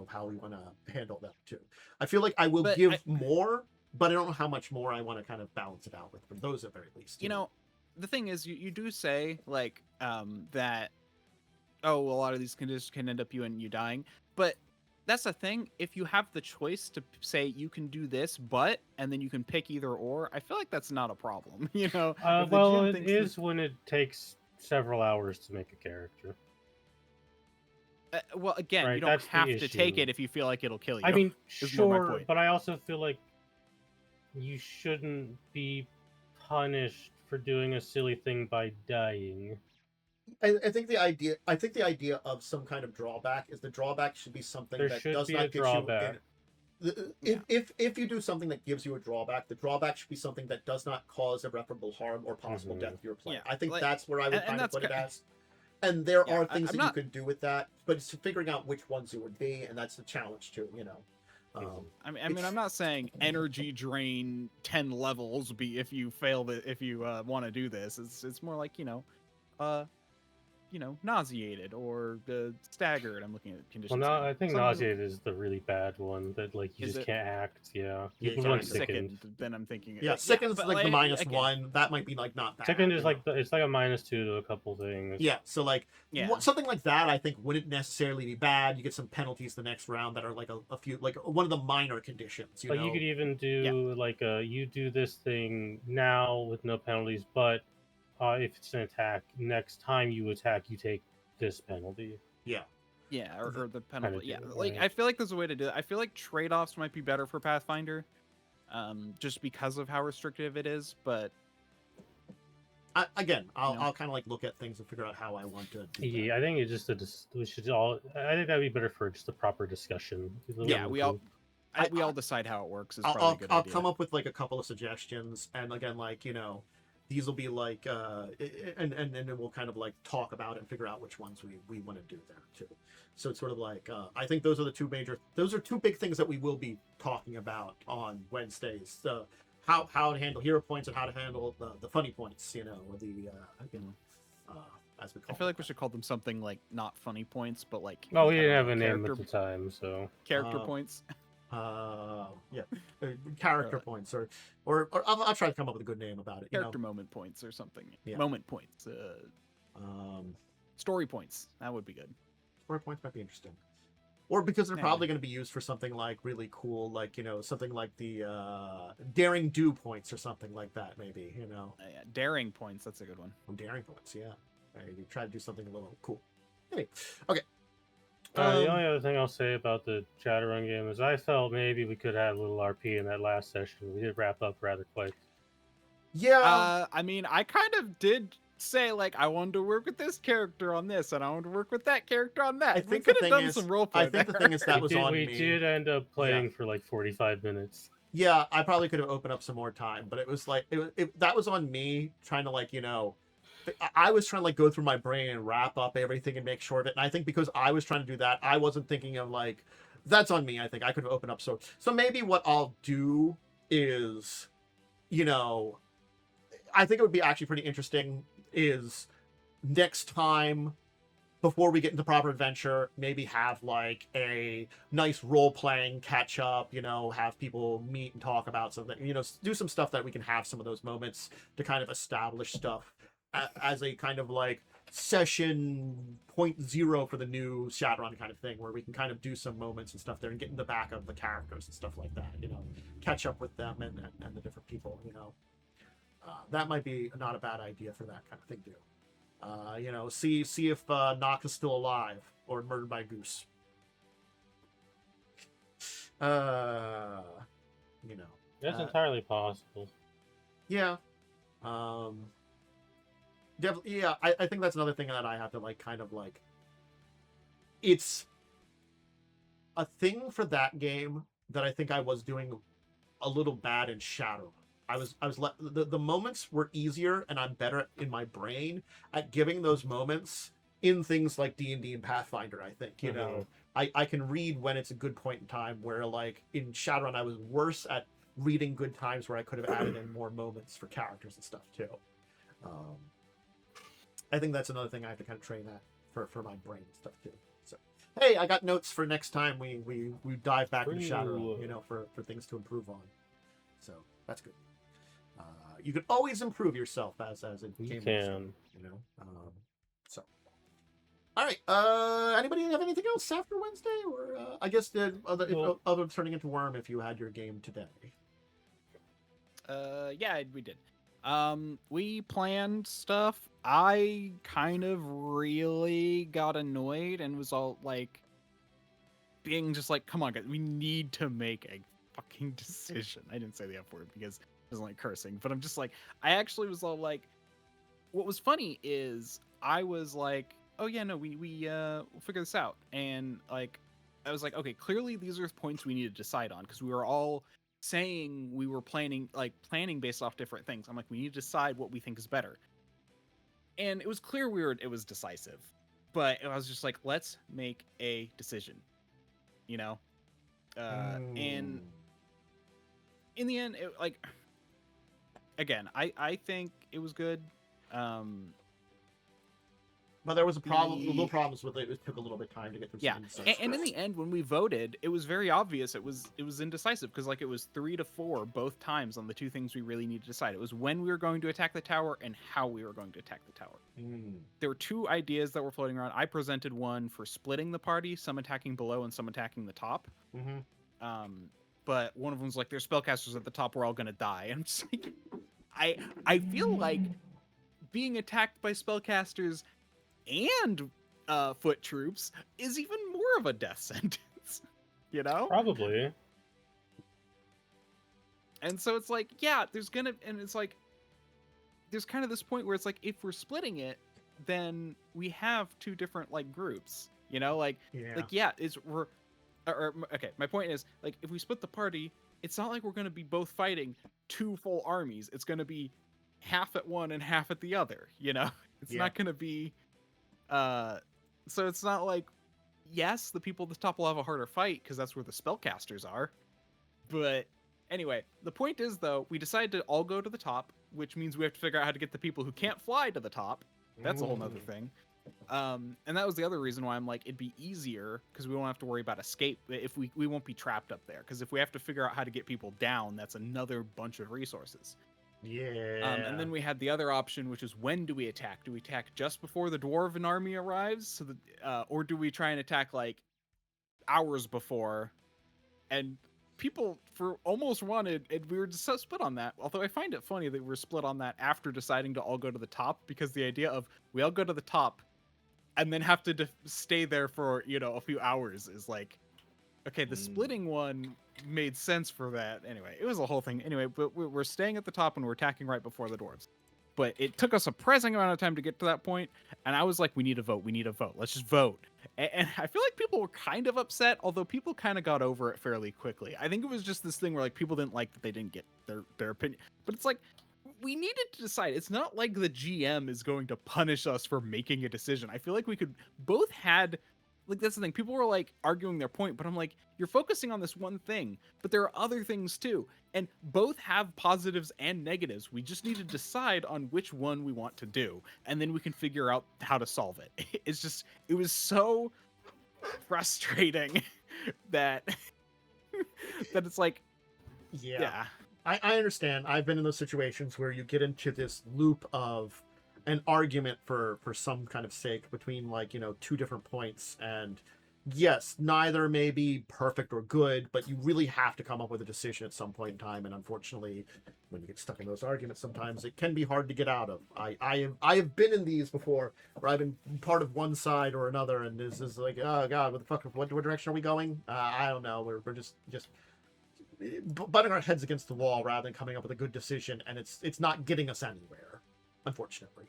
how we want to handle that, too. I feel like I will give more, but I don't know how much more I want to kind of balance it out with, for those at very least. The thing is, you do say, like, that, a lot of these conditions can end up you dying. But that's the thing. If you have the choice to say you can do this, and then you can pick either or, I feel like that's not a problem, Well, it is when it takes several hours to make a character. Well, again, right, you don't have to take it if you feel like it'll kill you. I mean, sure, but I also feel like you shouldn't be punished for doing a silly thing by dying. I think the idea of some kind of drawback is the drawback should be something that does not get you. If you do something that gives you a drawback, the drawback should be something that does not cause irreparable harm or possible death to your player. I think that's where I would kind of put it as. And there are things that you could do with that, but it's figuring out which ones it would be, and that's the challenge too. I mean, I'm not saying energy drain 10 levels if you fail if you want to do this. It's more like nauseated or staggered. I'm looking at conditions. Well, no, I think nauseated is the really bad one that like you just can't act. Yeah, you want sickened. Then I'm thinking. Yeah, sickened's like the -1. That might be like not bad. Sickened is like it's like a -2 to a couple things. Yeah, so like something like that, I think wouldn't necessarily be bad. You get some penalties the next round that are like a few, like one of the minor conditions. But you could even do like you do this thing now with no penalties, but if it's an attack, next time you attack, you take this penalty. Yeah. Yeah, or the penalty. Like I feel like there's a way to do it. I feel like trade-offs might be better for Pathfinder, just because of how restrictive it is. But I'll kind of like look at things and figure out how I want to do that. I think it's just we should all. I think that'd be better for just a proper discussion. Yeah, we all decide how it works. Is probably a good idea. I'll come up with like a couple of suggestions, and again, like these will be like, and then we'll kind of like talk about it and figure out which ones we want to do there too. So it's sort of like, I think those are two big things that we will be talking about on Wednesdays. How to handle hero points and how to handle the funny points, or as we call. I feel like we should call them something like not funny points, but like. Oh, we didn't have a name at the time, so. Character points. Character points, or I'll try to come up with a good name about it. Character moment points or something. Yeah. Moment points. Story points. That would be good. Story points might be interesting. Or because they're probably going to be used for something like really cool, like something like the daring do points or something like that. Maybe daring points. That's a good one. Daring points. Yeah, you try to do something a little cool. Anyway, okay. The only other thing I'll say about the Shadowrun game is I felt maybe we could have a little RP in that last session. We did wrap up rather quick. Yeah, I mean, I kind of did say like I wanted to work with this character on this, and I wanted to work with that character on that. I We think the could have thing done is, some roleplay I think the there. thing is that was on We me. did end up Yeah. playing for like 45 minutes. Yeah, I probably could have opened up some more time, but it was like that was on me trying to like I was trying to like go through my brain and wrap up everything and make sure of it. And I think because I was trying to do that, I wasn't thinking of like that's on me. I think I could have opened up so maybe what I'll do is, I think it would be actually pretty interesting is next time before we get into proper adventure, maybe have like a nice role playing catch up, have people meet and talk about something, do some stuff that we can have some of those moments to kind of establish stuff as a kind of like session 0.0 for the new Shadowrun kind of thing, where we can kind of do some moments and stuff there and get in the back of the characters and stuff like that, catch up with them and the different people, that might be not a bad idea for that kind of thing too. See if Nox is still alive or murdered by a goose. That's entirely possible. Yeah. Definitely. Yeah, I think that's another thing that I have to like kind of like. It's a thing for that game that I think I was doing a little bad in Shadow. The moments were easier, and I'm better in my brain at giving those moments in things like D&D and Pathfinder. I think I can read when it's a good point in time. Where like in Shadowrun, I was worse at reading good times where I could have added in more moments for characters and stuff too. I think that's another thing I have to kind of train at for my brain and stuff too. So hey, I got notes for next time we dive back into Shadowrun, for things to improve on. So that's good. You can always improve yourself as a game master, so all right, anybody have anything else after Wednesday, or I guess other turning into Worm if you had your game today? Yeah, we did. We planned stuff. I kind of really got annoyed and was all like being just like, come on guys, we need to make a fucking decision. I didn't say the F word because I doesn't like cursing, but I'm just like, I actually was all like, what was funny is I was like, oh yeah, no, we'll figure this out. And like, I was like, okay, clearly these are points we need to decide on because we were all saying we were planning based off different things. I'm like, we need to decide what we think is better. And it was clear it was decisive, but I was just like, let's make a decision, and in the end, again, I think it was good. But there was little problems with it. It took a little bit of time to get through. Yeah, and in the end, when we voted, it was very obvious it was indecisive because like it was 3-4 both times on the two things we really needed to decide. It was when we were going to attack the tower and how we were going to attack the tower. There were two ideas that were floating around. I presented one for splitting the party, some attacking below and some attacking the top. But one of them's like, there's spellcasters at the top, we're all gonna die. And I'm just like, I feel like being attacked by spellcasters and foot troops is even more of a death sentence, Probably. And so it's like, yeah, there's kind of this point where it's like, if we're splitting it, then we have two different like groups, okay, my point is like, if we split the party, it's not like we're going to be both fighting two full armies. It's going to be half at one and half at the other, it's not going to be so it's not like, yes, the people at the top will have a harder fight because that's where the spellcasters are. But anyway, the point is though, we decided to all go to the top, which means we have to figure out how to get the people who can't fly to the top. That's a whole nother thing. And that was the other reason why I'm like, it'd be easier because we won't have to worry about escape if we won't be trapped up there. Because if we have to figure out how to get people down, that's another bunch of resources. Yeah. And then we had the other option, which is when do we attack? Do we attack just before the dwarven army arrives, so that, or do we try and attack like hours before? And people for almost wanted, and we were just so split on that. Although I find it funny that we're split on that after deciding to all go to the top, because the idea of we all go to the top and then have to stay there for a few hours is like, okay, the splitting one made sense for that. Anyway, it was a whole thing. Anyway, but we're staying at the top and we're attacking right before the dwarves. But it took us a surprising amount of time to get to that point, and I was like, we need a vote. We need a vote. Let's just vote. And I feel like people were kind of upset, although people kind of got over it fairly quickly. I think it was just this thing where like people didn't like that they didn't get their opinion. But it's like, we needed to decide. It's not like the GM is going to punish us for making a decision. I feel like we could both had, like, that's the thing. People were like arguing their point, but I'm like, you're focusing on this one thing, but there are other things too. And both have positives and negatives. We just need to decide on which one we want to do. And then we can figure out how to solve it. It's just, it was so frustrating that, that it's like, yeah. I understand. I've been in those situations where you get into this loop of an argument for some kind of sake between, like, you know, two different points, and yes, neither may be perfect or good, but you really have to come up with a decision at some point in time. And unfortunately, when you get stuck in those arguments, sometimes it can be hard to get out of. I have been in these before where I've been part of one side or another, and this is like, oh god, what the fuck, what direction are we going? I don't know. We're just butting our heads against the wall rather than coming up with a good decision, and it's not getting us anywhere, unfortunately.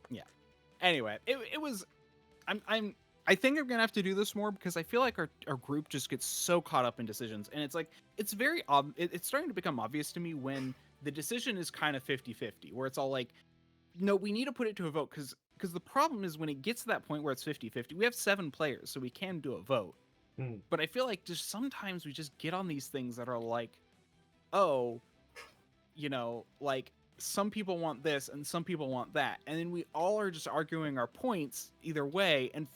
Yeah. Anyway, it was, I think I'm gonna have to do this more because I feel like our group just gets so caught up in decisions, and it's like, it's very it's starting to become obvious to me when the decision is kind of 50-50, where it's all like, no, we need to put it to a vote, because the problem is when it gets to that point where it's 50-50, we have 7 players, so we can do a vote. But I feel like just sometimes we just get on these things that are like, oh, you know, like, some people want this and some people want that, and then we all are just arguing our points either way. And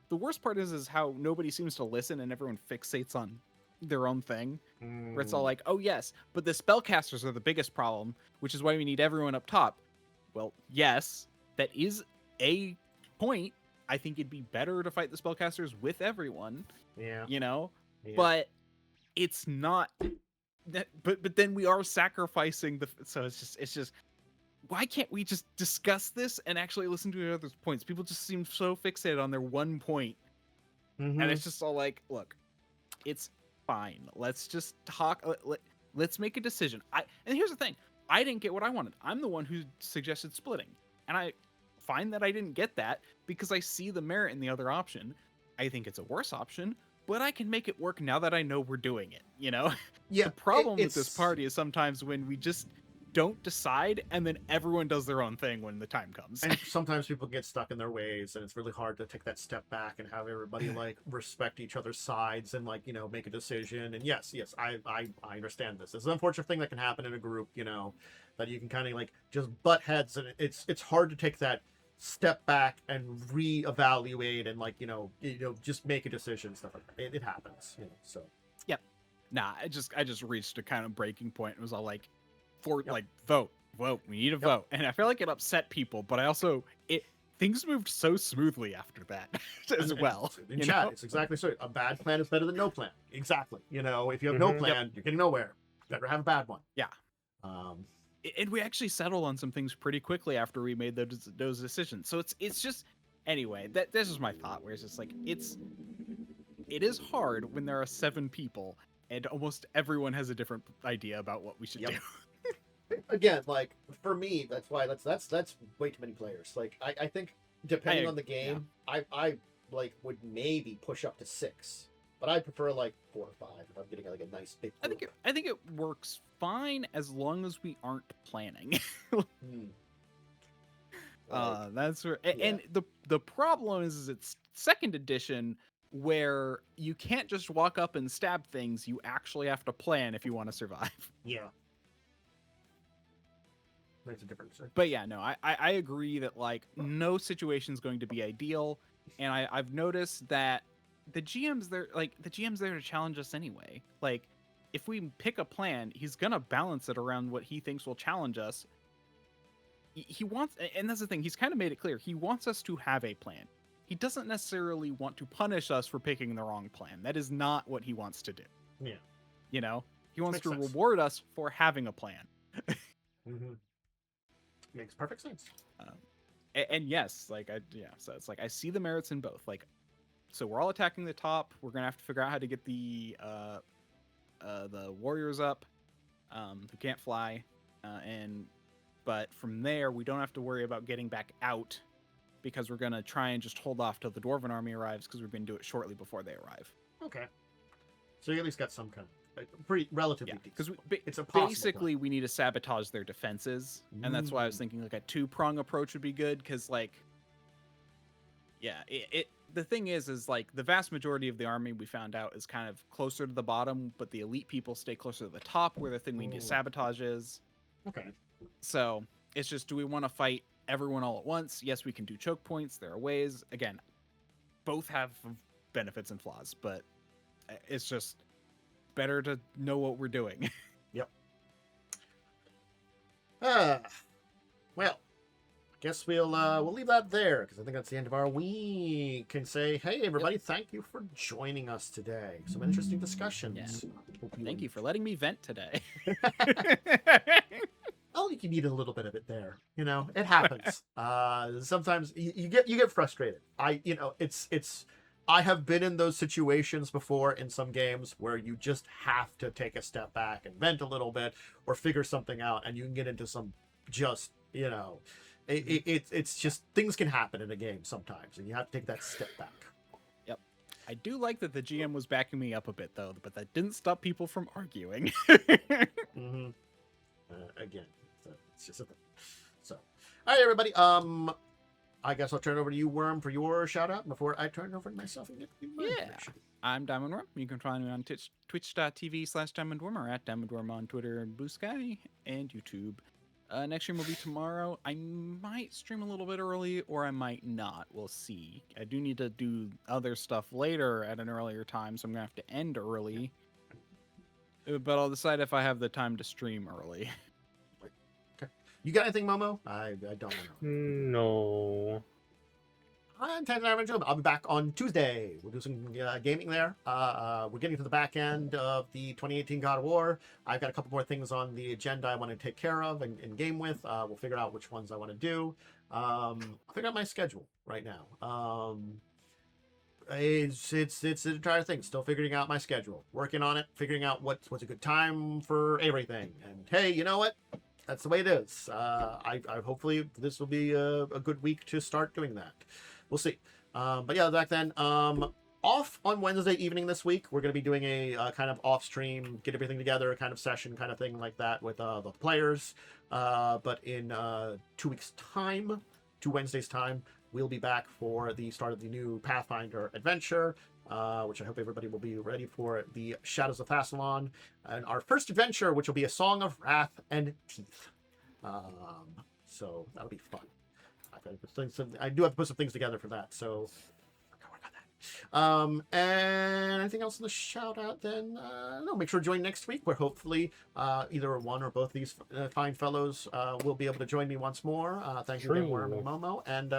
the worst part is how nobody seems to listen, and everyone fixates on their own thing. Where it's all like, oh yes, but the spellcasters are the biggest problem, which is why we need everyone up top. Well, yes, that is a point. I think it'd be better to fight the spellcasters with everyone. Yeah. You know? Yeah. But it's not that, but then we are sacrificing the, so it's just why can't we just discuss this and actually listen to each other's points? People just seem so fixated on their one point. And it's just all like, look, it's fine. Let's just talk. Let's make a decision. And here's the thing. I didn't get what I wanted. I'm the one who suggested splitting. And I find that I didn't get that because I see the merit in the other option. I think it's a worse option, but I can make it work now that I know we're doing it, you know? Yeah. The problem with this party is sometimes when we just don't decide and then everyone does their own thing when the time comes. And sometimes people get stuck in their ways, and it's really hard to take that step back and have everybody like respect each other's sides and, like, you know, make a decision. And yes, I understand this. It's an unfortunate thing that can happen in a group, you know, that you can kind of like just butt heads, and it's hard to take that step back and reevaluate and, like, you know, just make a decision, stuff like that. It happens, you know. So yep. Nah, I just reached a kind of breaking point. It was all like, like, vote, we need a vote. And I feel like it upset people, but I also, things moved so smoothly after that as well. In chat, it's exactly so. A bad plan is better than no plan. Exactly. You know, if you have no plan, you're getting nowhere. Better have a bad one. Yeah. And we actually settled on some things pretty quickly after we made those decisions. So it's just, anyway, this is my thought, where it's just like, it is hard when there are 7 people and almost everyone has a different idea about what we should do. Again, like, for me, that's why that's way too many players. Like, I think depending on the game, I like would maybe push up to 6, but I prefer like 4 or 5 if I'm getting like a nice big group. I think it works fine as long as we aren't planning. That's where, and the problem is it's 2nd edition, where you can't just walk up and stab things. You actually have to plan if you want to survive. Yeah. Makes a difference. But yeah, no, I agree that, like, no situation is going to be ideal. And I've noticed that the GM's there to challenge us anyway. Like, if we pick a plan, he's going to balance it around what he thinks will challenge us. He wants, and that's the thing, he's kind of made it clear, he wants us to have a plan. He doesn't necessarily want to punish us for picking the wrong plan. That is not what he wants to do. Yeah. You know, he wants Makes to sense. reward us for having a plan. Makes perfect sense. And yes, like, so it's like, I see the merits in both. Like, so we're all attacking the top. We're going to have to figure out how to get the the warriors up, who can't fly, but from there we don't have to worry about getting back out, because we're gonna try and just hold off till the dwarven army arrives, because we're gonna do it shortly before they arrive. Okay. So you at least got some kind of pretty relatively decent. Because It's a possible basically we need to sabotage their defenses, and that's why I was thinking like a 2-prong approach would be good. Because like, yeah, the thing is like the vast majority of the army we found out is kind of closer to the bottom, but the elite people stay closer to the top, where the thing we need to sabotage is. Okay. So it's just, do we want to fight everyone all at once? Yes, we can do choke points. There are ways. Again, both have benefits and flaws, but it's just better to know what we're doing. Yep. Well, I guess we'll leave that there, because I think that's the end of our week. And say, hey everybody, thank you for joining us today. Some interesting discussions. Yeah. Thank you for letting me vent today. Oh, you can eat a little bit of it there. You know, it happens. Sometimes you get frustrated. I have been in those situations before in some games where you just have to take a step back and vent a little bit or figure something out, and you can get into some just, it's just, things can happen in a game sometimes, and you have to take that step back. Yep. I do like that the GM was backing me up a bit, though, but that didn't stop people from arguing. Mm-hmm. Again, so it's just a thing. So, all right, everybody. I guess I'll turn it over to you, Worm, for your shout out before I turn it over to myself and get my information. I'm DiamondWyrm. You can find me on twitch.tv/DiamondWyrm, or at DiamondWyrm on Twitter and Blue Sky and YouTube. Next stream will be tomorrow. I might stream a little bit early, or I might not. We'll see. I do need to do other stuff later at an earlier time, so I'm going to have to end early. But I'll decide if I have the time to stream early. Okay. You got anything, Momo? I don't know. No. I'm I'll be back on Tuesday. We'll do some gaming there. We're getting to the back end of the 2018 God of War. I've got a couple more things on the agenda I want to take care of and game with. We'll figure out which ones I want to do. I'll figure out my schedule right now. It's an entire thing. Still figuring out my schedule. Working on it. Figuring out what's a good time for everything. And hey, you know what? That's the way it is. I hopefully this will be a good week to start doing that. We'll see. But yeah, back then, off on Wednesday evening this week, we're going to be doing a kind of off stream, get everything together, kind of session kind of thing like that with the players. But in 2 weeks' time, 2 Wednesdays' time, we'll be back for the start of the new Pathfinder adventure, which I hope everybody will be ready for, the Shadows of Thassalon, and our first adventure, which will be a Song of Wrath and Teeth. So that'll be fun. I do have to put some things together for that, so I'll work on that. And anything else in the shout out then? No, make sure to join next week, where hopefully either one or both of these fine fellows will be able to join me once more. Thank you again, Worm and Momo. And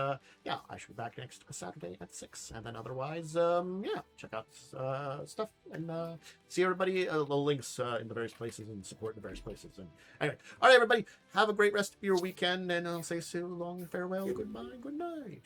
yeah, I should be back next Saturday at 6. And then otherwise, yeah, check out stuff and see everybody, the links in the various places and support in the various places. And anyway, all right, everybody, have a great rest of your weekend, and I'll say so long, farewell, goodbye, good night.